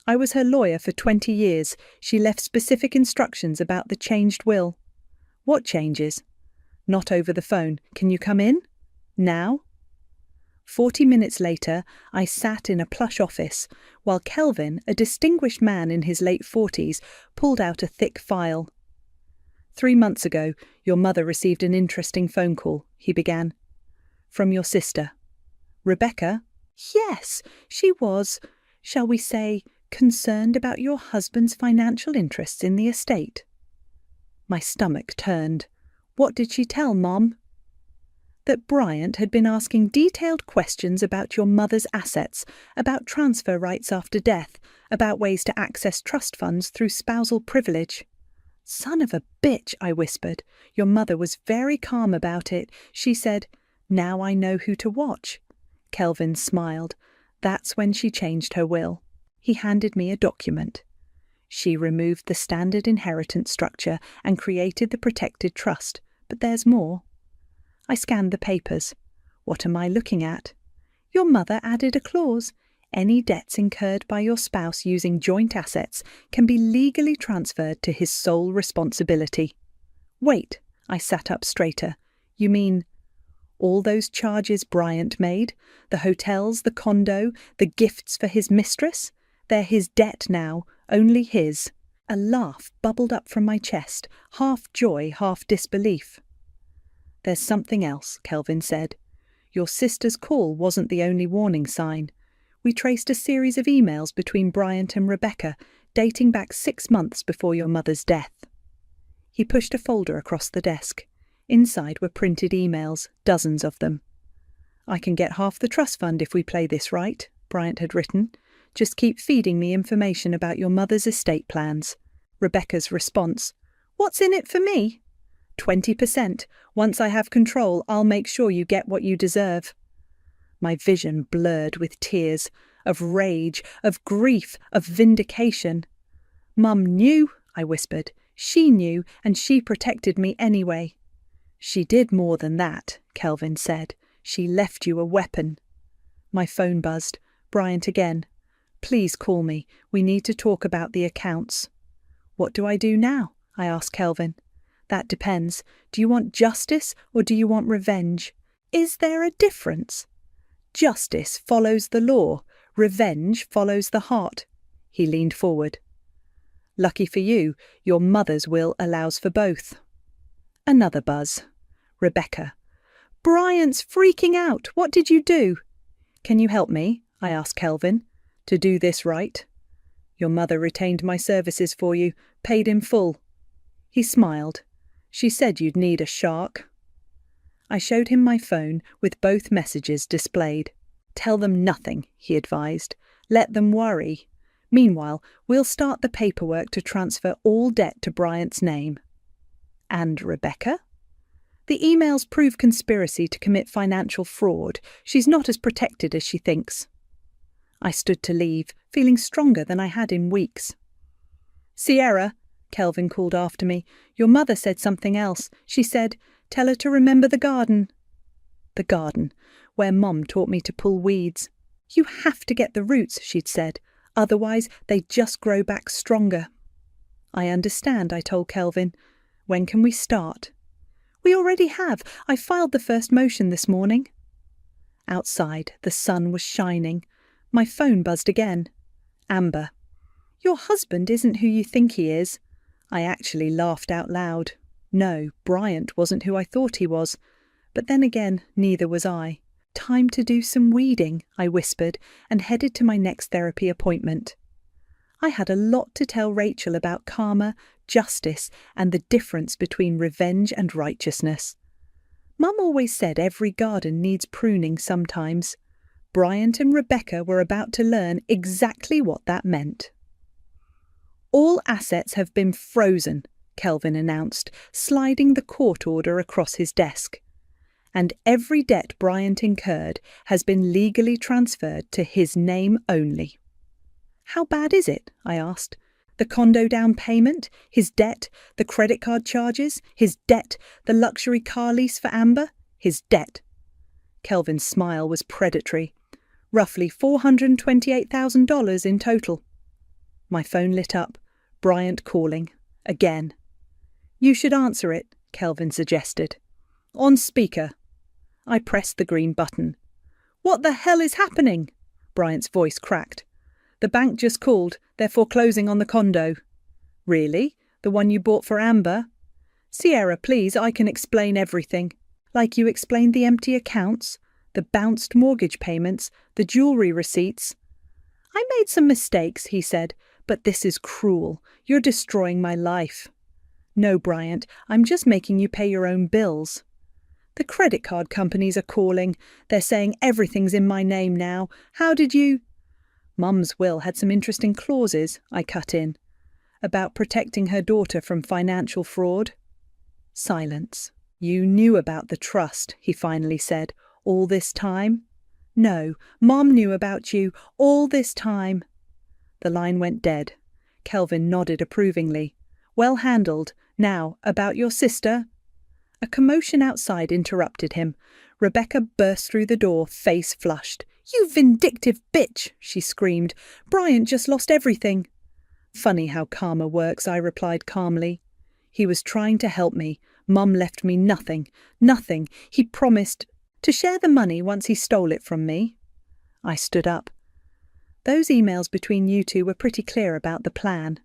"I was her lawyer for 20 years. She left specific instructions about the changed will." "What changes?" "Not over the phone. Can you come in?" "Now?" 40 minutes later, I sat in a plush office, while Kelvin, a distinguished man in his late 40s, pulled out a thick file. "3 months ago, your mother received an interesting phone call," he began. "From your sister." "Rebecca?" "Yes, she was, shall we say, concerned about your husband's financial interests in the estate." My stomach turned. "What did she tell, Mom?" "That Bryant had been asking detailed questions about your mother's assets, about transfer rights after death, about ways to access trust funds through spousal privilege." "Son of a bitch," I whispered. "Your mother was very calm about it. She said, 'Now I know who to watch.'" Kelvin smiled. "That's when she changed her will." He handed me a document. "She removed the standard inheritance structure and created the protected trust. But there's more." I scanned the papers. "What am I looking at?" "Your mother added a clause. Any debts incurred by your spouse using joint assets can be legally transferred to his sole responsibility." "Wait," I sat up straighter. "You mean all those charges Bryant made? The hotels, the condo, the gifts for his mistress? They're his debt now, only his." A laugh bubbled up from my chest, half joy, half disbelief. "There's something else," Kelvin said. "Your sister's call wasn't the only warning sign. We traced a series of emails between Bryant and Rebecca, dating back 6 months before your mother's death." He pushed a folder across the desk. Inside were printed emails, dozens of them. "I can get half the trust fund if we play this right," Bryant had written. "Just keep feeding me information about your mother's estate plans." Rebecca's response: "What's in it for me?" 20%. Once I have control, I'll make sure you get what you deserve." My vision blurred with tears, of rage, of grief, of vindication. "Mum knew," I whispered. "She knew, and she protected me anyway." "She did more than that," Kelvin said. "She left you a weapon." My phone buzzed. Bryant again. "Please call me. We need to talk about the accounts." "What do I do now?" I asked Kelvin. "That depends. Do you want justice or do you want revenge?" "Is there a difference?" "Justice follows the law. Revenge follows the heart." He leaned forward. "Lucky for you, your mother's will allows for both." Another buzz. Rebecca. "Bryant's freaking out. What did you do?" "Can you help me?" I asked Kelvin. "To do this right." "Your mother retained my services for you, paid in full." He smiled. "She said you'd need a shark." I showed him my phone with both messages displayed. "Tell them nothing," he advised. "Let them worry. Meanwhile, we'll start the paperwork to transfer all debt to Bryant's name." "And Rebecca?" "The emails prove conspiracy to commit financial fraud. She's not as protected as she thinks." I stood to leave, feeling stronger than I had in weeks. "Sierra," Kelvin called after me, "your mother said something else. She said, 'Tell her to remember the garden.'" The garden, where Mom taught me to pull weeds. "You have to get the roots," she'd said. "Otherwise, they just grow back stronger." "I understand," I told Kelvin. "When can we start?" "We already have. I filed the first motion this morning." Outside, the sun was shining. My phone buzzed again. Amber. "Your husband isn't who you think he is." I actually laughed out loud. No, Bryant wasn't who I thought he was. But then again, neither was I. "Time to do some weeding," I whispered, and headed to my next therapy appointment. I had a lot to tell Rachel about karma, justice, and the difference between revenge and righteousness. Mum always said every garden needs pruning sometimes. Bryant and Rebecca were about to learn exactly what that meant. "All assets have been frozen," Kelvin announced, sliding the court order across his desk. "And every debt Bryant incurred has been legally transferred to his name only." "How bad is it?" I asked. The condo down payment, his debt, the credit card charges, his debt, the luxury car lease for Amber, his debt. Kelvin's smile was predatory. Roughly $428,000 in total. My phone lit up. Bryant calling. Again. You should answer it, Kelvin suggested. On speaker. I pressed the green button. What the hell is happening? Bryant's voice cracked. The bank just called. They're foreclosing on the condo. Really? The one you bought for Amber? Sierra, please, I can explain everything. Like you explained the empty accounts, the bounced mortgage payments, the jewelry receipts. I made some mistakes, he said, but this is cruel. You're destroying my life. No, Bryant, I'm just making you pay your own bills. The credit card companies are calling. They're saying everything's in my name now. How did you... Mum's will had some interesting clauses, I cut in, about protecting her daughter from financial fraud. Silence. You knew about the trust, he finally said, all this time? No, Mom knew about you all this time. The line went dead. Kelvin nodded approvingly. Well handled. Now, about your sister? A commotion outside interrupted him. Rebecca burst through the door, face flushed. You vindictive bitch, she screamed. Bryant just lost everything. Funny how karma works, I replied calmly. He was trying to help me. Mum left me nothing. Nothing. He promised to share the money once he stole it from me. I stood up. Those emails between you two were pretty clear about the plan.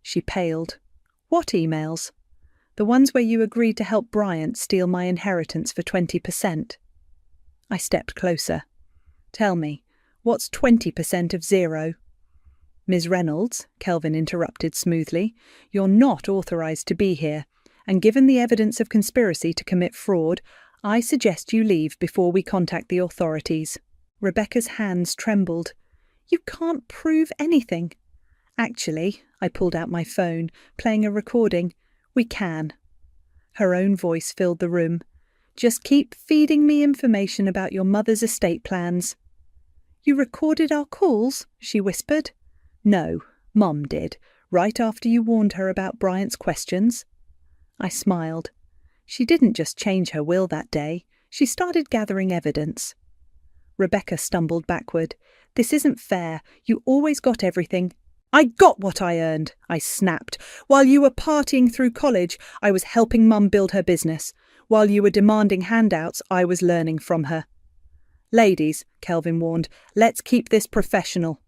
She paled. What emails? The ones where you agreed to help Bryant steal my inheritance for 20%. I stepped closer. Tell me, what's 20% of 0? Ms. Reynolds, Kelvin interrupted smoothly, you're not authorized to be here, and given the evidence of conspiracy to commit fraud, I suggest you leave before we contact the authorities. Rebecca's hands trembled. You can't prove anything. Actually, I pulled out my phone, playing a recording. We can. Her own voice filled the room. Just keep feeding me information about your mother's estate plans. You recorded our calls? She whispered. No, Mum did, right after you warned her about Bryant's questions. I smiled. She didn't just change her will that day. She started gathering evidence. Rebecca stumbled backward. This isn't fair. You always got everything. I got what I earned, I snapped. While you were partying through college, I was helping Mum build her business. While you were demanding handouts, I was learning from her. Ladies, Kelvin warned, let's keep this professional.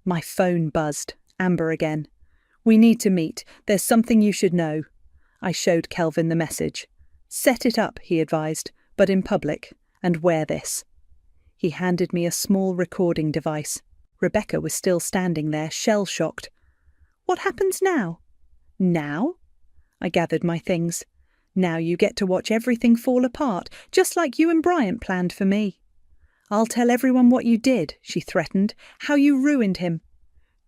My phone buzzed. Amber again. We need to meet. There's something you should know. I showed Kelvin the message. Set it up, he advised, but in public, and wear this. He handed me a small recording device. Rebecca was still standing there, shell-shocked. What happens now? Now? I gathered my things. Now you get to watch everything fall apart, just like you and Bryant planned for me. I'll tell everyone what you did, she threatened, how you ruined him.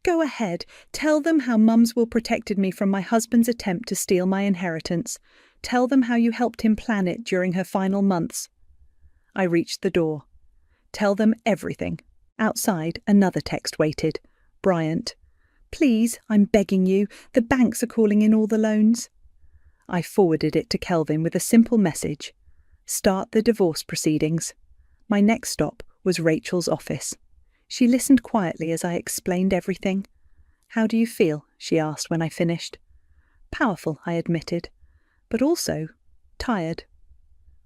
Go ahead, tell them how Mum's will protected me from my husband's attempt to steal my inheritance. Tell them how you helped him plan it during her final months. I reached the door. Tell them everything. Outside, another text waited. Bryant. Please, I'm begging you. The banks are calling in all the loans. I forwarded it to Kelvin with a simple message. Start the divorce proceedings. My next stop was Rachel's office. She listened quietly as I explained everything. How do you feel? She asked when I finished. Powerful, I admitted, but also tired.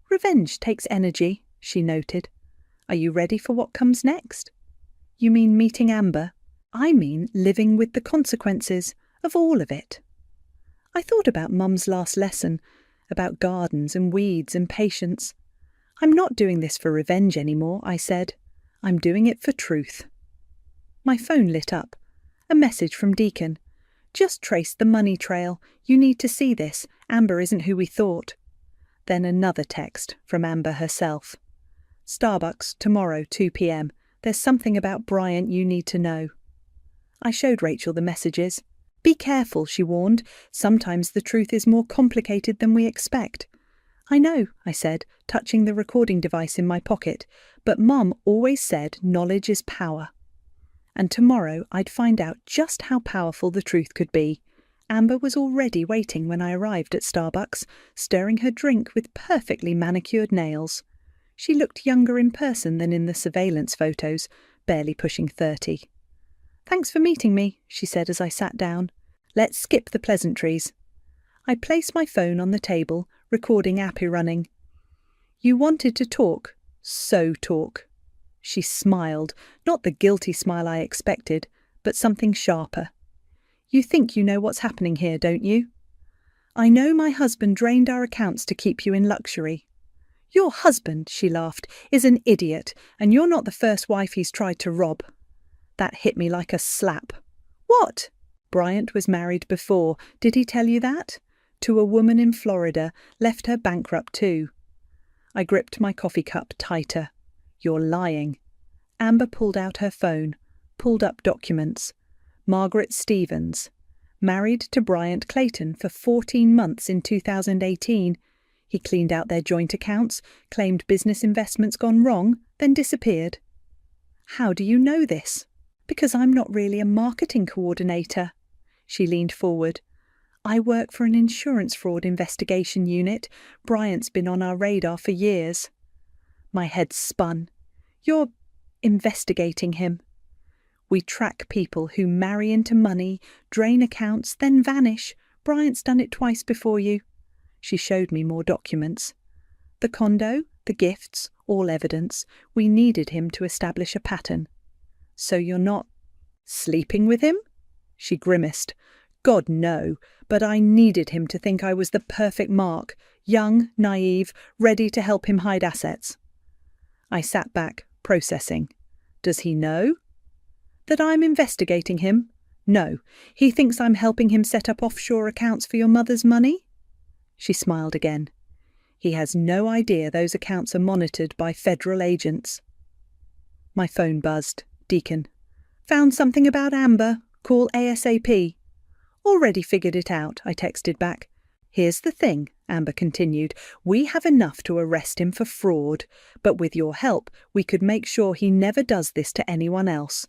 Revenge takes energy, she noted. Are you ready for what comes next? You mean meeting Amber? I mean living with the consequences of all of it. I thought about Mum's last lesson, about gardens and weeds and patience. I'm not doing this for revenge anymore, I said. I'm doing it for truth. My phone lit up. A message from Deacon. Just traced the money trail. You need to see this. Amber isn't who we thought. Then another text from Amber herself. Starbucks, tomorrow, 2 p.m. There's something about Bryant you need to know. I showed Rachel the messages. Be careful, she warned. Sometimes the truth is more complicated than we expect. I know, I said, touching the recording device in my pocket, but Mum always said knowledge is power. And tomorrow I'd find out just how powerful the truth could be. Amber was already waiting when I arrived at Starbucks, stirring her drink with perfectly manicured nails. She looked younger in person than in the surveillance photos, barely pushing 30. "Thanks for meeting me," she said as I sat down. "Let's skip the pleasantries." I placed my phone on the table, recording app running. "You wanted to talk, so talk." She smiled, not the guilty smile I expected, but something sharper. "You think you know what's happening here, don't you?" "I know my husband drained our accounts to keep you in luxury." "Your husband," she laughed, "is an idiot, and you're not the first wife he's tried to rob." That hit me like a slap. "What?" "Bryant was married before. Did he tell you that? To a woman in Florida, left her bankrupt too." I gripped my coffee cup tighter. "You're lying." Amber pulled out her phone, pulled up documents. Margaret Stevens. Married to Bryant Clayton for 14 months in 2018. He cleaned out their joint accounts, claimed business investments gone wrong, then disappeared. "How do you know this?" "Because I'm not really a marketing coordinator." She leaned forward. "I work for an insurance fraud investigation unit. Bryant's been on our radar for years." My head spun. "You're investigating him." "We track people who marry into money, drain accounts, then vanish. Bryant's done it twice before you." She showed me more documents. "The condo, the gifts, all evidence. We needed him to establish a pattern." "So you're not sleeping with him?" She grimaced. "God, no, but I needed him to think I was the perfect mark, young, naive, ready to help him hide assets." I sat back, processing. "Does he know?" "That I'm investigating him? No. He thinks I'm helping him set up offshore accounts for your mother's money?" She smiled again. "He has no idea those accounts are monitored by federal agents." My phone buzzed. Deacon. "Found something about Amber. Call ASAP." "Already figured it out," I texted back. "Here's the thing," Amber continued. "We have enough to arrest him for fraud, but with your help, we could make sure he never does this to anyone else."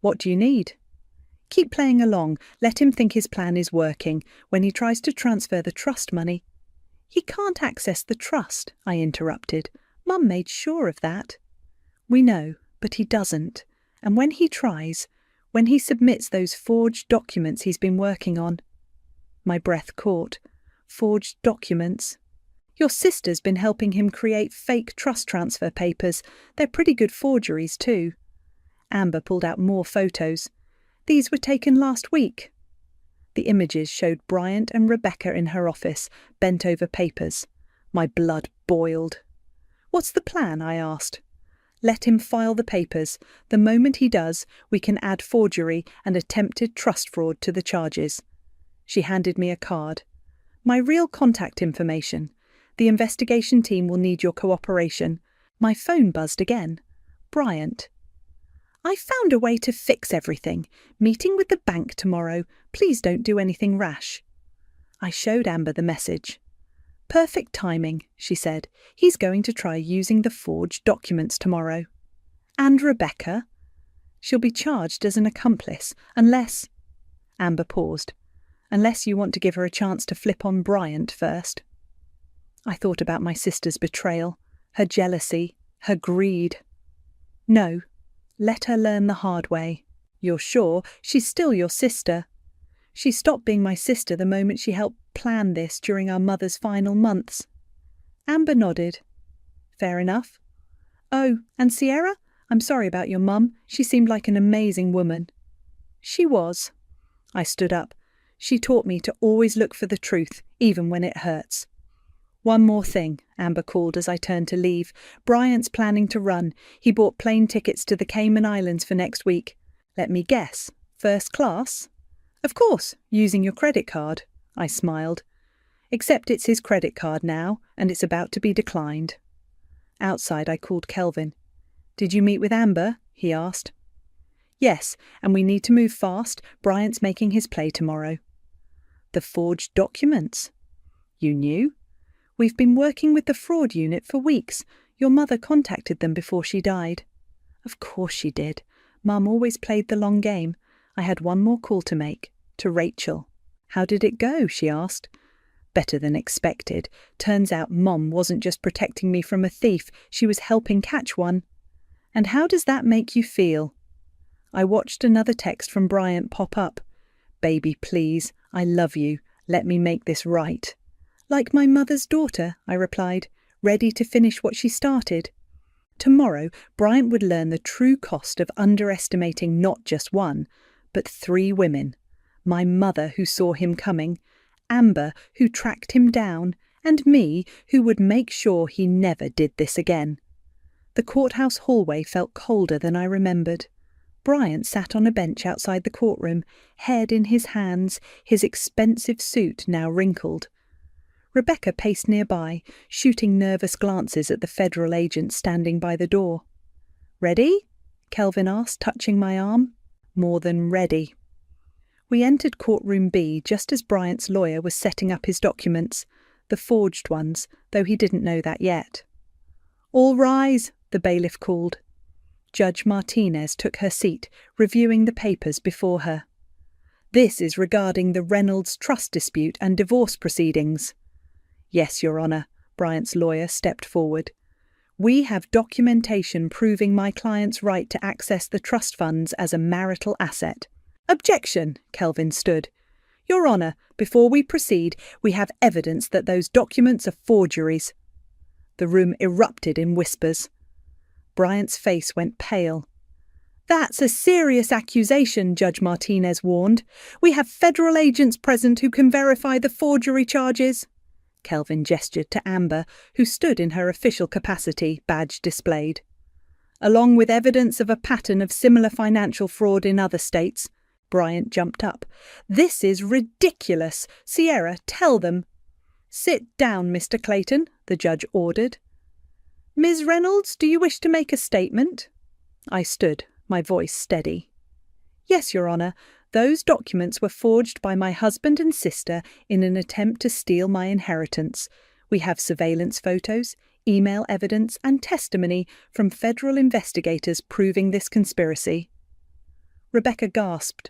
"What do you need?" "Keep playing along. Let him think his plan is working. When he tries to transfer the trust money—" "He can't access the trust," I interrupted. "Mum made sure of that." "We know, but he doesn't. And when he tries, when he submits those forged documents he's been working on—" My breath caught. "Forged documents?" "Your sister's been helping him create fake trust transfer papers. They're pretty good forgeries too." Amber pulled out more photos. "These were taken last week." The images showed Bryant and Rebecca in her office, bent over papers. My blood boiled. "What's the plan?" I asked. "Let him file the papers. The moment he does, we can add forgery and attempted trust fraud to the charges." She handed me a card. "My real contact information. The investigation team will need your cooperation." My phone buzzed again. "Bryant." "I found a way to fix everything. Meeting with the bank tomorrow. Please don't do anything rash." I showed Amber the message. "Perfect timing," she said. "He's going to try using the forged documents tomorrow." "And Rebecca?" "She'll be charged as an accomplice, unless—" Amber paused. "Unless you want to give her a chance to flip on Bryant first." I thought about my sister's betrayal, her jealousy, her greed. "No. Let her learn the hard way." "You're sure? She's still your sister." "She stopped being my sister the moment she helped plan this during our mother's final months." Amber nodded. "Fair enough." "Oh, and Sierra? I'm sorry about your mum. She seemed like an amazing woman." "She was." I stood up. "She taught me to always look for the truth, even when it hurts." "One more thing," Amber called as I turned to leave. "Bryant's planning to run. He bought plane tickets to the Cayman Islands for next week. Let me guess. First class?" "Of course, using your credit card." I smiled. "Except it's his credit card now, and it's about to be declined." Outside, I called Kelvin. "Did you meet with Amber?" he asked. "Yes, and we need to move fast. Bryant's making his play tomorrow." "The forged documents?" "You knew?" "We've been working with the fraud unit for weeks. Your mother contacted them before she died." "Of course she did. Mum always played the long game. I had one more call to make, to Rachel. How did it go? She asked. Better than expected. Turns out Mom wasn't just protecting me from a thief, she was helping catch one. And how does that make you feel? I watched another text from Bryant pop up. Baby, please, I love you. Let me make this right. Like my mother's daughter, I replied, ready to finish what she started. Tomorrow, Bryant would learn the true cost of underestimating not just one, but 3 women. My mother, who saw him coming, Amber, who tracked him down, and me, who would make sure he never did this again. The courthouse hallway felt colder than I remembered. Bryant sat on a bench outside the courtroom, head in his hands, his expensive suit now wrinkled. Rebecca paced nearby, shooting nervous glances at the federal agent standing by the door. "Ready?" Kelvin asked, touching my arm. "More than ready." We entered courtroom B just as Bryant's lawyer was setting up his documents, the forged ones, though he didn't know that yet. "All rise," the bailiff called. Judge Martinez took her seat, reviewing the papers before her. "This is regarding the Reynolds trust dispute and divorce proceedings." "Yes, Your Honour," Bryant's lawyer stepped forward. "We have documentation proving my client's right to access the trust funds as a marital asset." "Objection!" Kelvin stood. "Your Honour, before we proceed, we have evidence that those documents are forgeries." The room erupted in whispers. Bryant's face went pale. "That's a serious accusation," Judge Martinez warned. "We have federal agents present who can verify the forgery charges." Kelvin gestured to Amber, who stood in her official capacity, badge displayed. "Along with evidence of a pattern of similar financial fraud in other states." Bryant jumped up. "This is ridiculous. Sierra, tell them." "Sit down, Mr. Clayton," the judge ordered. "Ms. Reynolds, do you wish to make a statement?" I stood, my voice steady. "Yes, Your Honour. Those documents were forged by my husband and sister in an attempt to steal my inheritance. We have surveillance photos, email evidence, and testimony from federal investigators proving this conspiracy." Rebecca gasped.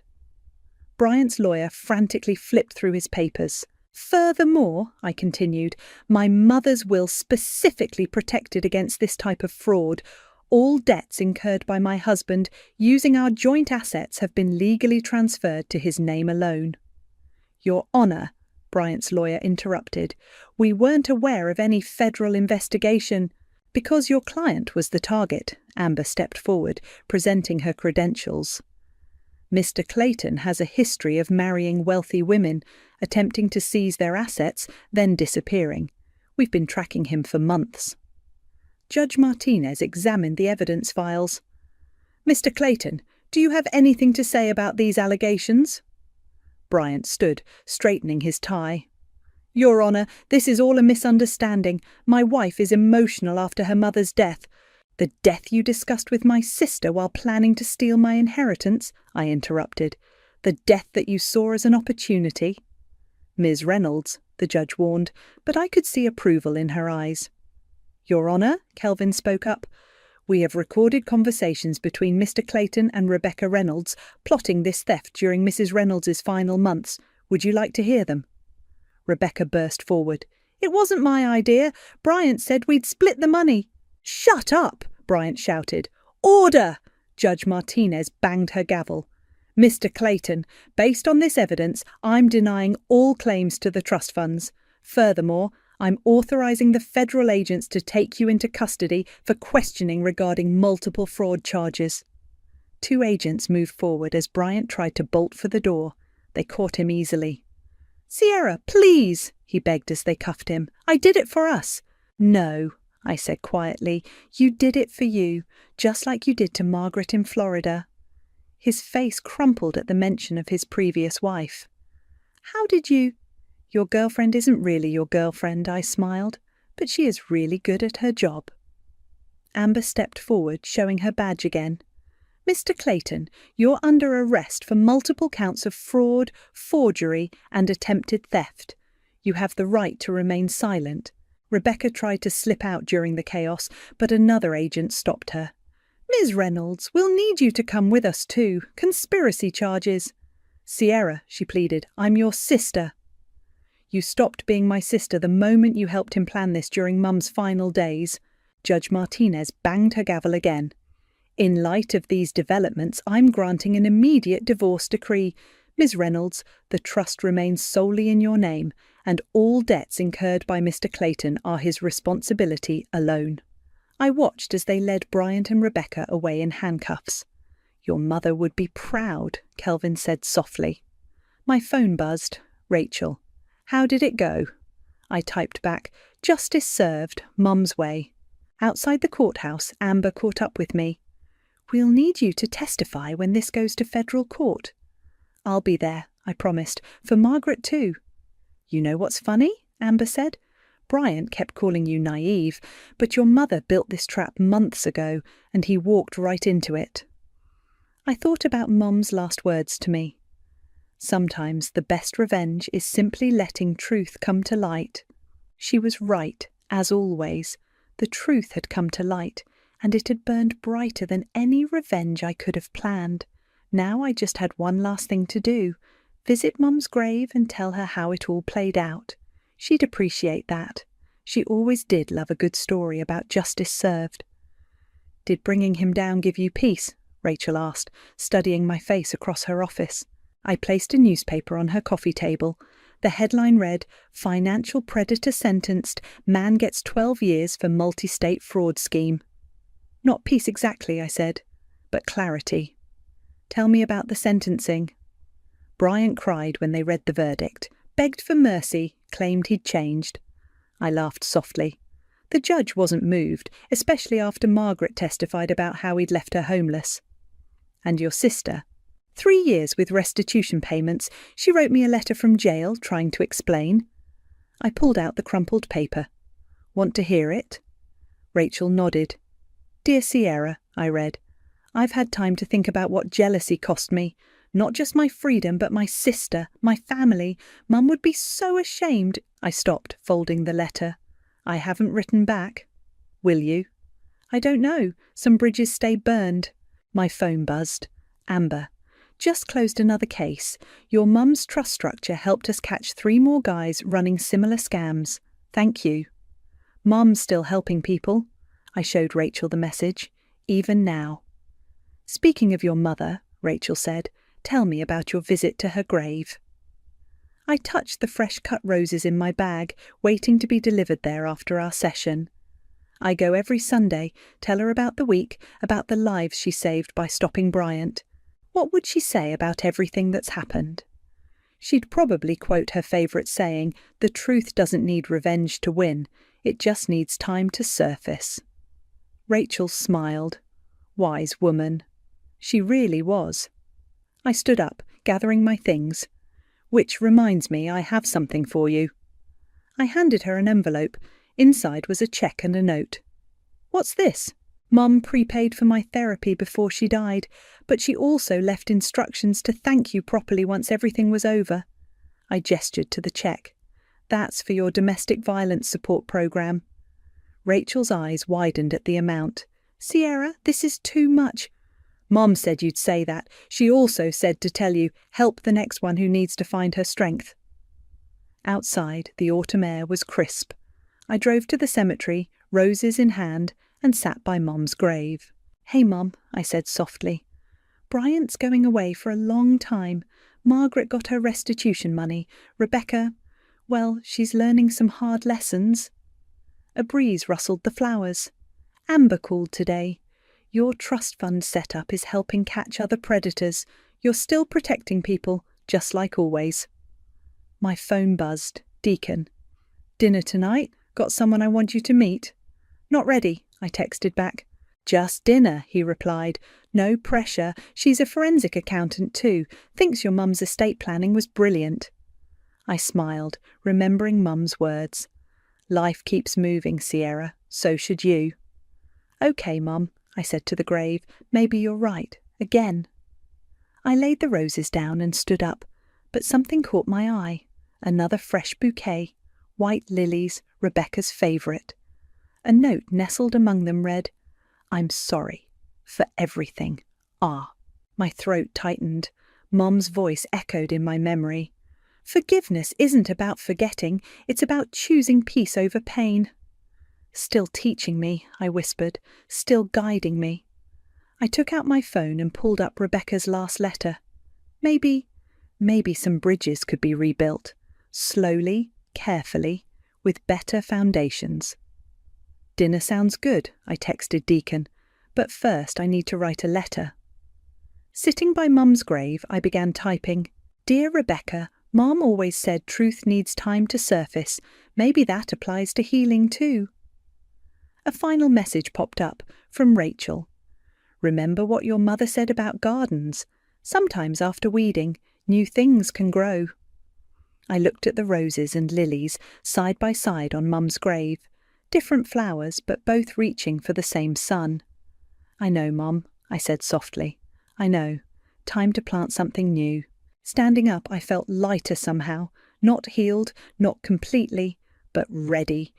Bryant's lawyer frantically flipped through his papers. "Furthermore," I continued, "my mother's will specifically protected against this type of fraud. All debts incurred by my husband using our joint assets have been legally transferred to his name alone." "Your Honour," Bryant's lawyer interrupted, "we weren't aware of any federal investigation." "Because your client was the target," Amber stepped forward, presenting her credentials. "Mr. Clayton has a history of marrying wealthy women, attempting to seize their assets, then disappearing. We've been tracking him for months." Judge Martinez examined the evidence files. "Mr. Clayton, do you have anything to say about these allegations?" Bryant stood, straightening his tie. "Your Honour, this is all a misunderstanding. My wife is emotional after her mother's death." "The death you discussed with my sister while planning to steal my inheritance?" I interrupted. "The death that you saw as an opportunity?" "Ms. Reynolds," the judge warned, but I could see approval in her eyes. "Your Honour," Kelvin spoke up, "we have recorded conversations between Mr. Clayton and Rebecca Reynolds plotting this theft during Mrs. Reynolds's final months. Would you like to hear them?" Rebecca burst forward. "It wasn't my idea. Bryant said we'd split the money." "Shut up!" Bryant shouted. "Order!" Judge Martinez banged her gavel. "Mr. Clayton, based on this evidence, I'm denying all claims to the trust funds. Furthermore, I'm authorizing the federal agents to take you into custody for questioning regarding multiple fraud charges." 2 agents moved forward as Bryant tried to bolt for the door. They caught him easily. "Sierra, please," he begged as they cuffed him. "I did it for us." "No," I said quietly, "you did it for you, just like you did to Margaret in Florida." His face crumpled at the mention of his previous wife. "How did you—" "Your girlfriend isn't really your girlfriend," I smiled, "but she is really good at her job." Amber stepped forward, showing her badge again. "Mr. Clayton, you're under arrest for multiple counts of fraud, forgery, and attempted theft. You have the right to remain silent." Rebecca tried to slip out during the chaos, but another agent stopped her. Ms. Reynolds, we'll need you to come with us too. Conspiracy charges. Sierra, she pleaded, I'm your sister. You stopped being my sister the moment you helped him plan this during Mum's final days. Judge Martinez banged her gavel again. In light of these developments, I'm granting an immediate divorce decree. Ms. Reynolds, the trust remains solely in your name, and all debts incurred by Mr. Clayton are his responsibility alone. I watched as they led Bryant and Rebecca away in handcuffs. Your mother would be proud, Kelvin said softly. My phone buzzed. Rachel. How did it go? I typed back, Justice served, Mum's way. Outside the courthouse, Amber caught up with me. We'll need you to testify when this goes to federal court. I'll be there, I promised, for Margaret too. You know what's funny? Amber said. Bryant kept calling you naive, but your mother built this trap months ago, and he walked right into it. I thought about Mum's last words to me. Sometimes the best revenge is simply letting truth come to light. She was right, as always. The truth had come to light, and it had burned brighter than any revenge I could have planned. Now I just had one last thing to do, visit Mum's grave and tell her how it all played out. She'd appreciate that. She always did love a good story about justice served. Did bringing him down give you peace? Rachel asked, studying my face across her office. I placed a newspaper on her coffee table. The headline read, Financial Predator Sentenced, Man Gets 12 Years for Multi-State Fraud Scheme. Not peace exactly, I said, but clarity. Tell me about the sentencing. Bryant cried when they read the verdict, begged for mercy, claimed he'd changed. I laughed softly. The judge wasn't moved, especially after Margaret testified about how he'd left her homeless. And your sister? 3 years with restitution payments. She wrote me a letter from jail trying to explain. I pulled out the crumpled paper. Want to hear it? Rachel nodded. Dear Sierra, I read, I've had time to think about what jealousy cost me. Not just my freedom, but my sister, my family. Mum would be so ashamed. I stopped, folding the letter. I haven't written back. Will you? I don't know. Some bridges stay burned. My phone buzzed. Amber. Just closed another case. Your mum's trust structure helped us catch 3 more guys running similar scams. Thank you. Mum's still helping people. I showed Rachel the message. Even now. Speaking of your mother, Rachel said, tell me about your visit to her grave. I touched the fresh-cut roses in my bag, waiting to be delivered there after our session. I go every Sunday, tell her about the week, about the lives she saved by stopping Bryant. What would she say about everything that's happened? She'd probably quote her favourite saying, the truth doesn't need revenge to win, it just needs time to surface. Rachel smiled. Wise woman. She really was. I stood up, gathering my things. Which reminds me I have something for you. I handed her an envelope. Inside was a cheque and a note. What's this? Mum prepaid for my therapy before she died, but she also left instructions to thank you properly once everything was over. I gestured to the cheque. That's for your domestic violence support program. Rachel's eyes widened at the amount. Sierra, this is too much. Mom said you'd say that. She also said to tell you, help the next one who needs to find her strength. Outside, the autumn air was crisp. I drove to the cemetery, roses in hand, and sat by Mom's grave. Hey, Mom, I said softly. Bryant's going away for a long time. Margaret got her restitution money. Rebecca, well, she's learning some hard lessons. A breeze rustled the flowers. Amber called today. Your trust fund setup is helping catch other predators. You're still protecting people, just like always. My phone buzzed. Deacon. Dinner tonight? Got someone I want you to meet? Not ready, I texted back. Just dinner, he replied. No pressure. She's a forensic accountant too. Thinks your mum's estate planning was brilliant. I smiled, remembering Mum's words. Life keeps moving, Sierra. So should you. Okay, Mum, I said to the grave. Maybe you're right. Again. I laid the roses down and stood up, but something caught my eye. Another fresh bouquet. White lilies, Rebecca's favourite. A note nestled among them read, I'm sorry. for everything. My throat tightened. Mom's voice echoed in my memory. Forgiveness isn't about forgetting, it's about choosing peace over pain. Still teaching me, I whispered, still guiding me. I took out my phone and pulled up Rebecca's last letter. Maybe some bridges could be rebuilt, slowly, carefully, with better foundations. Dinner sounds good, I texted Deacon, but first I need to write a letter. Sitting by Mum's grave, I began typing, "Dear Rebecca, Mom always said truth needs time to surface. Maybe that applies to healing too." A final message popped up from Rachel. "Remember what your mother said about gardens. Sometimes after weeding, new things can grow." I looked at the roses and lilies side by side on Mum's grave, different flowers but both reaching for the same sun. "I know, Mum," I said softly. "I know. Time to plant something new." Standing up, I felt lighter somehow, not healed, not completely, but ready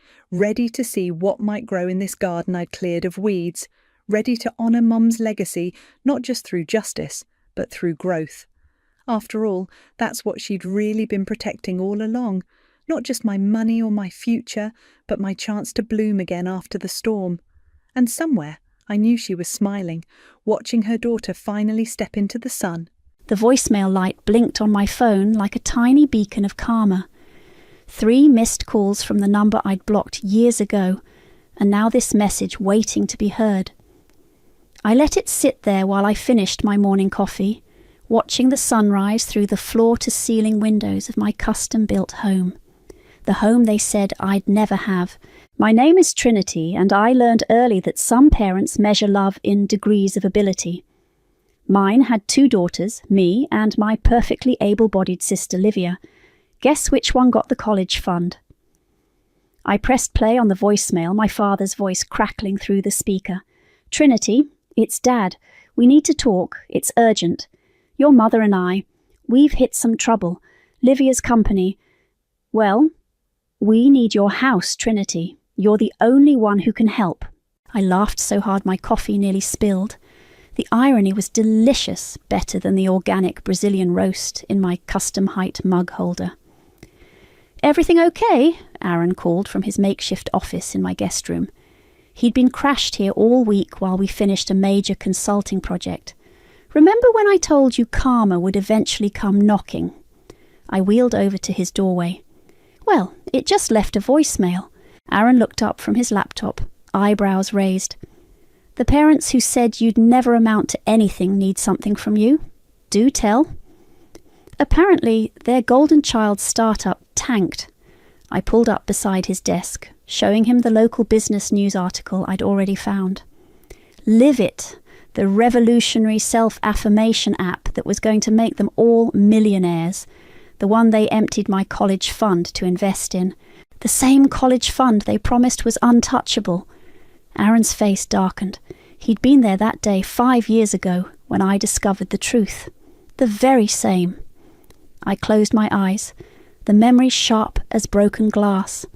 to see what might grow in this garden I'd cleared of weeds, ready to honour Mum's legacy, not just through justice, but through growth. After all, that's what she'd really been protecting all along, not just my money or my future, but my chance to bloom again after the storm. And somewhere, I knew she was smiling, watching her daughter finally step into the sun. The voicemail light blinked on my phone like a tiny beacon of karma. 3 missed calls from the number I'd blocked years ago, and now this message waiting to be heard. I let it sit there while I finished my morning coffee, watching the sunrise through the floor-to-ceiling windows of my custom-built home. The home they said I'd never have. My name is Trinity, and I learned early that some parents measure love in degrees of ability. Mine had 2 daughters, me and my perfectly able-bodied sister Livia. Guess which one got the college fund? I pressed play on the voicemail, my father's voice crackling through the speaker. "Trinity, it's Dad. We need to talk. It's urgent. Your mother and I, we've hit some trouble. Livia's company. Well, we need your house, Trinity. You're the only one who can help." I laughed so hard my coffee nearly spilled. The irony was delicious, better than the organic Brazilian roast in my custom-height mug holder. "Everything okay?" Aaron called from his makeshift office in my guest room. He'd been crashed here all week while we finished a major consulting project. "Remember when I told you karma would eventually come knocking?" I wheeled over to his doorway. "Well, it just left a voicemail." Aaron looked up from his laptop, eyebrows raised. "The parents who said you'd never amount to anything need something from you. Do tell." Apparently, their golden child startup tanked. I pulled up beside his desk, showing him the local business news article I'd already found. Live It, the revolutionary self-affirmation app that was going to make them all millionaires, the one they emptied my college fund to invest in, the same college fund they promised was untouchable. Aaron's face darkened. He'd been there that day 5 years ago when I discovered the truth. The very same. I closed my eyes, the memory sharp as broken glass.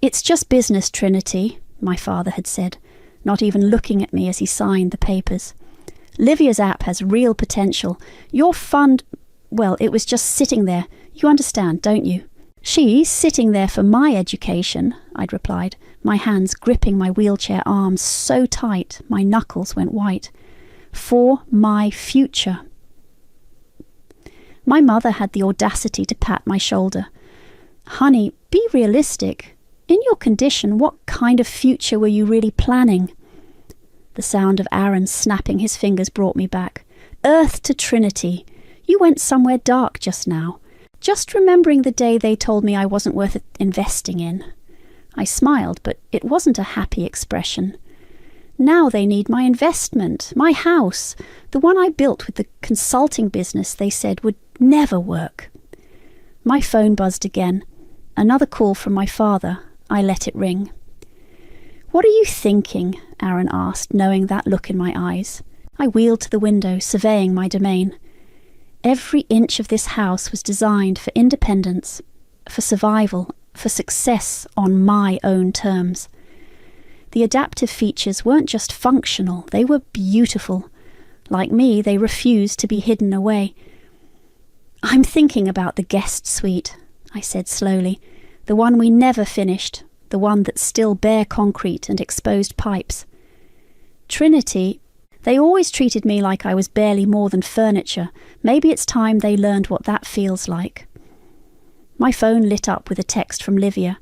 "It's just business, Trinity," my father had said, not even looking at me as he signed the papers. "Livia's app has real potential. Your fund, well, it was just sitting there. You understand, don't you?" "She's sitting there for my education," I'd replied, my hands gripping my wheelchair arms so tight my knuckles went white. "For my future." My mother had the audacity to pat my shoulder. "Honey, be realistic. In your condition, what kind of future were you really planning?" The sound of Aaron snapping his fingers brought me back. "Earth to Trinity. You went somewhere dark just now. Just remembering the day they told me I wasn't worth investing in." I smiled, but it wasn't a happy expression. "Now they need my investment, my house, the one I built with the consulting business they said would never work." My phone buzzed again. Another call from my father. I let it ring. "What are you thinking?" Aaron asked, knowing that look in my eyes. I wheeled to the window, surveying my domain. Every inch of this house was designed for independence, for survival, for success on my own terms. The adaptive features weren't just functional, they were beautiful. Like me, they refused to be hidden away. "I'm thinking about the guest suite," I said slowly. "The one we never finished, the one that's still bare concrete and exposed pipes. Trinity, they always treated me like I was barely more than furniture. Maybe it's time they learned what that feels like." My phone lit up with a text from Livia.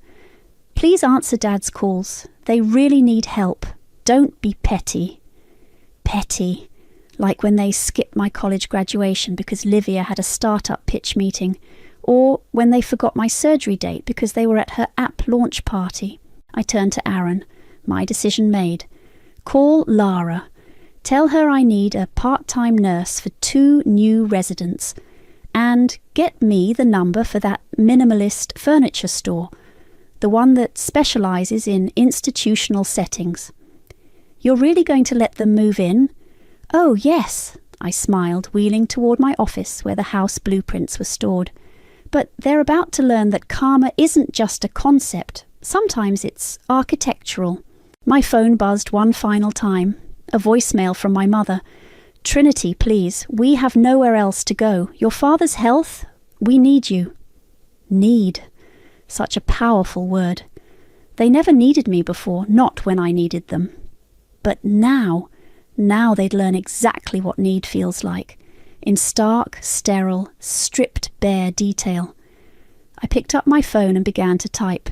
"Please answer Dad's calls. They really need help. Don't be petty." Petty. Like when they skipped my college graduation because Livia had a startup pitch meeting, or when they forgot my surgery date because they were at her app launch party. I turned to Aaron. My decision made. Call Lara. Tell her I need a part-time nurse for 2 new residents. And get me the number for that minimalist furniture store, the one that specialises in institutional settings. "You're really going to let them move in?" "Oh, yes," I smiled, wheeling toward my office where the house blueprints were stored. "But they're about to learn that karma isn't just a concept. Sometimes it's architectural." My phone buzzed one final time. A voicemail from my mother. "Trinity, please, we have nowhere else to go. Your father's health, we need you." Need. Such a powerful word. They never needed me before, not when I needed them. But now they'd learn exactly what need feels like, in stark, sterile, stripped bare detail. I picked up my phone and began to type.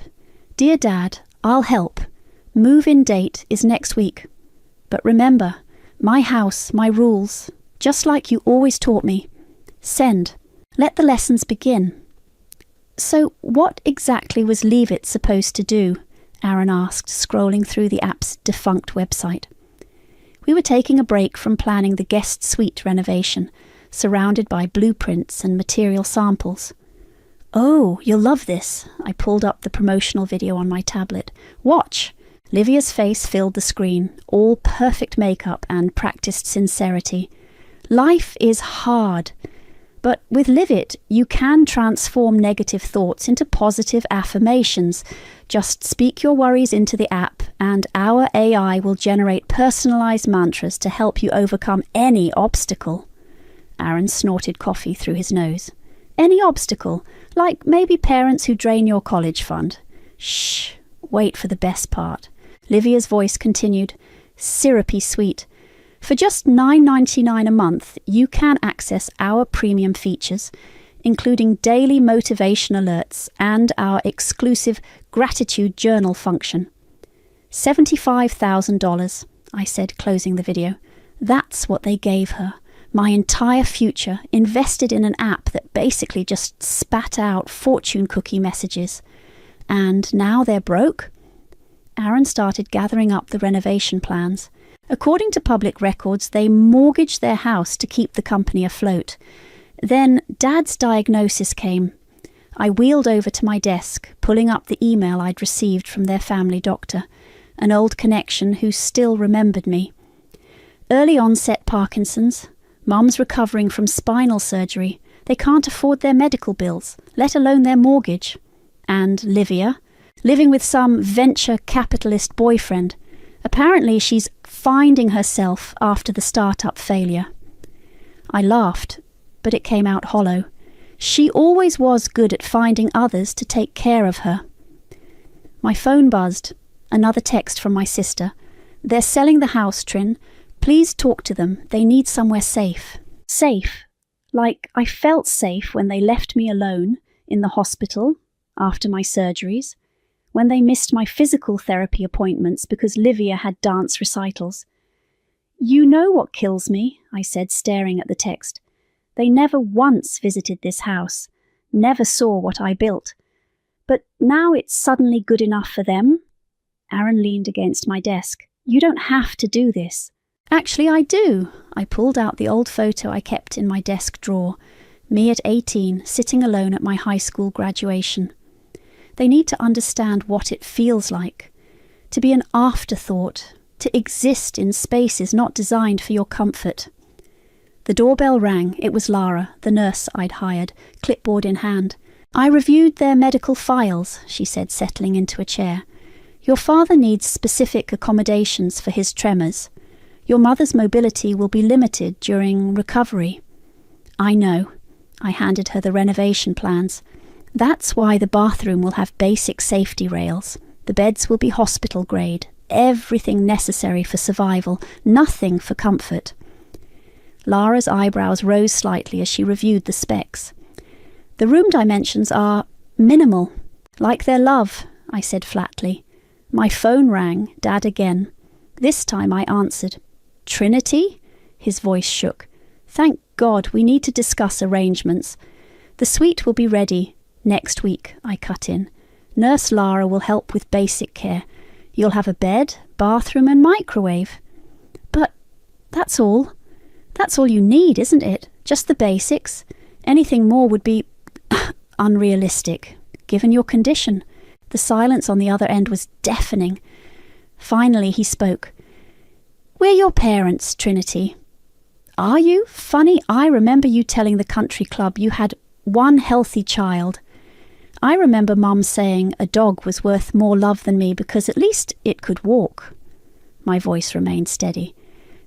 "Dear Dad, I'll help. Move-in date is next week. But remember, my house, my rules, just like you always taught me. Send. Let the lessons begin." "So what exactly was Leave It supposed to do?" Aaron asked, scrolling through the app's defunct website. We were taking a break from planning the guest suite renovation, surrounded by blueprints and material samples. "Oh, you'll love this." I pulled up the promotional video on my tablet. "Watch." Livia's face filled the screen, all perfect makeup and practiced sincerity. "Life is hard, but with Live It, you can transform negative thoughts into positive affirmations. Just speak your worries into the app, and our AI will generate personalized mantras to help you overcome any obstacle." Aaron snorted coffee through his nose. "Any obstacle? Like maybe parents who drain your college fund." "Shh, wait for the best part." Livia's voice continued, syrupy sweet. "For just $9.99 a month, you can access our premium features, including daily motivation alerts and our exclusive gratitude journal function." $75,000, I said, closing the video. That's what they gave her. My entire future invested in an app that basically just spat out fortune cookie messages. And now they're broke? Aaron started gathering up the renovation plans. According to public records, they mortgaged their house to keep the company afloat. Then Dad's diagnosis came. I wheeled over to my desk, pulling up the email I'd received from their family doctor, an old connection who still remembered me. Early onset Parkinson's, Mum's recovering from spinal surgery. They can't afford their medical bills, let alone their mortgage. And Livia, living with some venture capitalist boyfriend. Apparently she's finding herself after the startup failure. I laughed, but it came out hollow. She always was good at finding others to take care of her. My phone buzzed. Another text from my sister. "They're selling the house, Trin. Please talk to them. They need somewhere safe." Safe. Like I felt safe when they left me alone in the hospital after my surgeries, when they missed my physical therapy appointments because Livia had dance recitals. "You know what kills me," I said, staring at the text. "They never once visited this house, never saw what I built. But now it's suddenly good enough for them?" Aaron leaned against my desk. "You don't have to do this." "Actually, I do." I pulled out the old photo I kept in my desk drawer, me at 18, sitting alone at my high school graduation. They need to understand what it feels like, to be an afterthought, to exist in spaces not designed for your comfort. The doorbell rang. It was Lara, the nurse I'd hired, clipboard in hand. "I reviewed their medical files," she said, settling into a chair. Your father needs specific accommodations for his tremors. Your mother's mobility will be limited during recovery. I know. I handed her the renovation plans. That's why the bathroom will have basic safety rails. The beds will be hospital grade. Everything necessary for survival, nothing for comfort. Lara's eyebrows rose slightly as she reviewed the specs. The room dimensions are minimal, like their love, I said flatly. My phone rang, Dad again. This time I answered. Trinity? His voice shook. Thank God, we need to discuss arrangements. The suite will be ready next week, I cut in. Nurse Lara will help with basic care. You'll have a bed, bathroom and microwave. But that's all. That's all you need, isn't it? Just the basics. Anything more would be unrealistic, given your condition. The silence on the other end was deafening. Finally he spoke. We're your parents, Trinity. Are you? Funny, I remember you telling the country club you had one healthy child. I remember Mum saying a dog was worth more love than me because at least it could walk. My voice remained steady.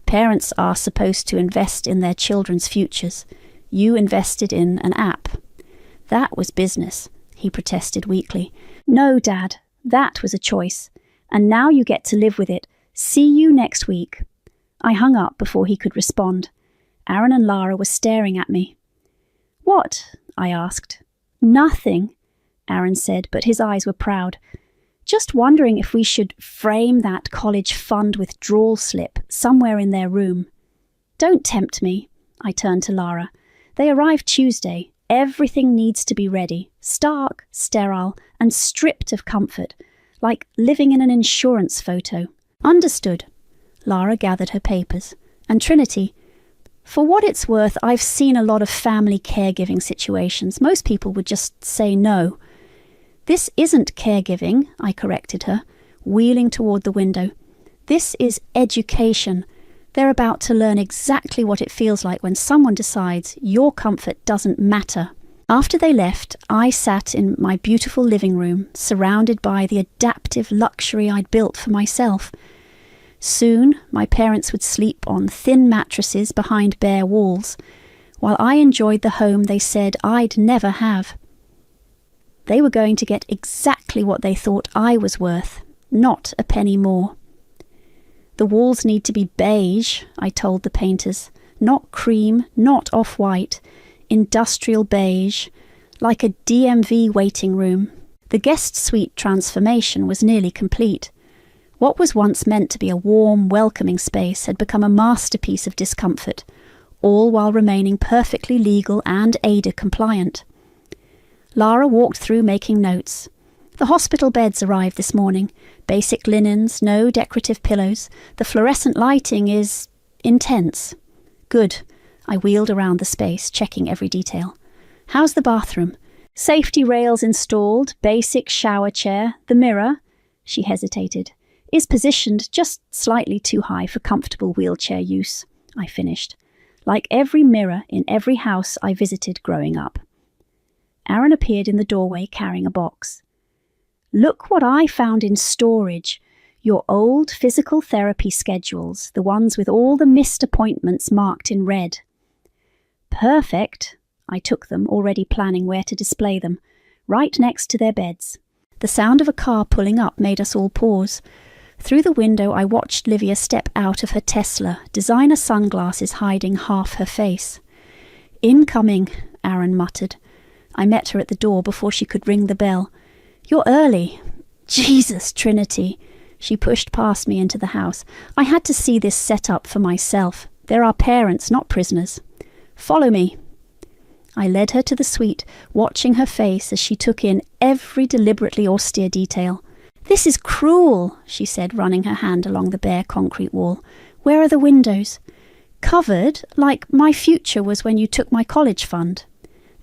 Parents are supposed to invest in their children's futures. You invested in an app. That was business, he protested weakly. No, Dad, that was a choice. And now you get to live with it. See you next week. I hung up before he could respond. Aaron and Lara were staring at me. What? I asked. Nothing, Aaron said, but his eyes were proud. Just wondering if we should frame that college fund withdrawal slip somewhere in their room. Don't tempt me, I turned to Lara. They arrive Tuesday. Everything needs to be ready, stark, sterile, and stripped of comfort, like living in an insurance photo. Understood. Lara gathered her papers. And Trinity, for what it's worth, I've seen a lot of family caregiving situations. Most people would just say no. This isn't caregiving, I corrected her, wheeling toward the window. This is education. They're about to learn exactly what it feels like when someone decides your comfort doesn't matter. After they left, I sat in my beautiful living room, surrounded by the adaptive luxury I'd built for myself. Soon, my parents would sleep on thin mattresses behind bare walls, while I enjoyed the home they said I'd never have. They were going to get exactly what they thought I was worth, not a penny more. The walls need to be beige, I told the painters. Not cream, not off-white. Industrial beige, like a DMV waiting room. The guest suite transformation was nearly complete. What was once meant to be a warm, welcoming space had become a masterpiece of discomfort, all while remaining perfectly legal and AIDA compliant. Lara walked through making notes. The hospital beds arrived this morning. Basic linens, no decorative pillows. The fluorescent lighting is intense. Good. I wheeled around the space, checking every detail. How's the bathroom? Safety rails installed, basic shower chair. The mirror, she hesitated, is positioned just slightly too high for comfortable wheelchair use, I finished, like every mirror in every house I visited growing up. Aaron appeared in the doorway carrying a box. Look what I found in storage. Your old physical therapy schedules, the ones with all the missed appointments marked in red. Perfect. I took them, already planning where to display them, right next to their beds. The sound of a car pulling up made us all pause. Through the window I watched Livia step out of her Tesla, designer sunglasses hiding half her face. Incoming, Aaron muttered. I met her at the door before she could ring the bell. You're early. Jesus, Trinity. She pushed past me into the house. I had to see this set up for myself. They're our parents, not prisoners. Follow me. I led her to the suite, watching her face as she took in every deliberately austere detail. This is cruel, she said, running her hand along the bare concrete wall. Where are the windows? Covered, like my future was when you took my college fund.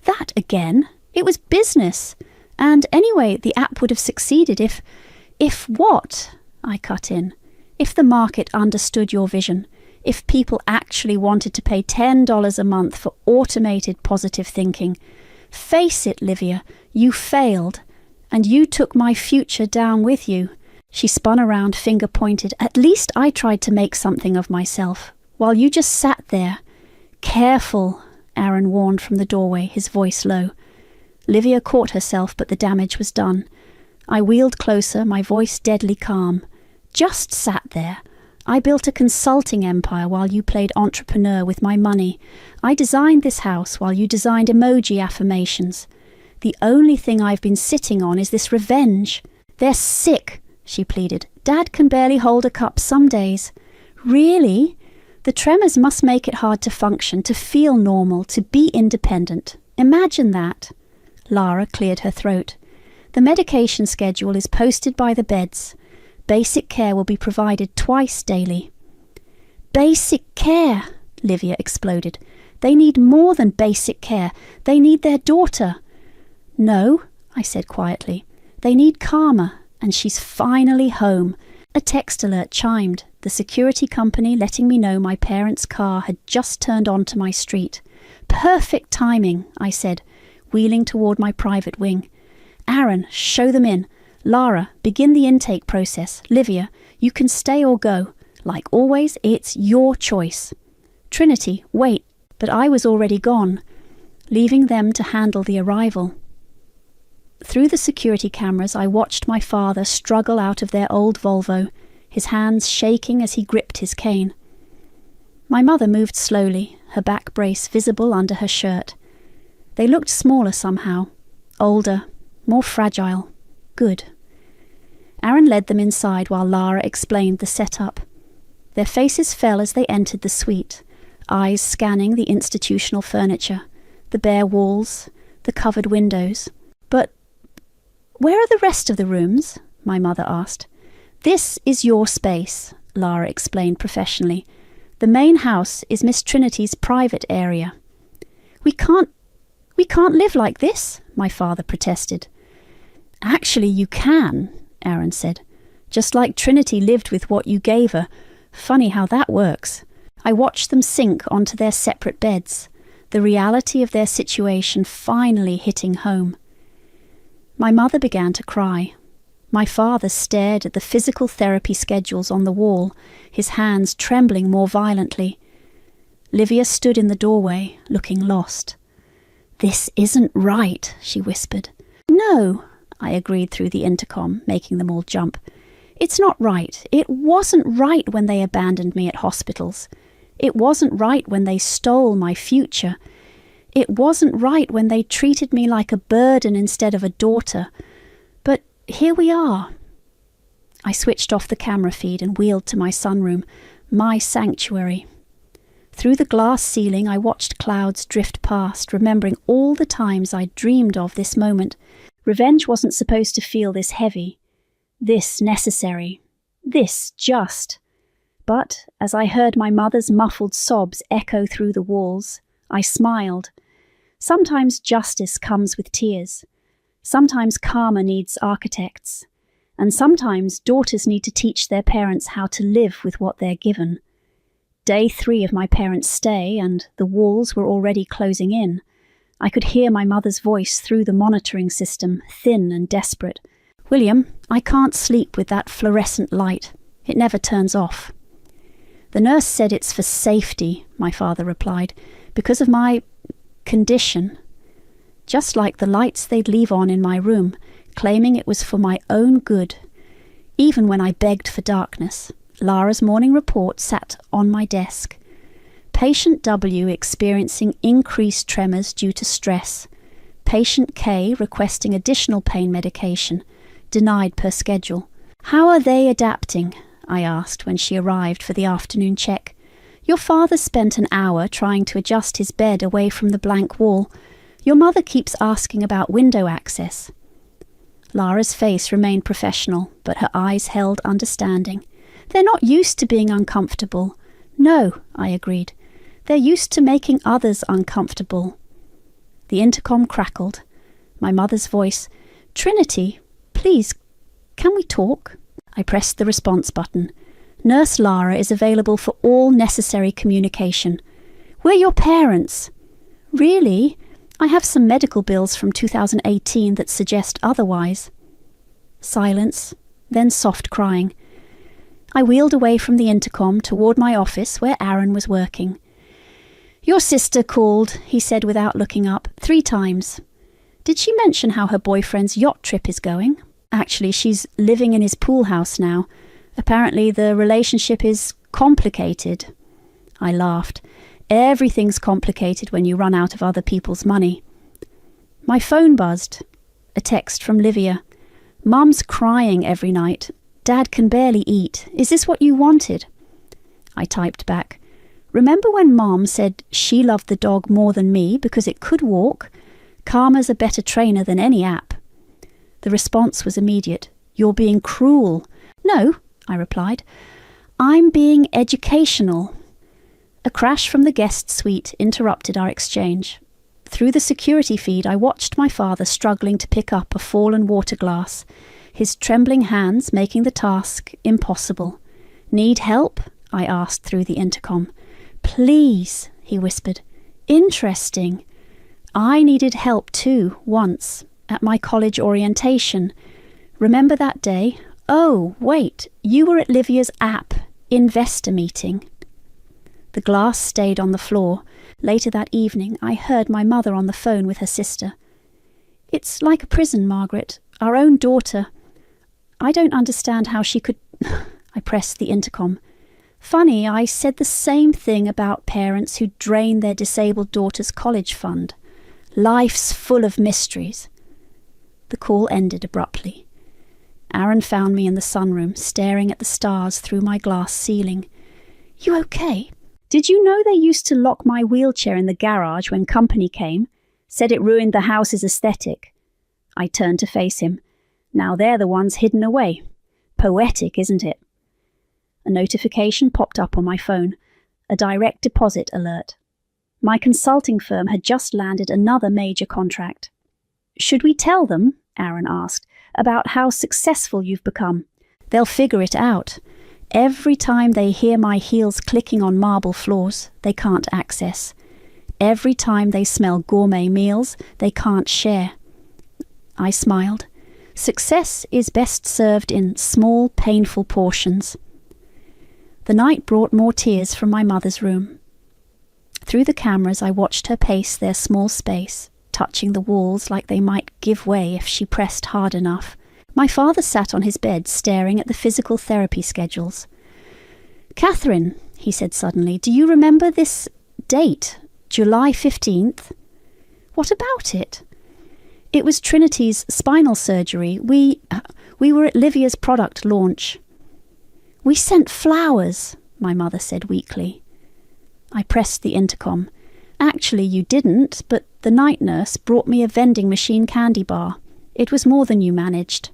That again? It was business. And anyway, the app would have succeeded if what? I cut in. If the market understood your vision. If people actually wanted to pay $10 a month for automated positive thinking. Face it, Livia, you failed, and you took my future down with you. She spun around, finger pointed. At least I tried to make something of myself, while you just sat there. Careful, Aaron warned from the doorway, his voice low. Livia caught herself, but the damage was done. I wheeled closer, my voice deadly calm. Just sat there. I built a consulting empire while you played entrepreneur with my money. I designed this house while you designed emoji affirmations. The only thing I've been sitting on is this revenge. They're sick, she pleaded. Dad can barely hold a cup some days. Really? The tremors must make it hard to function, to feel normal, to be independent. Imagine that. Lara cleared her throat. The medication schedule is posted by the beds. Basic care will be provided twice daily. Basic care, Livia exploded. They need more than basic care. They need their daughter. No, I said quietly. They need Karma, and she's finally home. A text alert chimed, the security company letting me know my parents' car had just turned onto my street. Perfect timing, I said, wheeling toward my private wing. Aaron, show them in. Lara, begin the intake process. Livia, you can stay or go. Like always, it's your choice. Trinity, wait, but I was already gone, leaving them to handle the arrival. Through the security cameras, I watched my father struggle out of their old Volvo, his hands shaking as he gripped his cane. My mother moved slowly, her back brace visible under her shirt. They looked smaller somehow, older, more fragile. Good. Aaron led them inside while Lara explained the setup. Their faces fell as they entered the suite, eyes scanning the institutional furniture, the bare walls, the covered windows. But where are the rest of the rooms? My mother asked. This is your space, Lara explained professionally. The main house is Miss Trinity's private area. We can't live like this, my father protested. Actually, you can, Aaron said. Just like Trinity lived with what you gave her. Funny how that works. I watched them sink onto their separate beds, the reality of their situation finally hitting home. My mother began to cry. My father stared at the physical therapy schedules on the wall, his hands trembling more violently. Livia stood in the doorway, looking lost. This isn't right, she whispered. No, I agreed through the intercom, making them all jump. It's not right. It wasn't right when they abandoned me at hospitals. It wasn't right when they stole my future. It wasn't right when they treated me like a burden instead of a daughter. But here we are. I switched off the camera feed and wheeled to my sunroom, my sanctuary. Through the glass ceiling, I watched clouds drift past, remembering all the times I dreamed of this moment. Revenge wasn't supposed to feel this heavy, this necessary, this just. But as I heard my mother's muffled sobs echo through the walls, I smiled. Sometimes justice comes with tears. Sometimes karma needs architects. And sometimes daughters need to teach their parents how to live with what they're given. Day 3 of my parents' stay, and the walls were already closing in. I could hear my mother's voice through the monitoring system, thin and desperate. William, I can't sleep with that fluorescent light. It never turns off. The nurse said it's for safety, my father replied, because of my condition. Just like the lights they'd leave on in my room, claiming it was for my own good. Even when I begged for darkness, Lara's morning report sat on my desk. Patient W experiencing increased tremors due to stress. Patient K requesting additional pain medication, denied per schedule. How are they adapting? I asked when she arrived for the afternoon check. Your father spent an hour trying to adjust his bed away from the blank wall. Your mother keeps asking about window access. Lara's face remained professional, but her eyes held understanding. They're not used to being uncomfortable. No, I agreed. They're used to making others uncomfortable. The intercom crackled. My mother's voice, Trinity, please, can we talk? I pressed the response button. Nurse Lara is available for all necessary communication. We're your parents. Really? I have some medical bills from 2018 that suggest otherwise. Silence, then soft crying. I wheeled away from the intercom toward my office where Aaron was working. "Your sister called," he said without looking up, 3 times. "Did she mention how her boyfriend's yacht trip is going? Actually, she's living in his pool house now. Apparently the relationship is complicated." I laughed. Everything's complicated when you run out of other people's money. My phone buzzed. A text from Livia. "Mum's crying every night. Dad can barely eat. Is this what you wanted?" I typed back. "Remember when Mom said she loved the dog more than me because it could walk? Karma's a better trainer than any app." The response was immediate. "You're being cruel." "No," I replied. "I'm being educational." A crash from the guest suite interrupted our exchange. Through the security feed, I watched my father struggling to pick up a fallen water glass, his trembling hands making the task impossible. "Need help?" I asked through the intercom. "Please," he whispered. "Interesting. I needed help too, once, at my college orientation. Remember that day? Oh, wait, you were at Livia's app investor meeting." The glass stayed on the floor. Later that evening, I heard my mother on the phone with her sister. "It's like a prison, Margaret. Our own daughter. I don't understand how she could..." I pressed the intercom. "Funny, I said the same thing about parents who drain their disabled daughter's college fund. Life's full of mysteries." The call ended abruptly. Aaron found me in the sunroom, staring at the stars through my glass ceiling. "You okay? Did you know they used to lock my wheelchair in the garage when company came? Said it ruined the house's aesthetic." I turned to face him. "Now they're the ones hidden away. Poetic, isn't it?" A notification popped up on my phone. A direct deposit alert. My consulting firm had just landed another major contract. "Should we tell them," Aaron asked, "about how successful you've become? They'll figure it out. Every time they hear my heels clicking on marble floors, they can't access. Every time they smell gourmet meals, they can't share." I smiled. Success is best served in small, painful portions. The night brought more tears from my mother's room. Through the cameras, I watched her pace their small space, touching the walls like they might give way if she pressed hard enough. My father sat on his bed staring at the physical therapy schedules. "Catherine," he said suddenly, "do you remember this date, July 15th? "What about it?" "It was Trinity's spinal surgery. We were at Livia's product launch." "We sent flowers," my mother said weakly. I pressed the intercom. "Actually, you didn't, but the night nurse brought me a vending machine candy bar. It was more than you managed."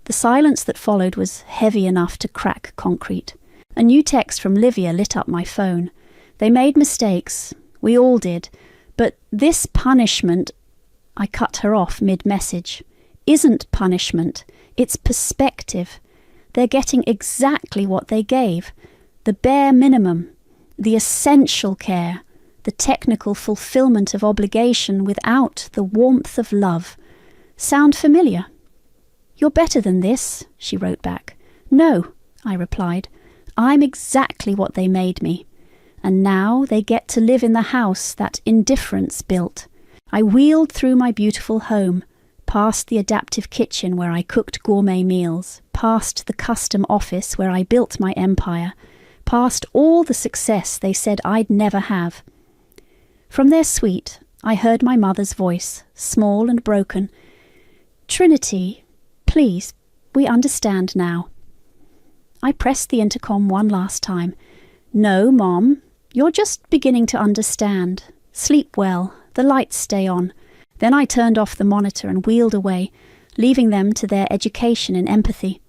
The silence that followed was heavy enough to crack concrete. A new text from Livia lit up my phone. "They made mistakes. We all did. But this punishment..." I cut her off mid-message. "Isn't punishment. It's perspective. They're getting exactly what they gave. The bare minimum. The essential care. The technical fulfillment of obligation without the warmth of love. Sound familiar?" "You're better than this," she wrote back. "No," I replied. "I'm exactly what they made me. And now they get to live in the house that indifference built." I wheeled through my beautiful home, past the adaptive kitchen where I cooked gourmet meals, past the custom office where I built my empire, past all the success they said I'd never have. From their suite, I heard my mother's voice, small and broken. "Trinity, please, we understand now." I pressed the intercom one last time. "No, Mom, you're just beginning to understand. Sleep well, the lights stay on." Then I turned off the monitor and wheeled away, leaving them to their education in empathy.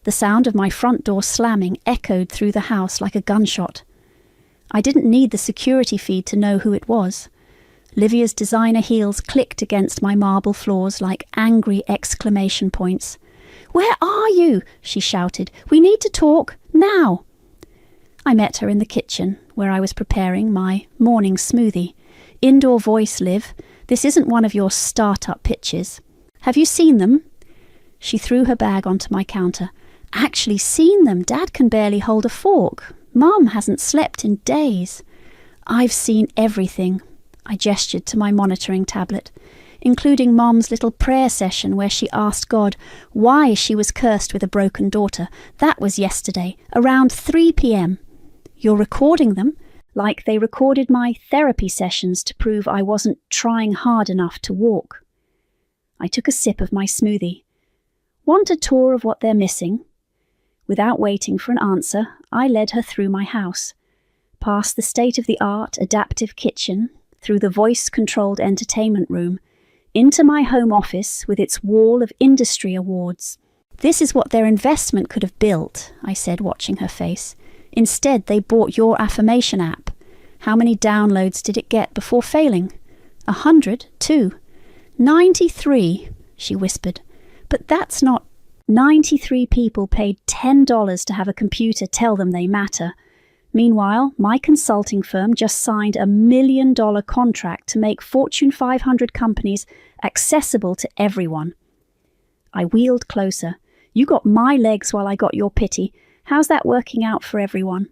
The sound of my front door slamming echoed through the house like a gunshot. I didn't need the security feed to know who it was. Livia's designer heels clicked against my marble floors like angry exclamation points. "Where are you?" she shouted. "We need to talk, now." I met her in the kitchen, where I was preparing my morning smoothie. "Indoor voice, Liv. This isn't one of your start-up pitches. Have you seen them?" She threw her bag onto my counter. Actually seen them. Dad can barely hold a fork. Mum hasn't slept in days. I've seen everything. I gestured to my monitoring tablet, including Mom's little prayer session where she asked God why she was cursed with a broken daughter. That was yesterday, around 3 p.m. You're recording them, like they recorded my therapy sessions to prove I wasn't trying hard enough to walk. I took a sip of my smoothie. Want a tour of what they're missing? Without waiting for an answer, I led her through my house, past the state-of-the-art adaptive kitchen, through the voice-controlled entertainment room, into my home office with its wall of industry awards. This is what their investment could have built, I said, watching her face. Instead, they bought your affirmation app. How many downloads did it get before failing? 100? 2? 93, she whispered. But that's not... 93 people paid $10 to have a computer tell them they matter. Meanwhile, my consulting firm just signed a $1 million contract to make Fortune 500 companies accessible to everyone. I wheeled closer. You got my legs while I got your pity. How's that working out for everyone?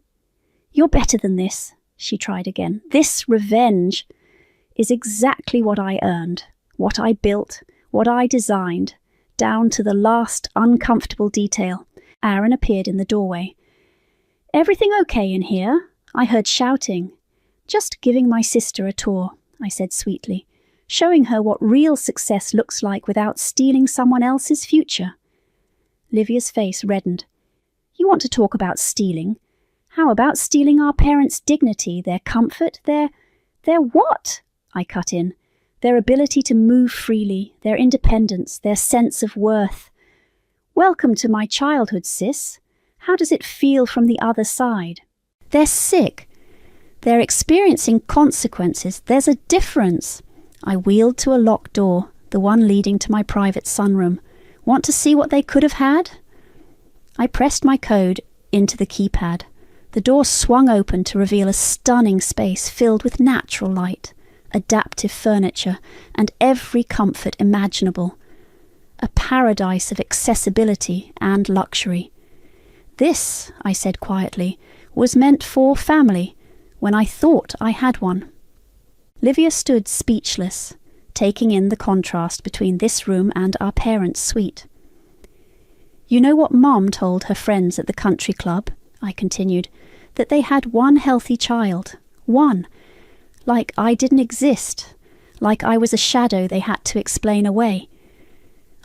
You're better than this, she tried again. This revenge is exactly what I earned, what I built, what I designed, down to the last uncomfortable detail. Aaron appeared in the doorway. Everything okay in here? I heard shouting. Just giving my sister a tour, I said sweetly, showing her what real success looks like without stealing someone else's future. Livia's face reddened. You want to talk about stealing? How about stealing our parents' dignity, their comfort, their what? I cut in. Their ability to move freely, their independence, their sense of worth. Welcome to my childhood, sis. How does it feel from the other side? They're sick. They're experiencing consequences. There's a difference. I wheeled to a locked door, the one leading to my private sunroom. Want to see what they could have had? I pressed my code into the keypad. The door swung open to reveal a stunning space filled with natural light, adaptive furniture, and every comfort imaginable. A paradise of accessibility and luxury. This, I said quietly, was meant for family, when I thought I had one. Livia stood speechless, taking in the contrast between this room and our parents' suite. You know what Mom told her friends at the country club, I continued, that they had one healthy child, one, like I didn't exist, like I was a shadow they had to explain away.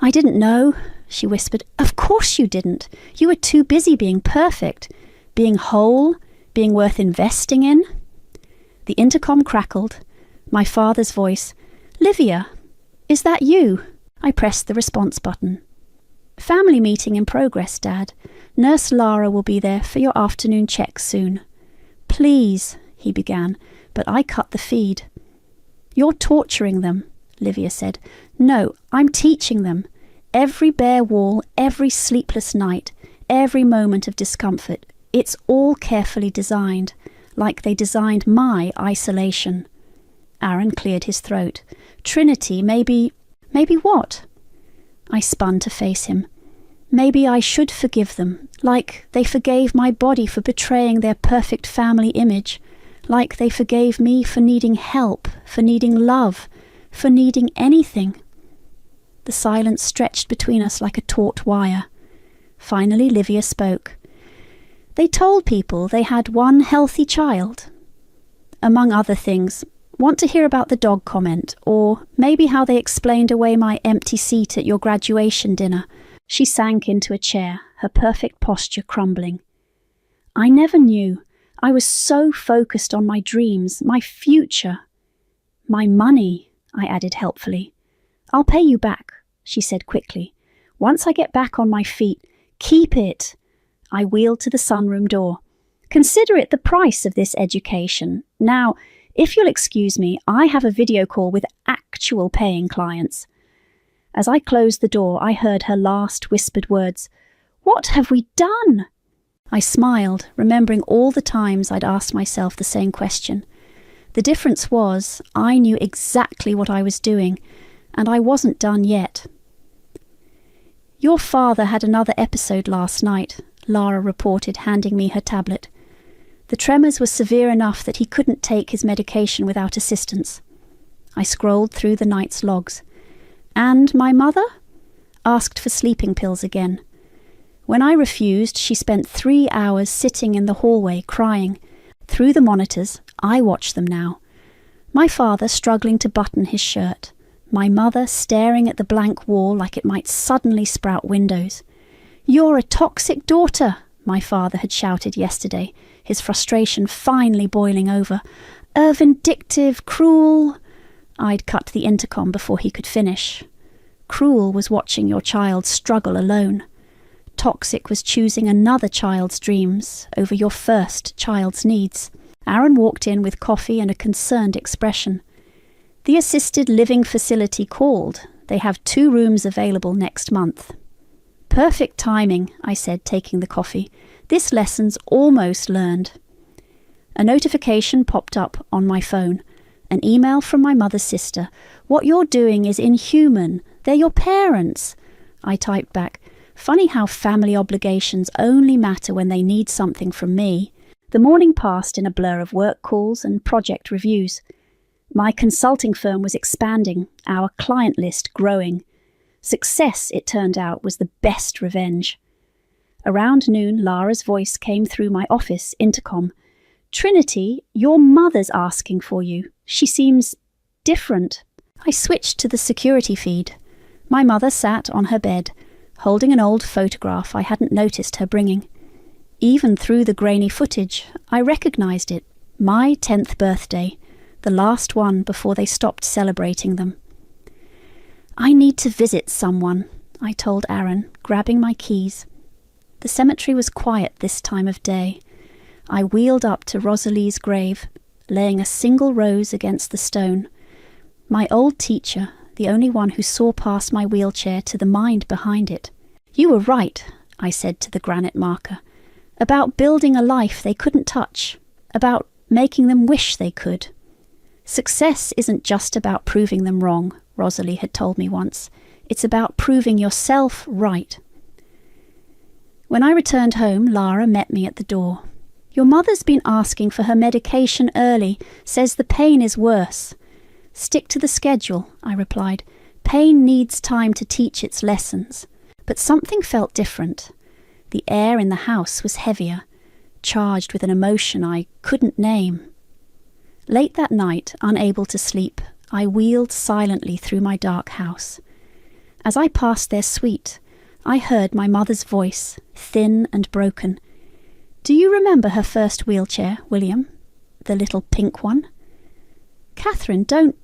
I didn't know, she whispered. Of course you didn't. You were too busy being perfect, being whole, being worth investing in. The intercom crackled. My father's voice, Livia, is that you? I pressed the response button. Family meeting in progress, Dad. Nurse Lara will be there for your afternoon check soon. Please, he began, but I cut the feed. You're torturing them, Livia said. No, I'm teaching them. Every bare wall, every sleepless night, every moment of discomfort, it's all carefully designed, like they designed my isolation. Aaron cleared his throat. Trinity, maybe what? I spun to face him. Maybe I should forgive them, like they forgave my body for betraying their perfect family image, like they forgave me for needing help, for needing love, for needing anything. The silence stretched between us like a taut wire. Finally, Livia spoke. They told people they had one healthy child. Among other things, want to hear about the dog comment, or maybe how they explained away my empty seat at your graduation dinner. She sank into a chair, her perfect posture crumbling. I never knew. I was so focused on my dreams, my future. My money, I added helpfully. I'll pay you back, she said quickly. Once I get back on my feet, keep it. I wheeled to the sunroom door. Consider it the price of this education. Now, if you'll excuse me, I have a video call with actual paying clients. As I closed the door, I heard her last whispered words. What have we done? I smiled, remembering all the times I'd asked myself the same question. The difference was, I knew exactly what I was doing, and I wasn't done yet. Your father had another episode last night, Lara reported, handing me her tablet. The tremors were severe enough that he couldn't take his medication without assistance. I scrolled through the night's logs. And my mother? Asked for sleeping pills again. When I refused, she spent 3 hours sitting in the hallway crying. Through the monitors, I watched them now. My father struggling to button his shirt. My mother staring at the blank wall like it might suddenly sprout windows. "You're a toxic daughter," my father had shouted yesterday, his frustration finally boiling over. "A vindictive, cruel—" I'd cut the intercom before he could finish. Cruel was watching your child struggle alone. Toxic was choosing another child's dreams over your first child's needs. Aaron walked in with coffee and a concerned expression. "The assisted living facility called. They have 2 rooms available next month." "Perfect timing," I said, taking the coffee. "This lesson's almost learned." A notification popped up on my phone. An email from my mother's sister. "What you're doing is inhuman. They're your parents." I typed back, "Funny how family obligations only matter when they need something from me." The morning passed in a blur of work calls and project reviews. My consulting firm was expanding, our client list growing. Success, it turned out, was the best revenge. Around noon, Lara's voice came through my office intercom. "Trinity, your mother's asking for you. She seems different." I switched to the security feed. My mother sat on her bed, holding an old photograph I hadn't noticed her bringing. Even through the grainy footage, I recognized it. My 10th birthday, the last one before they stopped celebrating them. "I need to visit someone," I told Aaron, grabbing my keys. The cemetery was quiet this time of day. I wheeled up to Rosalie's grave, laying a single rose against the stone. My old teacher, the only one who saw past my wheelchair to the mind behind it. "You were right," I said to the granite marker, "about building a life they couldn't touch, about making them wish they could. Success isn't just about proving them wrong," Rosalie had told me once. "It's about proving yourself right." When I returned home, Lara met me at the door. "Your mother's been asking for her medication early, says the pain is worse." "Stick to the schedule," I replied. "Pain needs time to teach its lessons." But something felt different. The air in the house was heavier, charged with an emotion I couldn't name. Late that night, unable to sleep, I wheeled silently through my dark house. As I passed their suite, I heard my mother's voice, thin and broken. "Do you remember her first wheelchair, William? The little pink one?" "Catherine, don't—"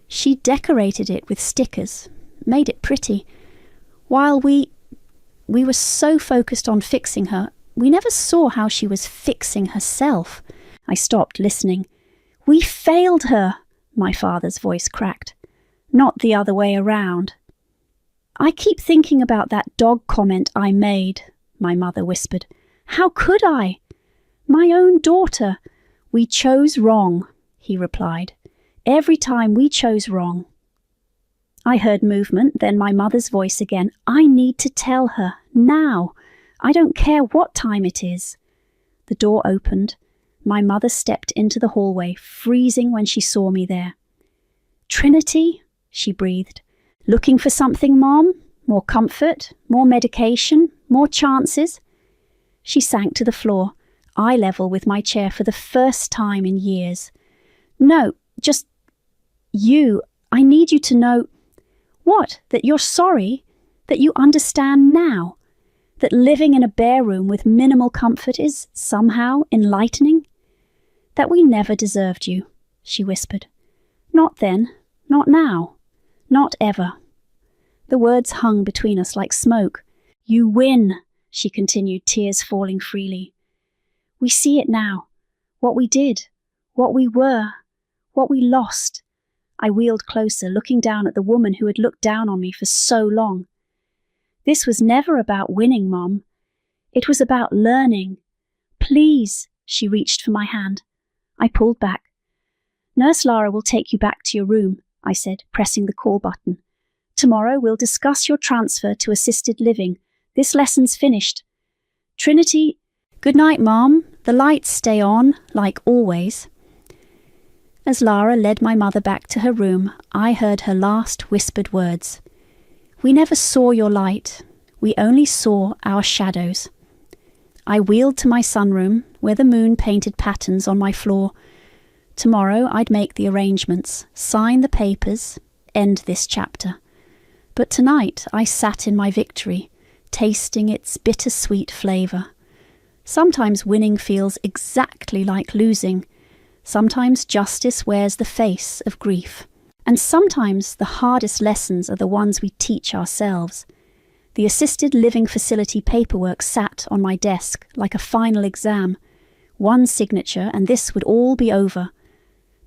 "She decorated it with stickers, made it pretty. While we were so focused on fixing her, we never saw how she was fixing herself." I stopped listening. "We failed her," my father's voice cracked. "Not the other way around." "I keep thinking about that dog comment I made," my mother whispered. "How could I? My own daughter." "We chose wrong," he replied. "Every time we chose wrong." I heard movement, then my mother's voice again. "I need to tell her, now. I don't care what time it is." The door opened. My mother stepped into the hallway, freezing when she saw me there. "Trinity," she breathed. "Looking for something, Mom? More comfort? More medication? More chances?" She sank to the floor, eye level with my chair for the first time in years. "No, just you. I need you to know—" "What? That you're sorry? That you understand now? That living in a bare room with minimal comfort is somehow enlightening? That we never deserved you," she whispered. "Not then, not now, not ever." The words hung between us like smoke. "You win," she continued, tears falling freely. "We see it now. What we did, what we were, what we lost." I wheeled closer, looking down at the woman who had looked down on me for so long. "This was never about winning, Mom. It was about learning. Please," she reached for my hand. I pulled back. "Nurse Lara will take you back to your room," I said, pressing the call button. Tomorrow we'll discuss your transfer to assisted living. This lesson's finished. Trinity, good night, Mom. The lights stay on, like always. As Lara led my mother back to her room, I heard her last whispered words. We never saw your light. We only saw our shadows. I wheeled to my sunroom, where the moon painted patterns on my floor. Tomorrow I'd make the arrangements, sign the papers, end this chapter. But tonight I sat in my victory, tasting its bittersweet flavour. Sometimes winning feels exactly like losing. Sometimes justice wears the face of grief. And sometimes the hardest lessons are the ones we teach ourselves. The assisted living facility paperwork sat on my desk like a final exam. One signature and this would all be over.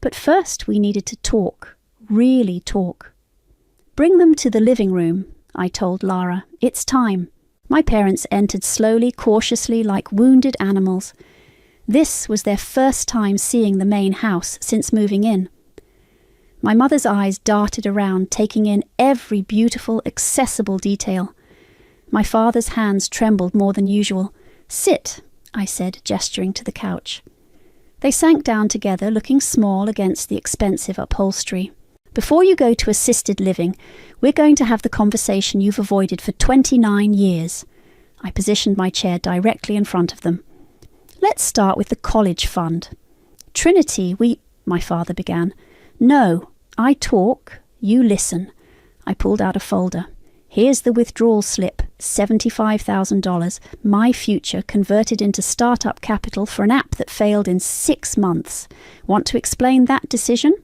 But first we needed to talk, really talk. Bring them to the living room, I told Lara. It's time. My parents entered slowly, cautiously, like wounded animals. This was their first time seeing the main house since moving in. My mother's eyes darted around, taking in every beautiful, accessible detail. My father's hands trembled more than usual. Sit, I said, gesturing to the couch. They sank down together, looking small against the expensive upholstery. Before you go to assisted living, we're going to have the conversation you've avoided for 29 years. I positioned my chair directly in front of them. Let's start with the college fund. Trinity, my father began. No, I talk, you listen. I pulled out a folder. Here's the withdrawal slip, $75,000, my future converted into startup capital for an app that failed in 6 months. Want to explain that decision?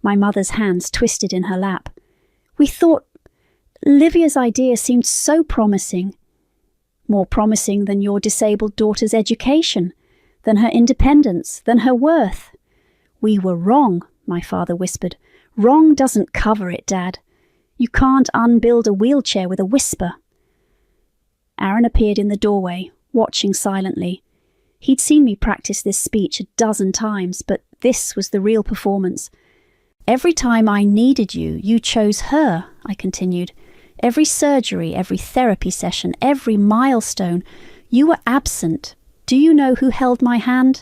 My mother's hands twisted in her lap. We thought Livia's idea seemed so promising. More promising than your disabled daughter's education, than her independence, than her worth. We were wrong, my father whispered. Wrong doesn't cover it, Dad. You can't unbuild a wheelchair with a whisper. Aaron appeared in the doorway, watching silently. He'd seen me practice this speech 12 times, but this was the real performance. Every time I needed you, you chose her, I continued. Every surgery, every therapy session, every milestone, you were absent. Do you know who held my hand?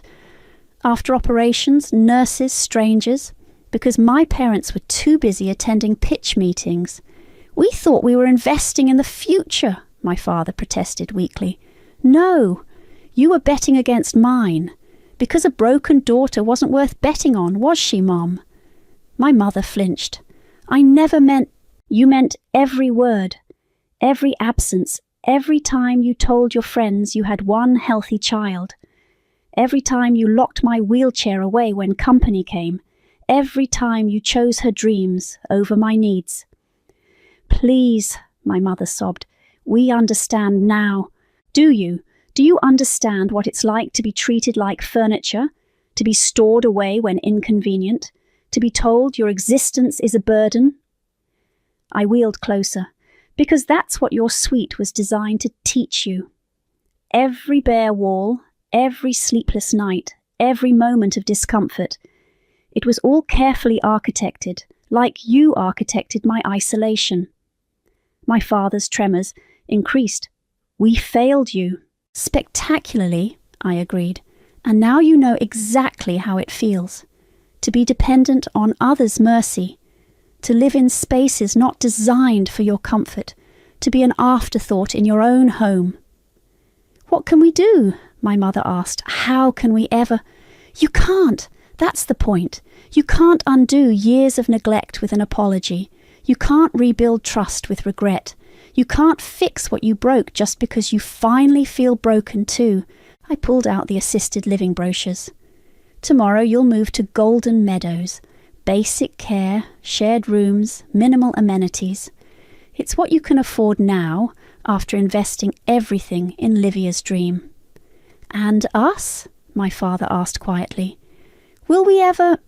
After operations, nurses, strangers, because my parents were too busy attending pitch meetings. We thought we were investing in the future, my father protested weakly. No, you were betting against mine, because a broken daughter wasn't worth betting on, was she, Mom? My mother flinched. I never meant... You meant every word, every absence, every time you told your friends you had one healthy child, every time you locked my wheelchair away when company came, every time you chose her dreams over my needs. Please, my mother sobbed, we understand now. Do you? Do you understand what it's like to be treated like furniture, to be stored away when inconvenient, to be told your existence is a burden? I wheeled closer, because that's what your suite was designed to teach you. Every bare wall, every sleepless night, every moment of discomfort, it was all carefully architected, like you architected my isolation. My father's tremors increased. We failed you. Spectacularly, I agreed, and now you know exactly how it feels. To be dependent on others' mercy, to live in spaces not designed for your comfort, to be an afterthought in your own home. What can we do? My mother asked. How can we ever? You can't. That's the point. You can't undo years of neglect with an apology. You can't rebuild trust with regret. You can't fix what you broke just because you finally feel broken too. I pulled out the assisted living brochures. Tomorrow you'll move to Golden Meadows. Basic care, shared rooms, minimal amenities. It's what you can afford now after investing everything in Livia's dream. And us? My father asked quietly. Will we ever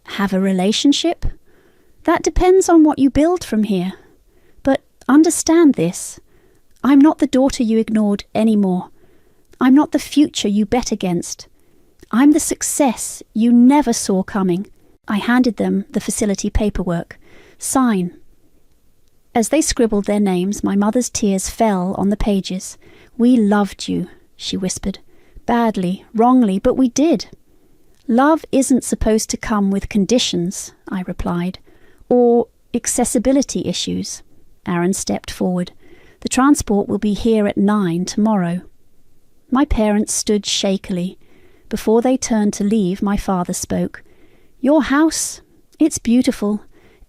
have a relationship? That depends on what you build from here. But understand this. I'm not the daughter you ignored anymore. I'm not the future you bet against. I'm the success you never saw coming. I handed them the facility paperwork. Sign. As they scribbled their names, my mother's tears fell on the pages. "We loved you," she whispered. "Badly, wrongly, but we did." "Love isn't supposed to come with conditions," I replied. "Or accessibility issues." Aaron stepped forward. "The transport will be here at 9 tomorrow." My parents stood shakily. Before they turned to leave, my father spoke. "Your house, it's beautiful.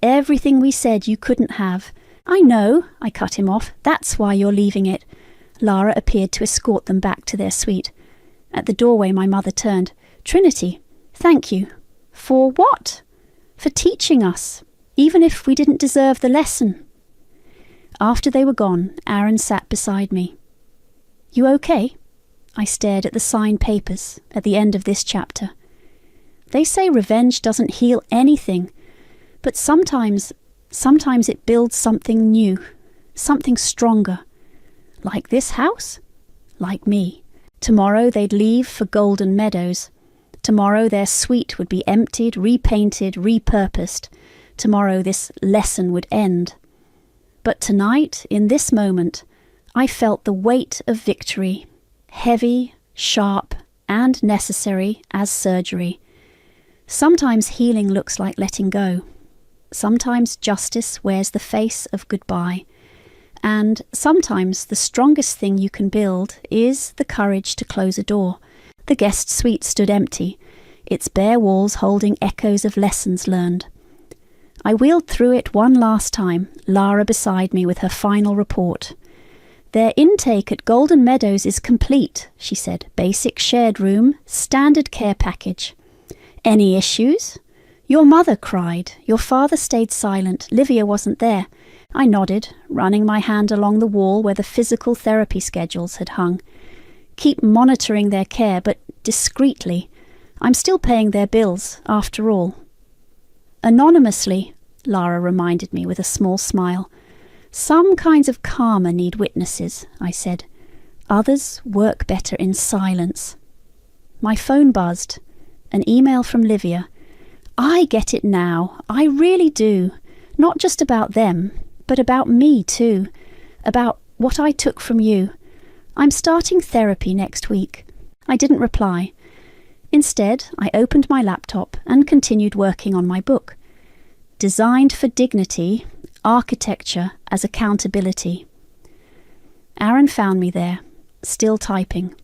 Everything we said you couldn't have." "I know," I cut him off. "That's why you're leaving it." Lara appeared to escort them back to their suite. At the doorway, my mother turned. "Trinity, thank you." "For what?" "For teaching us, even if we didn't deserve the lesson." After they were gone, Aaron sat beside me. "You okay?" I stared at the signed papers at the end of this chapter. They say revenge doesn't heal anything, but sometimes it builds something new, something stronger. Like this house? Like me. Tomorrow they'd leave for Golden Meadows. Tomorrow their suite would be emptied, repainted, repurposed. Tomorrow this lesson would end. But tonight, in this moment, I felt the weight of victory, heavy, sharp, and necessary as surgery. Sometimes healing looks like letting go. Sometimes justice wears the face of goodbye. And sometimes the strongest thing you can build is the courage to close a door. The guest suite stood empty, its bare walls holding echoes of lessons learned. I wheeled through it one last time, Lara beside me with her final report. "Their intake at Golden Meadows is complete," she said. "Basic shared room, standard care package." "Any issues?" "Your mother cried. Your father stayed silent. Livia wasn't there." I nodded, running my hand along the wall where the physical therapy schedules had hung. "Keep monitoring their care, but discreetly. I'm still paying their bills, after all." "Anonymously," Lara reminded me with a small smile. "Some kinds of karma need witnesses," I said. "Others work better in silence." My phone buzzed. An email from Livia. "I get it now. I really do. Not just about them, but about me too. About what I took from you. I'm starting therapy next week." I didn't reply. Instead, I opened my laptop and continued working on my book. Designed for Dignity, Architecture as Accountability. Aaron found me there, still typing.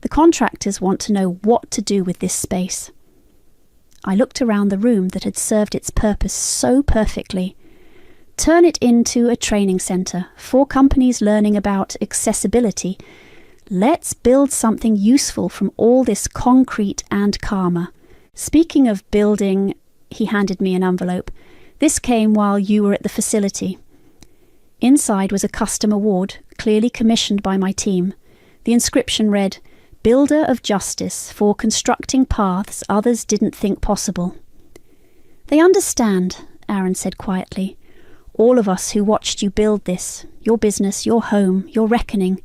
The contractors want to know what to do with this space. I looked around the room that had served its purpose so perfectly. Turn it into a training centre for companies learning about accessibility. Let's build something useful from all this concrete and karma. Speaking of building, he handed me an envelope. "This came while you were at the facility." Inside was a custom award, clearly commissioned by my team. The inscription read, "Builder of Justice for constructing paths others didn't think possible." "They understand," Aaron said quietly. "All of us who watched you build this, your business, your home, your reckoning.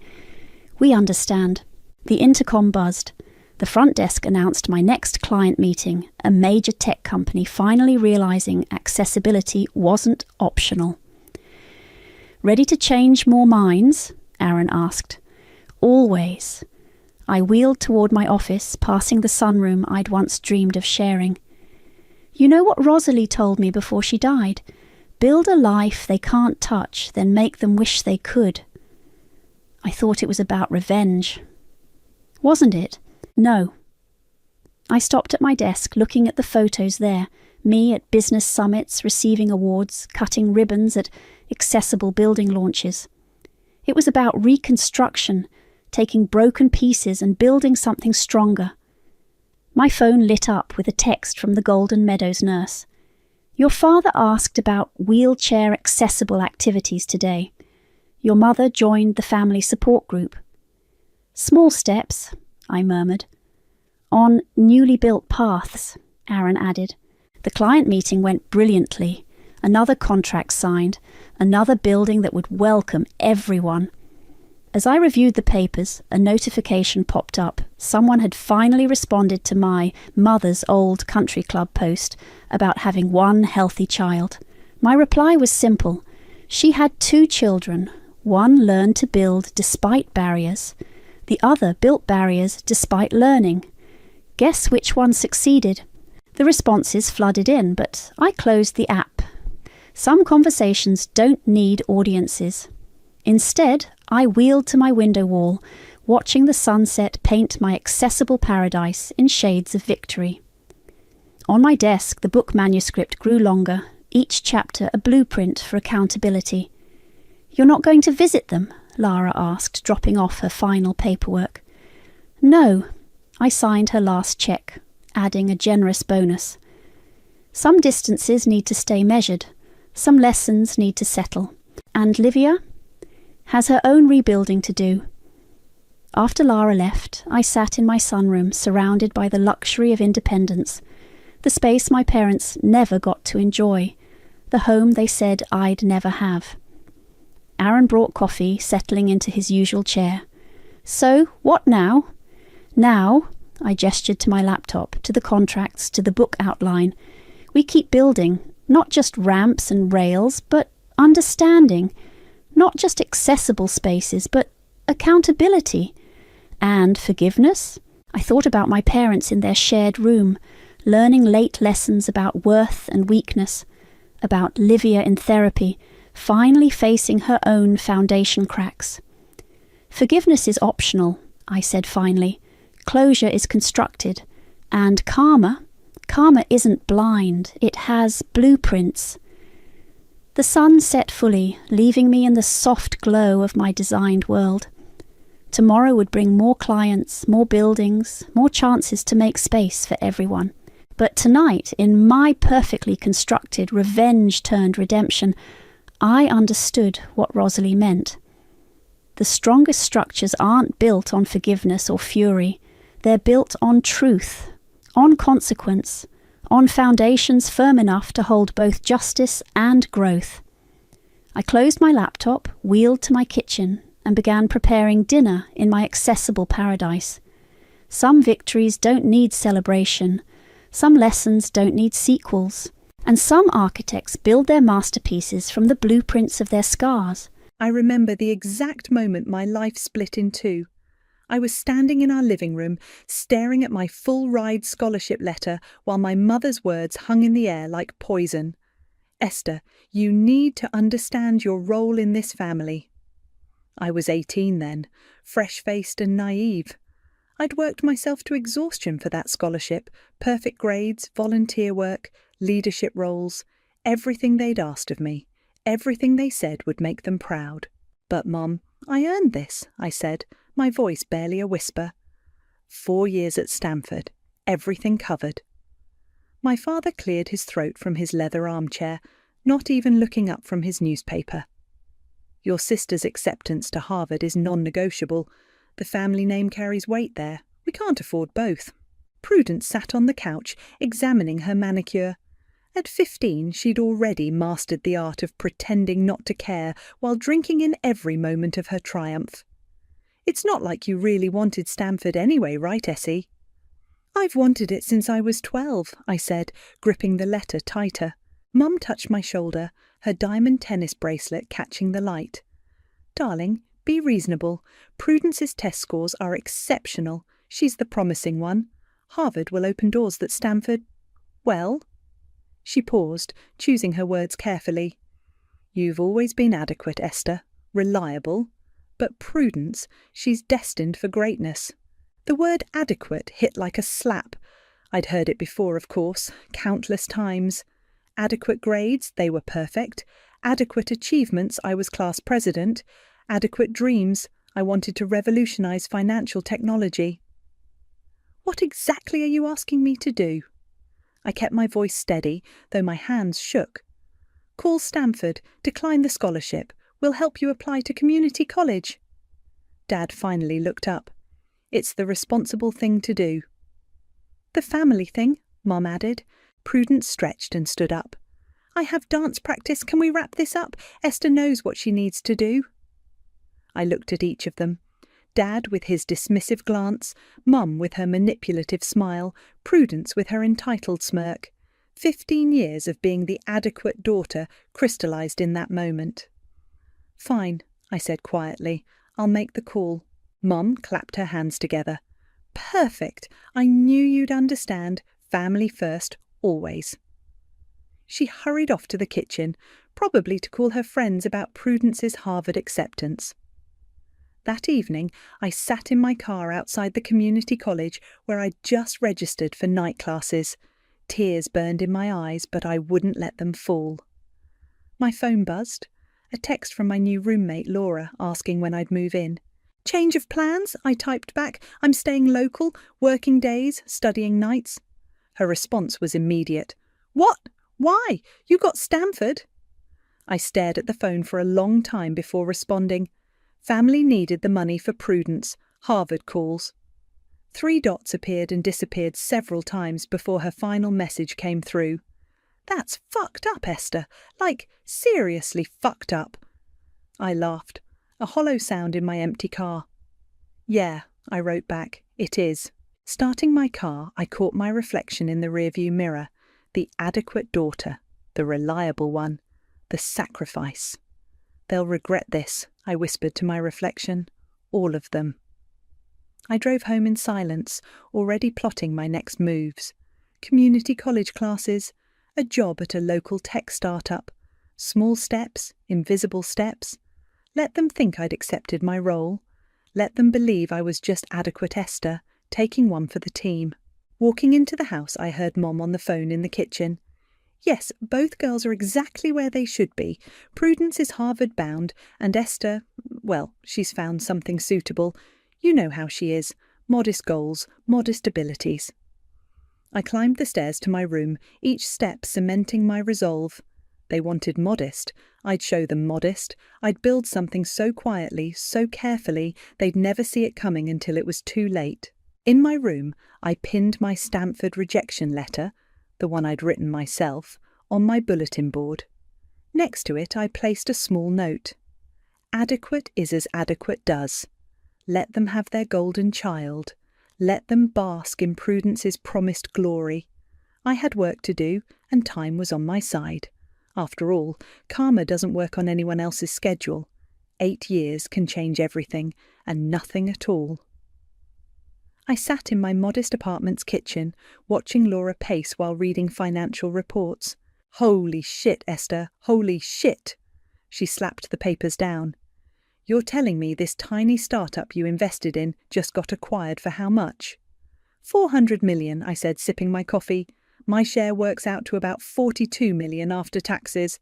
We understand." The intercom buzzed. The front desk announced my next client meeting, a major tech company finally realizing accessibility wasn't optional. "Ready to change more minds?" Aaron asked. "Always." I wheeled toward my office, passing the sunroom I'd once dreamed of sharing. "You know what Rosalie told me before she died? Build a life they can't touch, then make them wish they could." I thought it was about revenge. Wasn't it? No. I stopped at my desk, looking at the photos there, me at business summits, receiving awards, cutting ribbons at accessible building launches. It was about reconstruction, taking broken pieces and building something stronger. My phone lit up with a text from the Golden Meadows nurse. "Your father asked about wheelchair-accessible activities today. Your mother joined the family support group." "Small steps," I murmured. "On newly built paths," Aaron added. The client meeting went brilliantly. Another contract signed, another building that would welcome everyone. As I reviewed the papers, a notification popped up. Someone had finally responded to my mother's old country club post about having one healthy child. My reply was simple. She had 2 children. One learned to build despite barriers. The other built barriers despite learning. Guess which one succeeded? The responses flooded in, but I closed the app. Some conversations don't need audiences. Instead, I wheeled to my window wall, watching the sunset paint my accessible paradise in shades of victory. On my desk, the book manuscript grew longer, each chapter a blueprint for accountability. "You're not going to visit them?" Lara asked, dropping off her final paperwork. "No." I signed her last cheque, adding a generous bonus. Some distances need to stay measured. Some lessons need to settle. And Livia has her own rebuilding to do. After Lara left, I sat in my sunroom, surrounded by the luxury of independence, the space my parents never got to enjoy, the home they said I'd never have. Aaron brought coffee, settling into his usual chair. "So, what now?" "Now," I gestured to my laptop, to the contracts, to the book outline. "We keep building, not just ramps and rails, but understanding. Not just accessible spaces, but accountability. And forgiveness." I thought about my parents in their shared room, learning late lessons about worth and weakness, about Livia in therapy, finally facing her own foundation cracks. "Forgiveness is optional," I said finally. "Closure is constructed. And karma isn't blind. It has blueprints." The sun set fully, leaving me in the soft glow of my designed world. Tomorrow would bring more clients, more buildings, more chances to make space for everyone. But tonight, in my perfectly constructed revenge-turned-redemption, I understood what Rosalie meant. The strongest structures aren't built on forgiveness or fury. They're built on truth, on consequence, on foundations firm enough to hold both justice and growth. I closed my laptop, wheeled to my kitchen, and began preparing dinner in my accessible paradise. Some victories don't need celebration. Some lessons don't need sequels. And some architects build their masterpieces from the blueprints of their scars. I remember the exact moment my life split in two. I was standing in our living room, staring at my full-ride scholarship letter while my mother's words hung in the air like poison. "Esther, you need to understand your role in this family." I was 18 then, fresh-faced and naive. I'd worked myself to exhaustion for that scholarship, perfect grades, volunteer work, leadership roles, everything they'd asked of me, everything they said would make them proud. "But, Mum, I earned this," I said, my voice barely a whisper. 4 years at Stanford, everything covered. My father cleared his throat from his leather armchair, not even looking up from his newspaper. "Your sister's acceptance to Harvard is non-negotiable. The family name carries weight there. We can't afford both." Prudence sat on the couch, examining her manicure. At 15, she'd already mastered the art of pretending not to care while drinking in every moment of her triumph. "It's not like you really wanted Stanford anyway, right, Essie?" "I've wanted it since I was 12, I said, gripping the letter tighter. Mum touched my shoulder, her diamond tennis bracelet catching the light. "Darling, be reasonable. Prudence's test scores are exceptional. She's the promising one. Harvard will open doors that Stanford... well..." She paused, choosing her words carefully. "You've always been adequate, Esther, reliable. But Prudence, she's destined for greatness." The word adequate hit like a slap. I'd heard it before, of course, countless times. Adequate grades, they were perfect. Adequate achievements, I was class president. Adequate dreams, I wanted to revolutionize financial technology. "What exactly are you asking me to do?" I kept my voice steady, though my hands shook. "Call Stanford, decline the scholarship. We'll help you apply to community college." Dad finally looked up. "It's the responsible thing to do." "The family thing," Mum added. Prudence stretched and stood up. "I have dance practice. Can we wrap this up? Esther knows what she needs to do." I looked at each of them. Dad with his dismissive glance, Mum with her manipulative smile, Prudence with her entitled smirk. 15 years of being the adequate daughter crystallised in that moment. Fine, I said quietly. I'll make the call. Mum clapped her hands together. Perfect. I knew you'd understand. Family first, always. She hurried off to the kitchen, probably to call her friends about Prudence's Harvard acceptance. That evening, I sat in my car outside the community college where I'd just registered for night classes. Tears burned in my eyes, but I wouldn't let them fall. My phone buzzed. A text from my new roommate, Laura, asking when I'd move in. Change of plans? I typed back. I'm staying local, working days, studying nights. Her response was immediate. What? Why? You got Stanford? I stared at the phone for a long time before responding. Family needed the money for Prudence. Harvard calls. 3 dots appeared and disappeared several times before her final message came through. That's fucked up, Esther. Like, seriously fucked up. I laughed. A hollow sound in my empty car. Yeah, I wrote back. It is. Starting my car, I caught my reflection in the rearview mirror. The adequate daughter. The reliable one. The sacrifice. They'll regret this, I whispered to my reflection. All of them. I drove home in silence, already plotting my next moves. Community college classes, a job at a local tech startup. Small steps, invisible steps. Let them think I'd accepted my role. Let them believe I was just adequate Esther, taking one for the team. Walking into the house, I heard Mom on the phone in the kitchen. Yes, both girls are exactly where they should be. Prudence is Harvard-bound, and Esther, well, she's found something suitable. You know how she is. Modest goals, modest abilities. I climbed the stairs to my room, each step cementing my resolve. They wanted modest. I'd show them modest. I'd build something so quietly, so carefully, they'd never see it coming until it was too late. In my room, I pinned my Stanford rejection letter, the one I'd written myself, on my bulletin board. Next to it, I placed a small note. Adequate is as adequate does. Let them have their golden child. Let them bask in Prudence's promised glory. I had work to do, and time was on my side. After all, karma doesn't work on anyone else's schedule. 8 years can change everything, and nothing at all. I sat in my modest apartment's kitchen, watching Laura pace while reading financial reports. Holy shit, Esther, holy shit! She slapped the papers down. You're telling me this tiny startup you invested in just got acquired for how much? 400 million, I said, sipping my coffee. My share works out to about 42 million after taxes.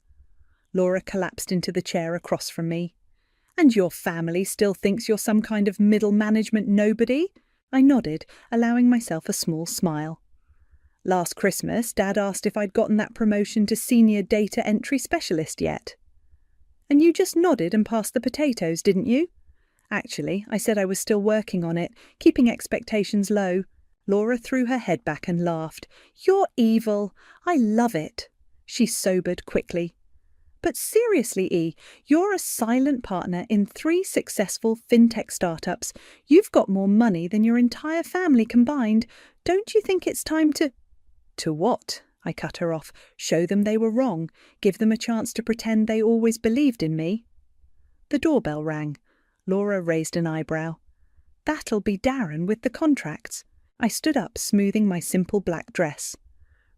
Laura collapsed into the chair across from me. And your family still thinks you're some kind of middle management nobody? I nodded, allowing myself a small smile. Last Christmas, Dad asked if I'd gotten that promotion to senior data entry specialist yet. And you just nodded and passed the potatoes, didn't you? Actually, I said I was still working on it, keeping expectations low. Laura threw her head back and laughed. You're evil. I love it. She sobered quickly. But seriously, E, you're a silent partner in 3 successful fintech startups. You've got more money than your entire family combined. Don't you think it's time to... To what? I cut her off. Show them they were wrong. Give them a chance to pretend they always believed in me. The doorbell rang. Laura raised an eyebrow. That'll be Darren with the contracts. I stood up, smoothing my simple black dress.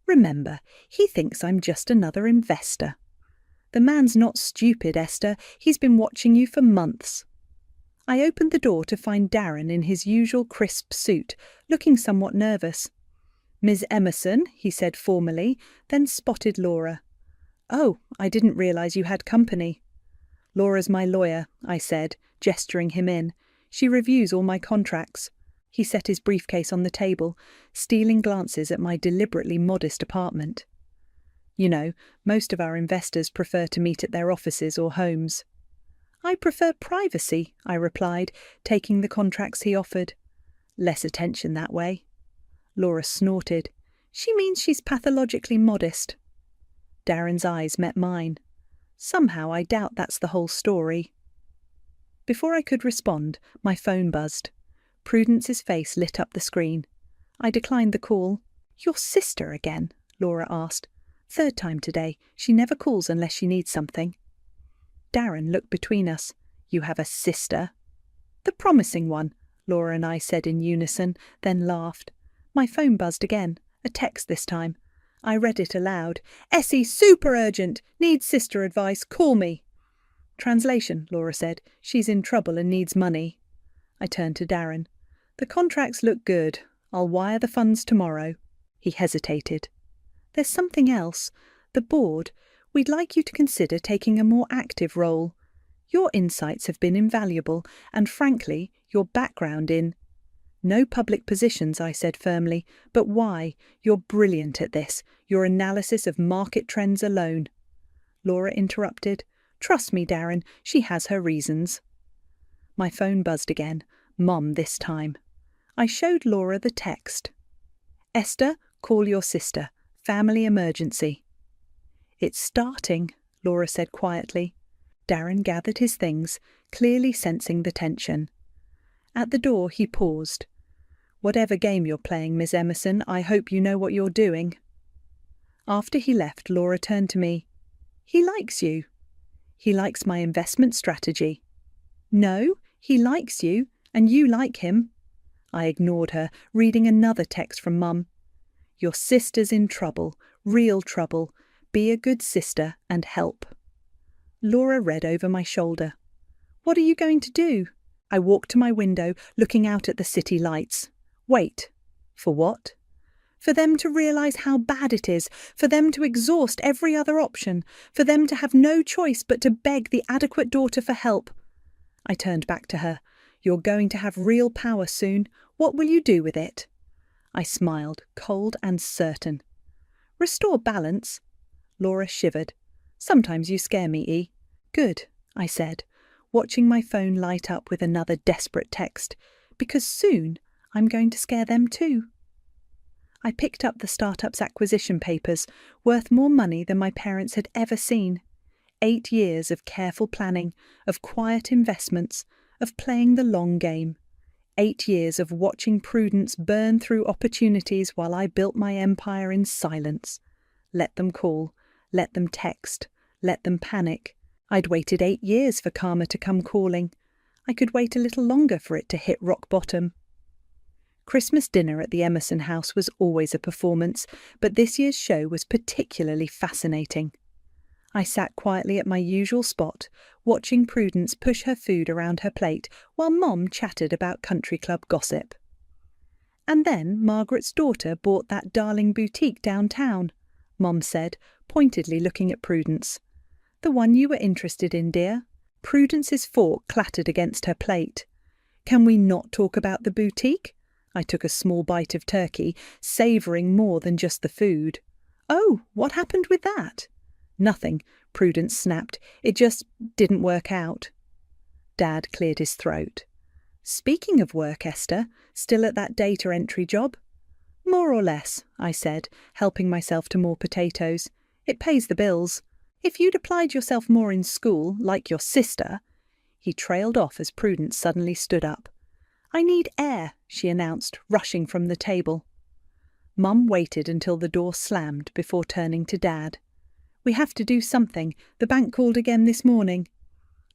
Remember, he thinks I'm just another investor. The man's not stupid, Esther. He's been watching you for months. I opened the door to find Darren in his usual crisp suit, looking somewhat nervous. Ms. Emerson, he said formally, then spotted Laura. Oh, I didn't realize you had company. Laura's my lawyer, I said, gesturing him in. She reviews all my contracts. He set his briefcase on the table, stealing glances at my deliberately modest apartment. You know, most of our investors prefer to meet at their offices or homes. I prefer privacy, I replied, taking the contracts he offered. Less attention that way. Laura snorted. She means she's pathologically modest. Darren's eyes met mine. Somehow I doubt that's the whole story. Before I could respond, my phone buzzed. Prudence's face lit up the screen. I declined the call. Your sister again? Laura asked. 3rd time today. She never calls unless she needs something. Darren looked between us. You have a sister? The promising one, Laura and I said in unison, then laughed. My phone buzzed again, a text this time. I read it aloud. Essie, super urgent. Needs sister advice. Call me. Translation, Laura said. She's in trouble and needs money. I turned to Darren. The contracts look good. I'll wire the funds tomorrow. He hesitated. There's something else. The board. We'd like you to consider taking a more active role. Your insights have been invaluable, and frankly, your background in... No public positions, I said firmly. But why? You're brilliant at this. Your analysis of market trends alone. Laura interrupted. Trust me, Darren, she has her reasons. My phone buzzed again. Mum this time. I showed Laura the text. Esther, call your sister. Family emergency. It's starting, Laura said quietly. Darren gathered his things, clearly sensing the tension. At the door he paused. Whatever game you're playing, Miss Emerson, I hope you know what you're doing. After he left, Laura turned to me. He likes you. He likes my investment strategy. No, he likes you, and you like him. I ignored her, reading another text from Mum. Your sister's in trouble, real trouble. Be a good sister and help. Laura read over my shoulder. What are you going to do? I walked to my window, looking out at the city lights. Wait. For what? For them to realise how bad it is, for them to exhaust every other option, for them to have no choice but to beg the adequate daughter for help. I turned back to her. You're going to have real power soon. What will you do with it? I smiled, cold and certain. Restore balance. Laura shivered. Sometimes you scare me, E. Good, I said, watching my phone light up with another desperate text, because soon I'm going to scare them too. I picked up the startup's acquisition papers, worth more money than my parents had ever seen. 8 years of careful planning, of quiet investments, of playing the long game. 8 years of watching prudence burn through opportunities while I built my empire in silence. Let them call, let them text, let them panic. I'd waited 8 years for karma to come calling. I could wait a little longer for it to hit rock bottom. Christmas dinner at the Emerson house was always a performance, but this year's show was particularly fascinating. I sat quietly at my usual spot, watching Prudence push her food around her plate while Mom chatted about country club gossip. And then Margaret's daughter bought that darling boutique downtown, Mom said, pointedly looking at Prudence. The one you were interested in, dear? Prudence's fork clattered against her plate. Can we not talk about the boutique? I took a small bite of turkey, savouring more than just the food. Oh, what happened with that? Nothing, Prudence snapped. It just didn't work out. Dad cleared his throat. Speaking of work, Esther, still at that data entry job? More or less, I said, helping myself to more potatoes. It pays the bills. If you'd applied yourself more in school, like your sister... He trailed off as Prudence suddenly stood up. I need air, she announced, rushing from the table. Mum waited until the door slammed before turning to Dad. We have to do something. The bank called again this morning.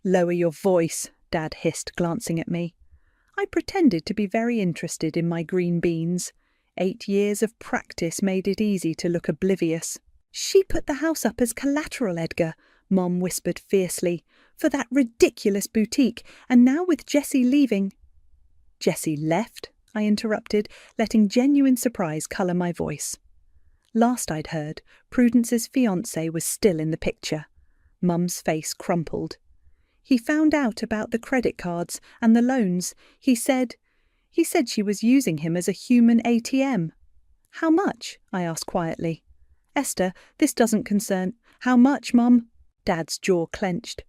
Lower your voice, Dad hissed, glancing at me. I pretended to be very interested in my green beans. 8 years of practice made it easy to look oblivious. She put the house up as collateral, Edgar, Mom whispered fiercely, for that ridiculous boutique, and now with Jessie leaving... Jessie left? I interrupted, letting genuine surprise colour my voice. Last I'd heard, Prudence's fiancé was still in the picture. Mum's face crumpled. He found out about the credit cards and the loans. He said she was using him as a human ATM. How much? I asked quietly. Esther, this doesn't concern... How much, Mum? Dad's jaw clenched.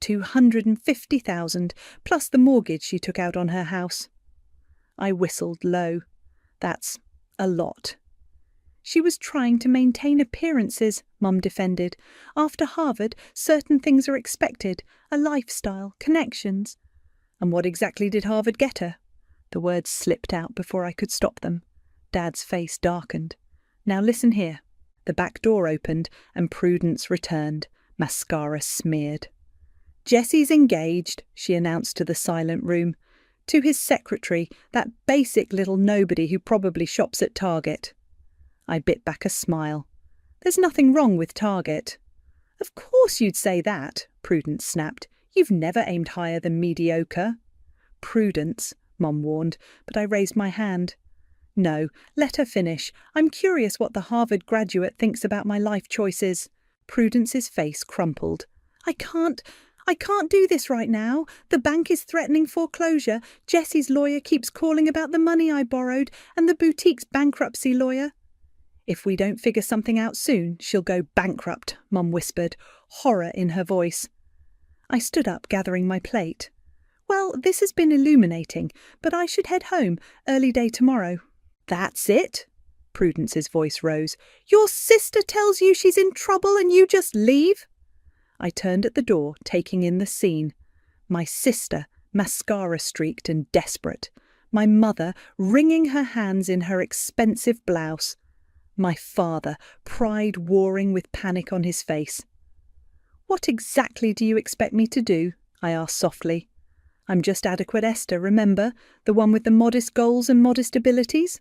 250,000, plus the mortgage she took out on her house. I whistled low. That's a lot. She was trying to maintain appearances, Mum defended. After Harvard, certain things are expected, a lifestyle, connections. And what exactly did Harvard get her? The words slipped out before I could stop them. Dad's face darkened. Now listen here. The back door opened and Prudence returned, mascara smeared. "Jessie's engaged," she announced to the silent room. "To his secretary, that basic little nobody who probably shops at Target." I bit back a smile. "There's nothing wrong with Target." "Of course you'd say that," Prudence snapped. "You've never aimed higher than mediocre." "Prudence," Mom warned, but I raised my hand. "No, let her finish. I'm curious what the Harvard graduate thinks about my life choices." Prudence's face crumpled. I can't do this right now. The bank is threatening foreclosure. Jessie's lawyer keeps calling about the money I borrowed, and the boutique's bankruptcy lawyer." "If we don't figure something out soon, she'll go bankrupt," Mum whispered, horror in her voice. I stood up, gathering my plate. "Well, this has been illuminating, but I should head home, early day tomorrow." "That's it?" Prudence's voice rose. "Your sister tells you she's in trouble and you just leave?" I turned at the door, taking in the scene. My sister, mascara-streaked and desperate. My mother, wringing her hands in her expensive blouse. My father, pride warring with panic on his face. "What exactly do you expect me to do?" I asked softly. "I'm just adequate Esther, remember? The one with the modest goals and modest abilities?"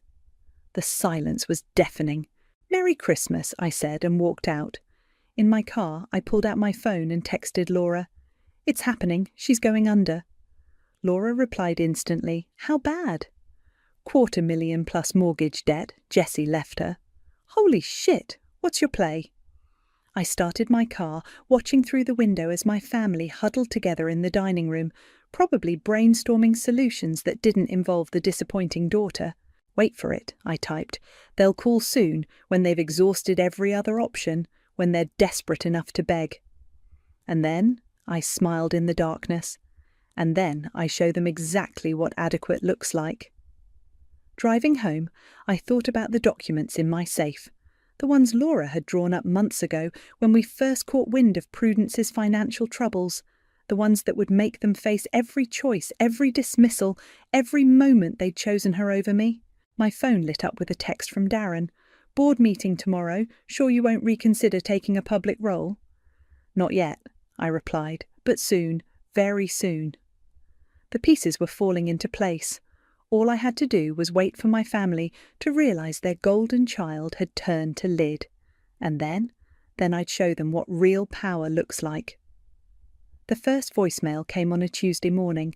The silence was deafening. "Merry Christmas," I said, and walked out. In my car, I pulled out my phone and texted Laura. "It's happening. She's going under." Laura replied instantly. "How bad?" "250,000 plus mortgage debt. Jessie left her." "Holy shit. What's your play?" I started my car, watching through the window as my family huddled together in the dining room, probably brainstorming solutions that didn't involve the disappointing daughter. "Wait for it," I typed. "They'll call soon, when they've exhausted every other option, when they're desperate enough to beg." And then I smiled in the darkness. And then I show them exactly what adequate looks like. Driving home, I thought about the documents in my safe. The ones Laura had drawn up months ago when we first caught wind of Prudence's financial troubles. The ones that would make them face every choice, every dismissal, every moment they'd chosen her over me. My phone lit up with a text from Darren. "Board meeting tomorrow. Sure you won't reconsider taking a public role?" "Not yet," I replied, "but soon, very soon." The pieces were falling into place. All I had to do was wait for my family to realise their golden child had turned to lid. And then I'd show them what real power looks like. The first voicemail came on a Tuesday morning.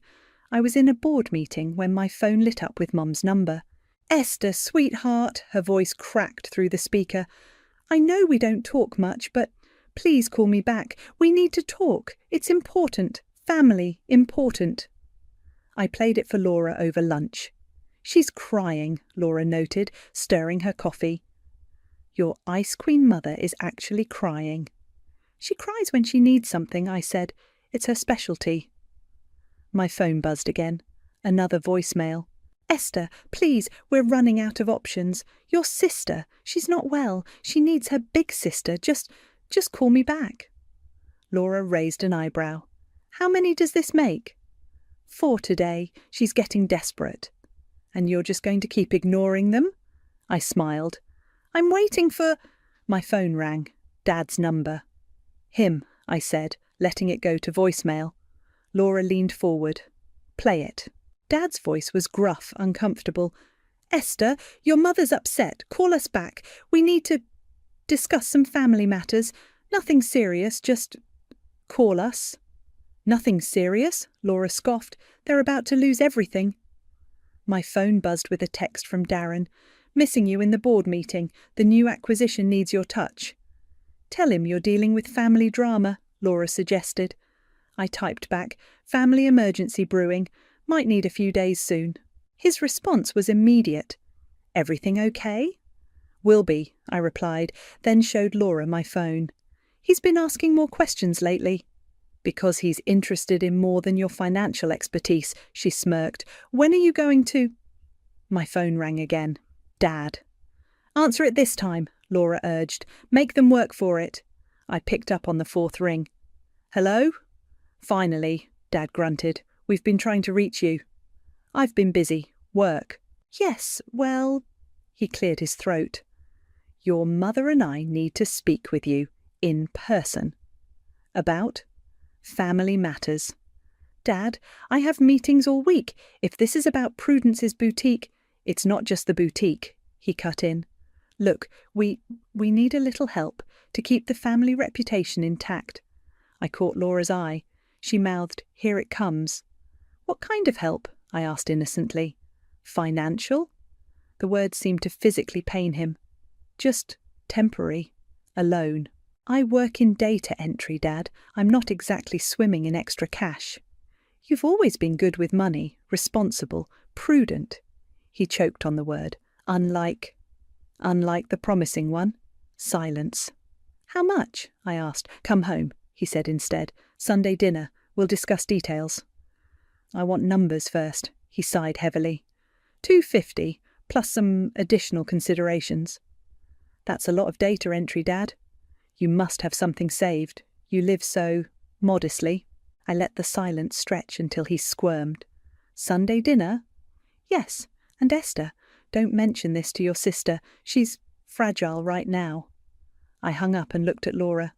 I was in a board meeting when my phone lit up with Mum's number. "Esther, sweetheart," her voice cracked through the speaker. "I know we don't talk much, but please call me back. We need to talk. It's important. Family, important." I played it for Laura over lunch. "She's crying," Laura noted, stirring her coffee. "Your Ice Queen mother is actually crying." "She cries when she needs something," I said. "It's her specialty." My phone buzzed again. Another voicemail. "Esther, please, we're running out of options. Your sister, she's not well. She needs her big sister. Just call me back." Laura raised an eyebrow. "How many does this make?" "4 today. She's getting desperate." "And you're just going to keep ignoring them?" I smiled. "I'm waiting for—" My phone rang. Dad's number. "Him," I said, letting it go to voicemail. Laura leaned forward. "Play it." Dad's voice was gruff, uncomfortable. "Esther, your mother's upset. Call us back. We need to discuss some family matters. Nothing serious, just call us." "Nothing serious?" Laura scoffed. "They're about to lose everything." My phone buzzed with a text from Darren. "Missing you in the board meeting. The new acquisition needs your touch." "Tell him you're dealing with family drama," Laura suggested. I typed back, "Family emergency brewing. Might need a few days soon." His response was immediate. "Everything okay?" "Will be," I replied, then showed Laura my phone. "He's been asking more questions lately." "Because he's interested in more than your financial expertise," she smirked. "When are you going to—" My phone rang again. Dad. "Answer it this time," Laura urged. "Make them work for it." I picked up on the 4th ring. "Hello?" "Finally," Dad grunted. "We've been trying to reach you." "I've been busy. Work." "Yes, well—" He cleared his throat. "Your mother and I need to speak with you. In person." "About?" Family matters. Dad, I have meetings all week. If this is about Prudence's boutique, it's not just the boutique, he cut in. Look, we need a little help to keep the family reputation intact. I caught Laura's eye. She mouthed, "Here it comes." What kind of help? I asked innocently. Financial? The word seemed to physically pain him. Just temporary. A loan. I work in data entry, Dad. I'm not exactly swimming in extra cash. You've always been good with money, responsible, prudent. He choked on the word. Unlike the promising one. Silence. How much? I asked. Come home, he said instead. Sunday dinner. We'll discuss details. I want numbers first, he sighed heavily. 250, plus some additional considerations. That's a lot of data entry, Dad. You must have something saved. You live so modestly. I let the silence stretch until he squirmed. Sunday dinner? Yes, and Esther, don't mention this to your sister. She's fragile right now. I hung up and looked at Laura.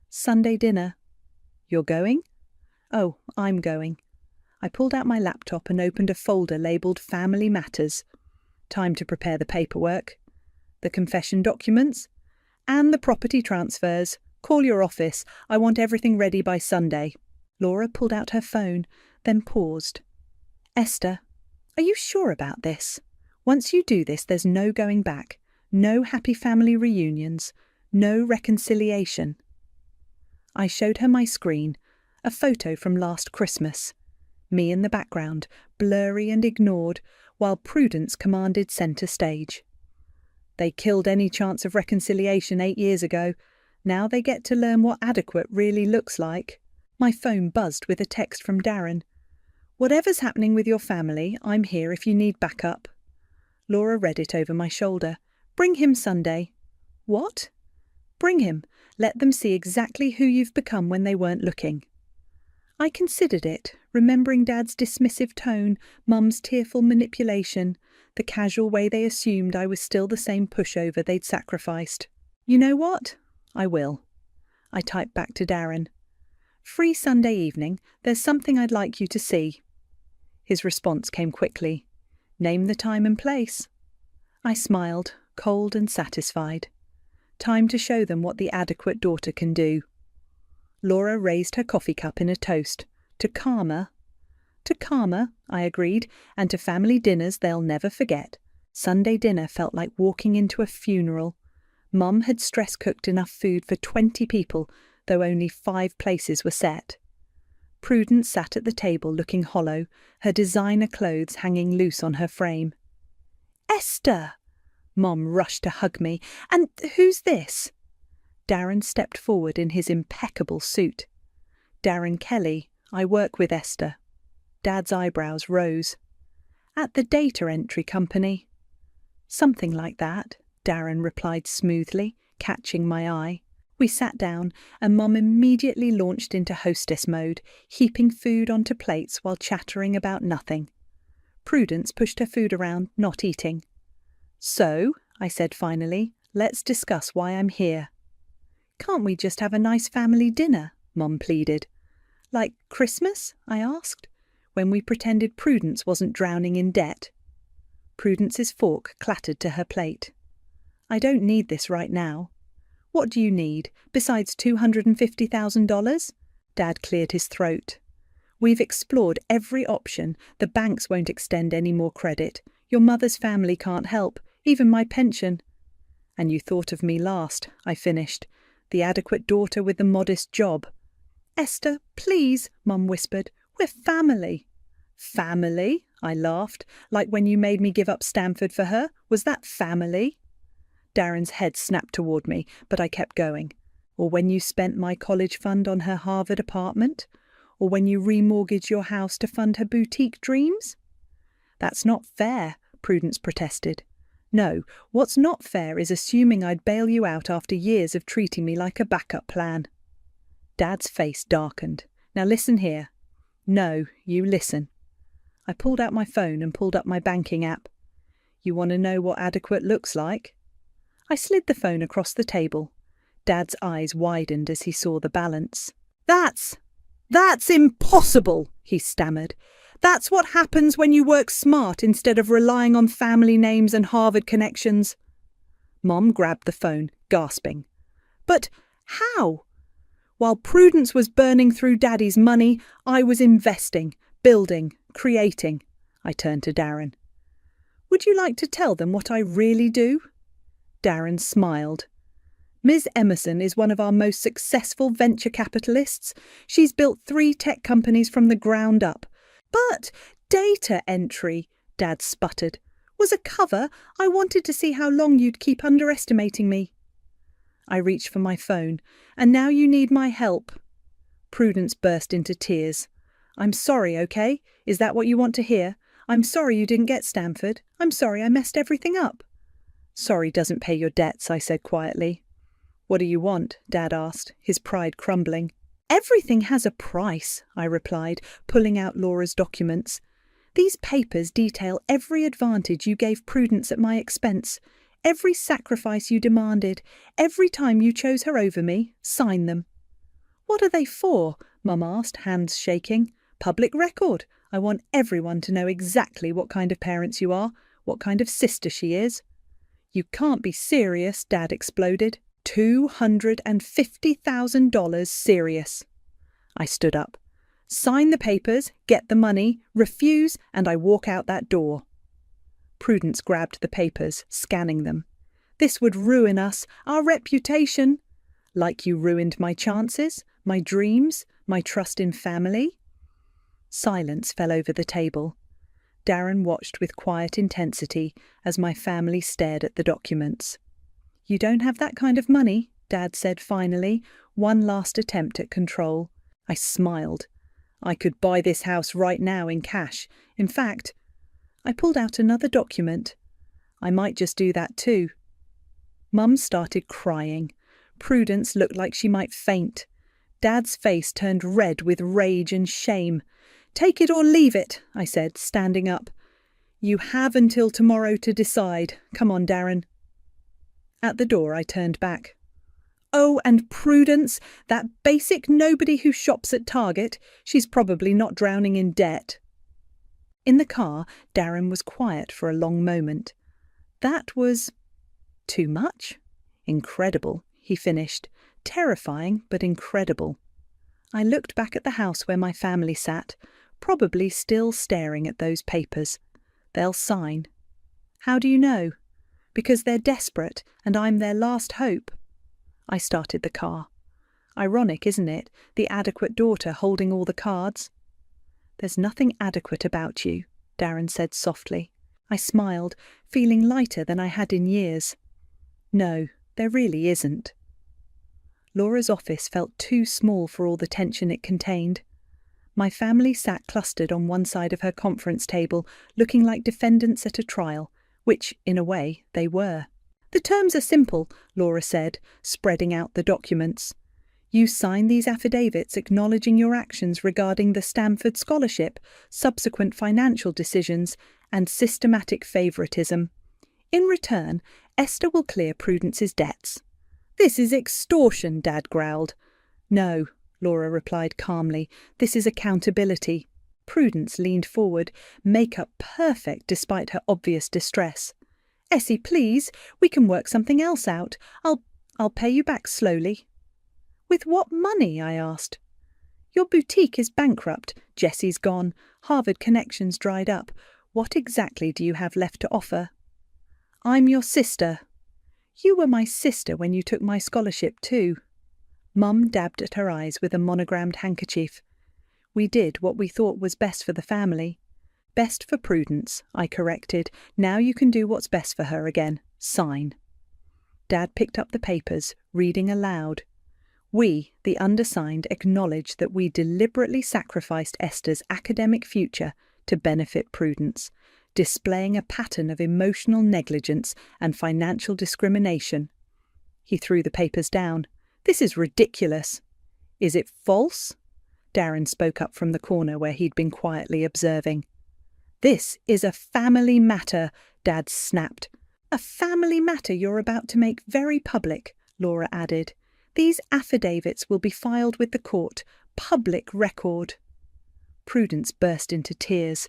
Sunday dinner. You're going? Oh, I'm going. I pulled out my laptop and opened a folder labelled Family Matters. Time to prepare the paperwork. The confession documents. And the property transfers. Call your office. I want everything ready by Sunday. Laura pulled out her phone, then paused. Esther, are you sure about this? Once you do this, there's no going back. No happy family reunions. No reconciliation. I showed her my screen, a photo from last Christmas. Me in the background, blurry and ignored, while Prudence commanded centre stage. They killed any chance of reconciliation 8 years ago. Now they get to learn what adequate really looks like. My phone buzzed with a text from Darren. Whatever's happening with your family, I'm here if you need backup. Laura read it over my shoulder. Bring him Sunday. What? Bring him. Let them see exactly who you've become when they weren't looking. I considered it, remembering Dad's dismissive tone, Mum's tearful manipulation, the casual way they assumed I was still the same pushover they'd sacrificed. You know what? I will. I typed back to Darren. Free Sunday evening, there's something I'd like you to see. His response came quickly. Name the time and place. I smiled, cold and satisfied. Time to show them what the adequate daughter can do. Laura raised her coffee cup in a toast. To karma. To karma, I agreed, and to family dinners they'll never forget. Sunday dinner felt like walking into a funeral. Mum had stress-cooked enough food for 20 people, though only 5 places were set. Prudence sat at the table looking hollow, her designer clothes hanging loose on her frame. Esther! Mom rushed to hug me. And who's this? Darren stepped forward in his impeccable suit. Darren Kelly, I work with Esther. Dad's eyebrows rose. At the data entry company. Something like that, Darren replied smoothly, catching my eye. We sat down, and Mum immediately launched into hostess mode, heaping food onto plates while chattering about nothing. Prudence pushed her food around, not eating. So, I said finally, let's discuss why I'm here. Can't we just have a nice family dinner? Mum pleaded. Like Christmas? I asked, when we pretended Prudence wasn't drowning in debt. Prudence's fork clattered to her plate. I don't need this right now. What do you need, besides $250,000? Dad cleared his throat. We've explored every option. The banks won't extend any more credit. Your mother's family can't help, even my pension. And you thought of me last, I finished. The adequate daughter with the modest job. Esther, please, Mum whispered. We're family. Family? I laughed. Like when you made me give up Stanford for her? Was that family? Darren's head snapped toward me, but I kept going. Or when you spent my college fund on her Harvard apartment? Or when you remortgaged your house to fund her boutique dreams? That's not fair, Prudence protested. No, what's not fair is assuming I'd bail you out after years of treating me like a backup plan. Dad's face darkened. Now listen here. No, you listen. I pulled out my phone and pulled up my banking app. You want to know what adequate looks like? I slid the phone across the table. Dad's eyes widened as he saw the balance. That's... "That's impossible," he stammered. "That's what happens when you work smart instead of relying on family names and Harvard connections." Mom grabbed the phone, gasping. "But how?" While Prudence was burning through Daddy's money, I was investing, building, creating. I turned to Darren. "Would you like to tell them what I really do?" Darren smiled. "Ms. Emerson is one of our most successful venture capitalists. She's built 3 tech companies from the ground up. But data entry," Dad sputtered, "was a cover. I wanted to see how long you'd keep underestimating me." I reached for my phone. "And now you need my help." Prudence burst into tears. "I'm sorry, okay? Is that what you want to hear? I'm sorry you didn't get Stanford. I'm sorry I messed everything up." "Sorry doesn't pay your debts," I said quietly. "What do you want?" Dad asked, his pride crumbling. "Everything has a price," I replied, pulling out Laura's documents. "These papers detail every advantage you gave Prudence at my expense, every sacrifice you demanded, every time you chose her over me. Sign them." "What are they for?" Mum asked, hands shaking. "Public record. I want everyone to know exactly what kind of parents you are, what kind of sister she is." "You can't be serious," Dad exploded. $250,000 serious. I stood up. "Sign the papers, get the money, refuse, and I walk out that door." Prudence grabbed the papers, scanning them. "This would ruin us, our reputation." "Like you ruined my chances, my dreams, my trust in family?" Silence fell over the table. Darren watched with quiet intensity as my family stared at the documents. "You don't have that kind of money," Dad said finally, one last attempt at control. I smiled. "I could buy this house right now in cash. In fact," I pulled out another document. "I might just do that too." Mum started crying. Prudence looked like she might faint. Dad's face turned red with rage and shame. "Take it or leave it," I said, standing up. "You have until tomorrow to decide. Come on, Darren." At the door, I turned back. "Oh, and Prudence, that basic nobody who shops at Target, she's probably not drowning in debt." In the car, Darren was quiet for a long moment. "That was too much?" "Incredible," he finished. "Terrifying, but incredible." I looked back at the house where my family sat, probably still staring at those papers. "They'll sign." "How do you know?" "Because they're desperate, and I'm their last hope." I started the car. Ironic, isn't it? The adequate daughter holding all the cards. "There's nothing adequate about you," Darren said softly. I smiled, feeling lighter than I had in years. "No, there really isn't." Laura's office felt too small for all the tension it contained. My family sat clustered on one side of her conference table, looking like defendants at a trial, which, in a way, they were. "The terms are simple," Laura said, spreading out the documents. "You sign these affidavits acknowledging your actions regarding the Stanford scholarship, subsequent financial decisions, and systematic favoritism. In return, Esther will clear Prudence's debts." "This is extortion," Dad growled. "No," Laura replied calmly. "This is accountability." Prudence leaned forward, makeup perfect despite her obvious distress. "Essie, please, we can work something else out. I'll pay you back slowly." "With what money?" I asked. "Your boutique is bankrupt. Jessie's gone. Harvard connections dried up. What exactly do you have left to offer?" "I'm your sister." "You were my sister when you took my scholarship too." Mum dabbed at her eyes with a monogrammed handkerchief. "We did what we thought was best for the family." "Best for Prudence," I corrected. "Now you can do what's best for her again. Sign." Dad picked up the papers, reading aloud. "We, the undersigned, acknowledge that we deliberately sacrificed Esther's academic future to benefit Prudence, displaying a pattern of emotional negligence and financial discrimination." He threw the papers down. "This is ridiculous." "Is it false?" Darren spoke up from the corner where he'd been quietly observing. "This is a family matter," Dad snapped. "A family matter you're about to make very public," Laura added. "These affidavits will be filed with the court, public record. Prudence burst into tears.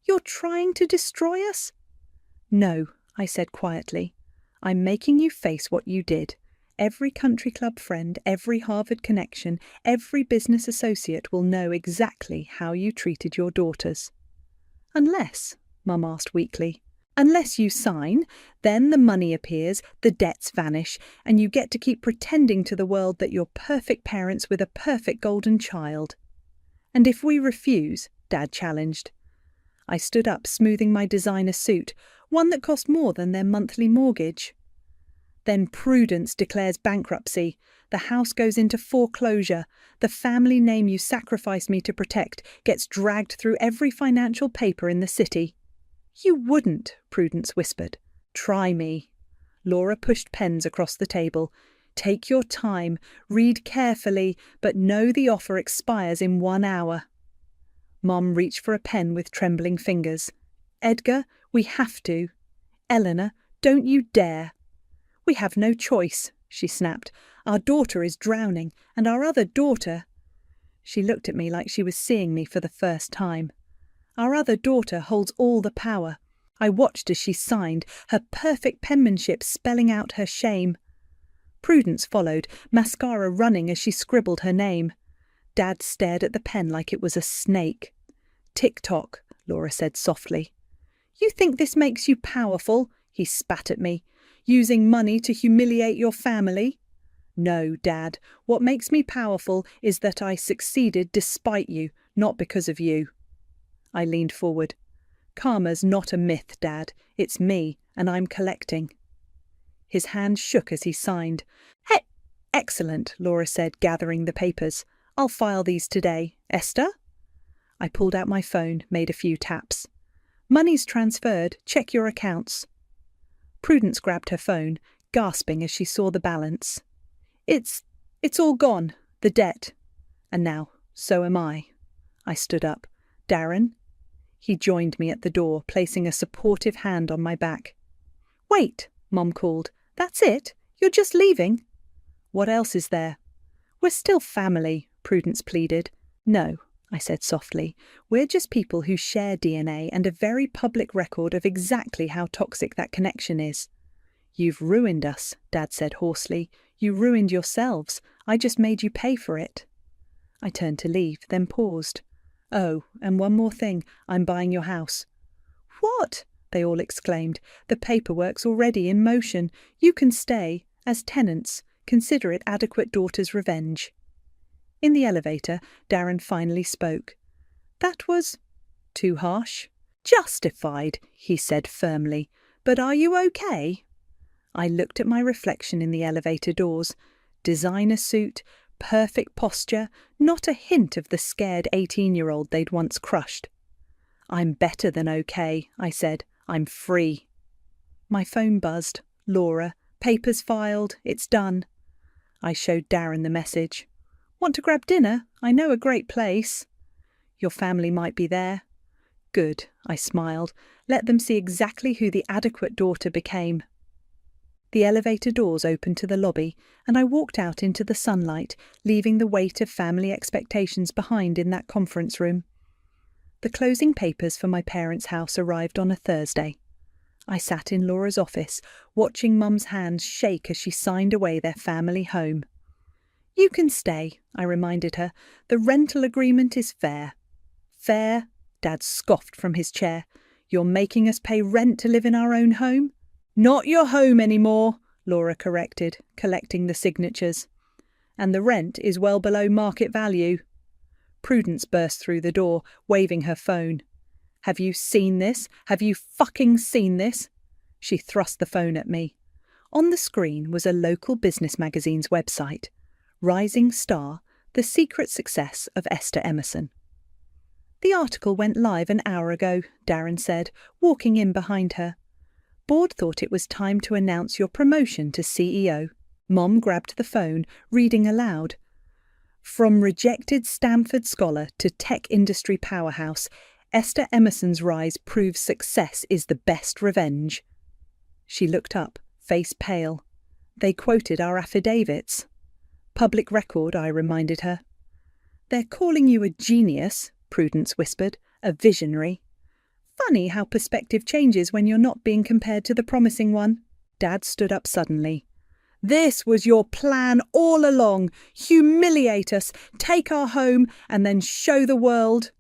You're trying to destroy us? No, I said quietly. I'm making you face what you did. Every country club friend, every Harvard connection, every business associate will know exactly how you treated your daughters. Unless, Mum asked weakly, unless you sign, then the money appears, the debts vanish, and you get to keep pretending to the world that you're perfect parents with a perfect golden child. And if we refuse, Dad challenged. I stood up, smoothing my designer suit, one that cost more than their monthly mortgage. Then Prudence declares bankruptcy. The house goes into foreclosure. The family name you sacrificed me to protect gets dragged through every financial paper in the city. You wouldn't, Prudence whispered. Try me. Laura pushed pens across the table. Take your time, read carefully, but know the offer expires in 1 hour. Mom reached for a pen with trembling fingers. Edgar, we have to. Eleanor, don't you dare. We have no choice, she snapped. Our daughter is drowning, and our other daughter... She looked at me like she was seeing me for the first time. Our other daughter holds all the power. I watched as she signed, her perfect penmanship spelling out her shame. Prudence followed, mascara running as she scribbled her name. Dad stared at the pen like it was a snake. Tick-tock, Laura said softly. You think this makes you powerful? He spat at me. Using money to humiliate your family? No, Dad. What makes me powerful is that I succeeded despite you, not because of you. I leaned forward. Karma's not a myth, Dad. It's me, and I'm collecting. His hand shook as he signed. Excellent, Laura said, gathering the papers. I'll file these today. Esther? I pulled out my phone, made a few taps. Money's transferred. Check your accounts. Prudence grabbed her phone, gasping as she saw the balance. It's all gone, the debt. And now, so am I. I stood up. Darren? He joined me at the door, placing a supportive hand on my back. Wait, Mom called. That's it? You're just leaving? What else is there? We're still family, Prudence pleaded. No, I said softly. We're just people who share DNA and a very public record of exactly how toxic that connection is. You've ruined us, Dad said hoarsely. You ruined yourselves. I just made you pay for it. I turned to leave, then paused. Oh, and one more thing. I'm buying your house. What? They all exclaimed. The paperwork's already in motion. You can stay, as tenants. Consider it adequate daughter's revenge. In the elevator, Darren finally spoke. That was too harsh. Justified, he said firmly. But are you okay? I looked at my reflection in the elevator doors. Designer suit, perfect posture, not a hint of the scared 18-year-old they'd once crushed. I'm better than okay, I said. I'm free. My phone buzzed. Laura, papers filed, it's done. I showed Darren the message. Want to grab dinner? I know a great place. Your family might be there. Good, I smiled. Let them see exactly who the adequate daughter became. The elevator doors opened to the lobby, and I walked out into the sunlight, leaving the weight of family expectations behind in that conference room. The closing papers for my parents' house arrived on a Thursday. I sat in Laura's office, watching Mum's hands shake as she signed away their family home. You can stay, I reminded her. The rental agreement is fair. Fair? Dad scoffed from his chair. You're making us pay rent to live in our own home? Not your home anymore, Laura corrected, collecting the signatures. And the rent is well below market value. Prudence burst through the door, waving her phone. Have you seen this? Have you fucking seen this? She thrust the phone at me. On the screen was a local business magazine's website. Rising Star, The Secret Success of Esther Emerson. The article went live an hour ago, Darren said, walking in behind her. Board thought it was time to announce your promotion to CEO. Mom grabbed the phone, reading aloud. From rejected Stanford scholar to tech industry powerhouse, Esther Emerson's rise proves success is the best revenge. She looked up, face pale. They quoted our affidavits. Public record, I reminded her. They're calling you a genius, Prudence whispered, a visionary. Funny how perspective changes when you're not being compared to the promising one. Dad stood up suddenly. This was your plan all along. Humiliate us, take our home, and then show the world.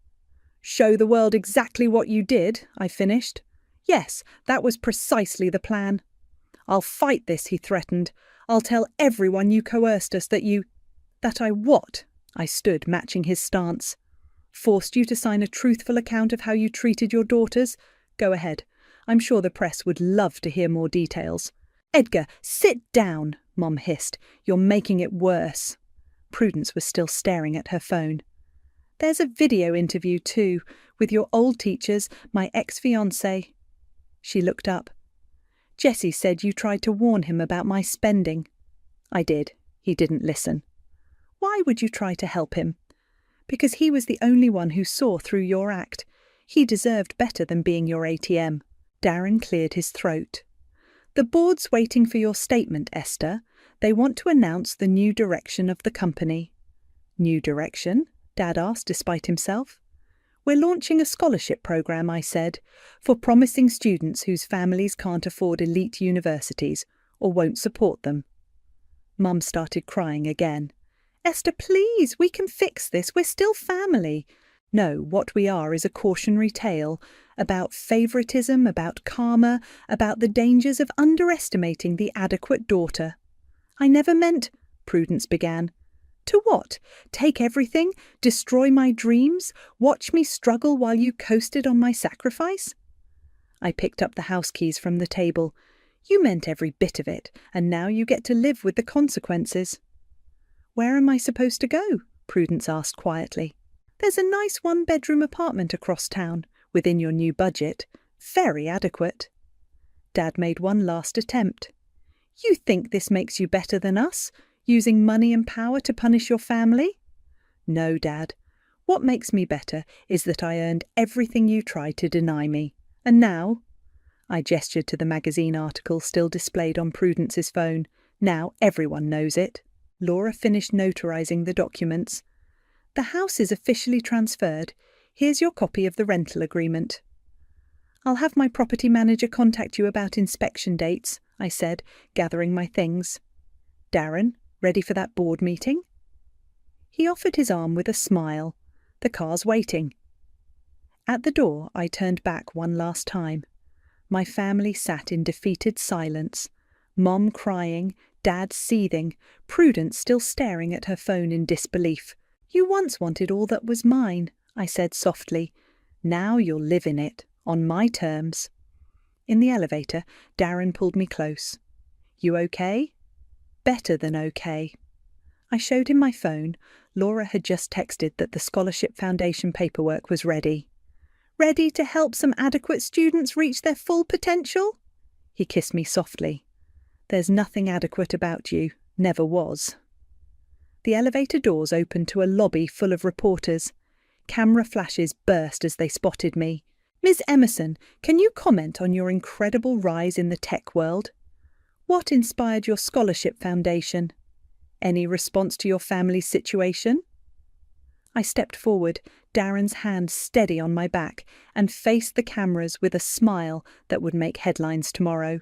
Show the world exactly what you did, I finished. Yes, that was precisely the plan. I'll fight this, he threatened. I'll tell everyone you coerced us that I what? I stood, matching his stance. Forced you to sign a truthful account of how you treated your daughters? Go ahead. I'm sure the press would love to hear more details. Edgar, sit down, Mom hissed. You're making it worse. Prudence was still staring at her phone. There's a video interview too, with your old teachers, my ex-fiancé. She looked up. Jessie said you tried to warn him about my spending. I did. He didn't listen. Why would you try to help him? Because he was the only one who saw through your act. He deserved better than being your ATM. Darren cleared his throat. The board's waiting for your statement, Esther. They want to announce the new direction of the company. New direction? Dad asked despite himself. We're launching a scholarship program, I said, for promising students whose families can't afford elite universities or won't support them. Mum started crying again. Esther, please, we can fix this. We're still family. No, what we are is a cautionary tale about favouritism, about karma, about the dangers of underestimating the adequate daughter. I never meant, Prudence began. To what? Take everything? Destroy my dreams? Watch me struggle while you coasted on my sacrifice? I picked up the house keys from the table. You meant every bit of it, and now you get to live with the consequences. Where am I supposed to go? Prudence asked quietly. There's a nice one-bedroom apartment across town, within your new budget. Very adequate. Dad made one last attempt. You think this makes you better than us, using money and power to punish your family? No, Dad. What makes me better is that I earned everything you tried to deny me. And now, I gestured to the magazine article still displayed on Prudence's phone. Now everyone knows it. Laura finished notarizing the documents. The house is officially transferred. Here's your copy of the rental agreement. I'll have my property manager contact you about inspection dates, I said, gathering my things. Darren, ready for that board meeting? He offered his arm with a smile. The car's waiting. At the door, I turned back one last time. My family sat in defeated silence. Mom crying, Dad seething, Prudence still staring at her phone in disbelief. You once wanted all that was mine, I said softly. Now you'll live in it, on my terms. In the elevator, Darren pulled me close. You okay? Better than okay. I showed him my phone. Laura had just texted that the Scholarship Foundation paperwork was ready. Ready to help some adequate students reach their full potential? He kissed me softly. There's nothing adequate about you. Never was. The elevator doors opened to a lobby full of reporters. Camera flashes burst as they spotted me. Ms. Emerson, can you comment on your incredible rise in the tech world? What inspired your scholarship foundation? Any response to your family's situation? I stepped forward, Darren's hand steady on my back, and faced the cameras with a smile that would make headlines tomorrow.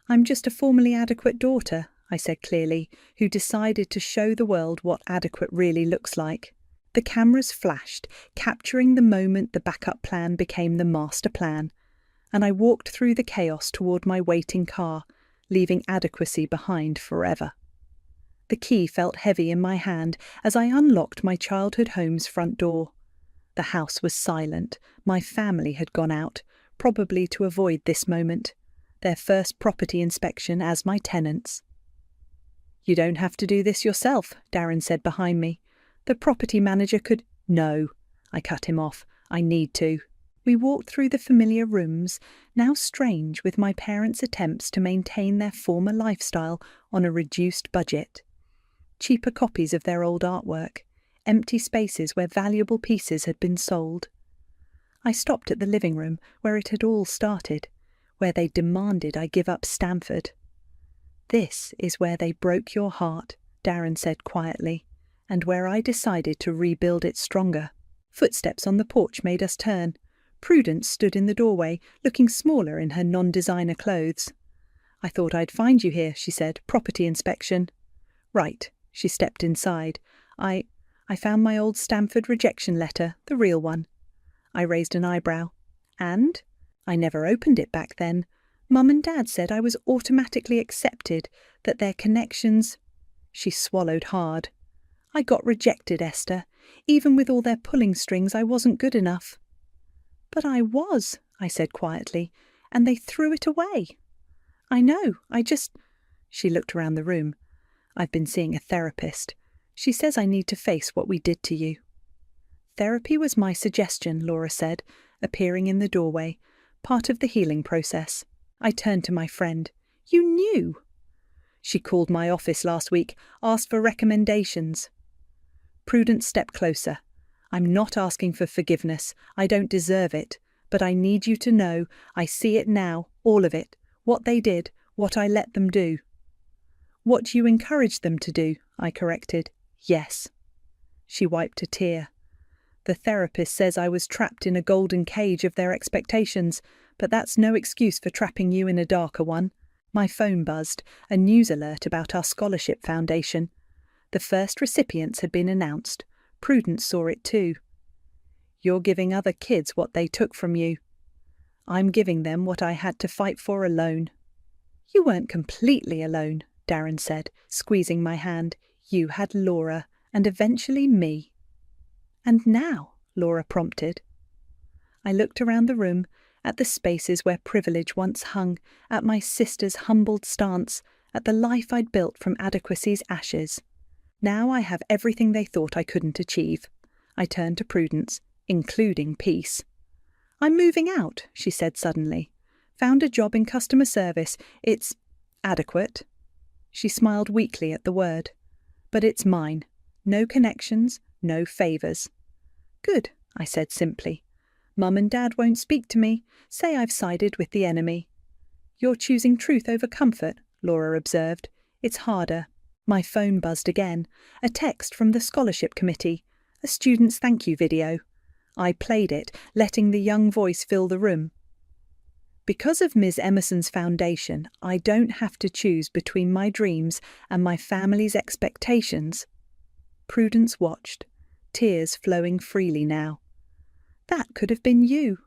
I'm just a formally adequate daughter, I said clearly, who decided to show the world what adequate really looks like. The cameras flashed, capturing the moment the backup plan became the master plan, and I walked through the chaos toward my waiting car, leaving adequacy behind forever. The key felt heavy in my hand as I unlocked my childhood home's front door. The house was silent. My family had gone out, probably to avoid this moment, their first property inspection as my tenants. You don't have to do this yourself, Darren said behind me. The property manager could... No, I cut him off. I need to. We walked through the familiar rooms, now strange with my parents' attempts to maintain their former lifestyle on a reduced budget. Cheaper copies of their old artwork, empty spaces where valuable pieces had been sold. I stopped at the living room where it had all started, where they demanded I give up Stanford. This is where they broke your heart, Darren said quietly, and where I decided to rebuild it stronger. Footsteps on the porch made us turn. Prudence stood in the doorway, looking smaller in her non-designer clothes. "I thought I'd find you here," she said. "Property inspection." "Right." She stepped inside. I found my old Stanford rejection letter, the real one." I raised an eyebrow. "And?" "I never opened it back then. Mum and Dad said I was automatically accepted, that their connections—" She swallowed hard. "I got rejected, Esther. Even with all their pulling strings, I wasn't good enough." "But I was," I said quietly, "and they threw it away." "I know, She looked around the room. "I've been seeing a therapist. She says I need to face what we did to you." "Therapy was my suggestion," Laura said, appearing in the doorway, part of the healing process. I turned to my friend. "You knew?" "She called my office last week, asked for recommendations." Prudence stepped closer. "I'm not asking for forgiveness. I don't deserve it. But I need you to know I see it now, all of it. What they did, what I let them do." "What you encouraged them to do," I corrected. "Yes." She wiped a tear. "The therapist says I was trapped in a golden cage of their expectations, but that's no excuse for trapping you in a darker one." My phone buzzed, a news alert about our scholarship foundation. The first recipients had been announced. Prudence saw it too. "You're giving other kids what they took from you." "I'm giving them what I had to fight for alone." "You weren't completely alone," Darren said, squeezing my hand. "You had Laura, and eventually me." "And now?" Laura prompted. I looked around the room, at the spaces where privilege once hung, at my sister's humbled stance, at the life I'd built from adequacy's ashes. Now I have everything they thought I couldn't achieve. I turned to Prudence, including peace. "I'm moving out," she said suddenly. "Found a job in customer service. It's adequate." She smiled weakly at the word. "But it's mine. No connections, no favours." "Good," I said simply. "Mum and Dad won't speak to me. Say I've sided with the enemy." "You're choosing truth over comfort," Laura observed. "It's harder." My phone buzzed again. A text from the scholarship committee. A student's thank you video. I played it, letting the young voice fill the room. "Because of Ms. Emerson's foundation, I don't have to choose between my dreams and my family's expectations." Prudence watched, tears flowing freely now. "That could have been you."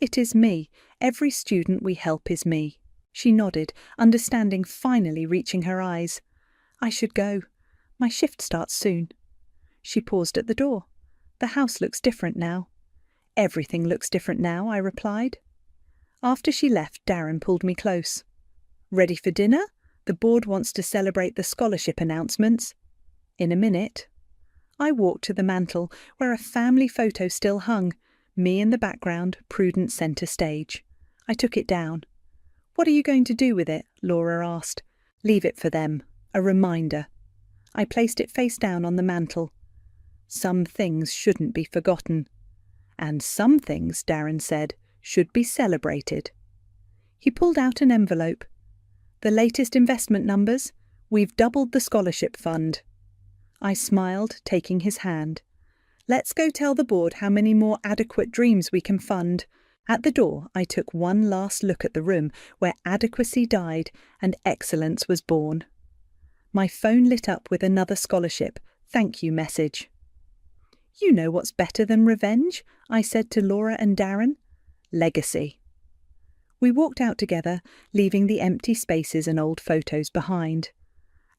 "It is me. Every student we help is me." She nodded, understanding finally reaching her eyes. "I should go. My shift starts soon." She paused at the door. "The house looks different now." "Everything looks different now," I replied. After she left, Darren pulled me close. "Ready for dinner? The board wants to celebrate the scholarship announcements." "In a minute." I walked to the mantel, where a family photo still hung, me in the background, Prudence centre stage. I took it down. "What are you going to do with it?" Laura asked. "Leave it for them. A reminder." I placed it face down on the mantel. "Some things shouldn't be forgotten." "And some things," Darren said, "should be celebrated." He pulled out an envelope. "The latest investment numbers? We've doubled the scholarship fund." I smiled, taking his hand. "Let's go tell the board how many more adequate dreams we can fund." At the door, I took one last look at the room where adequacy died and excellence was born. My phone lit up with another scholarship thank you message. "You know what's better than revenge?" I said to Laura and Darren. "Legacy." We walked out together, leaving the empty spaces and old photos behind.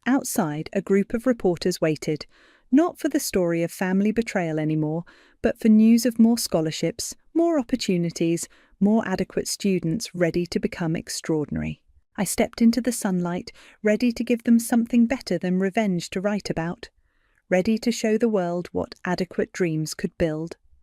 Outside, a group of reporters waited, not for the story of family betrayal anymore, but for news of more scholarships, more opportunities, more adequate students ready to become extraordinary. I stepped into the sunlight, ready to give them something better than revenge to write about, ready to show the world what adequate dreams could build.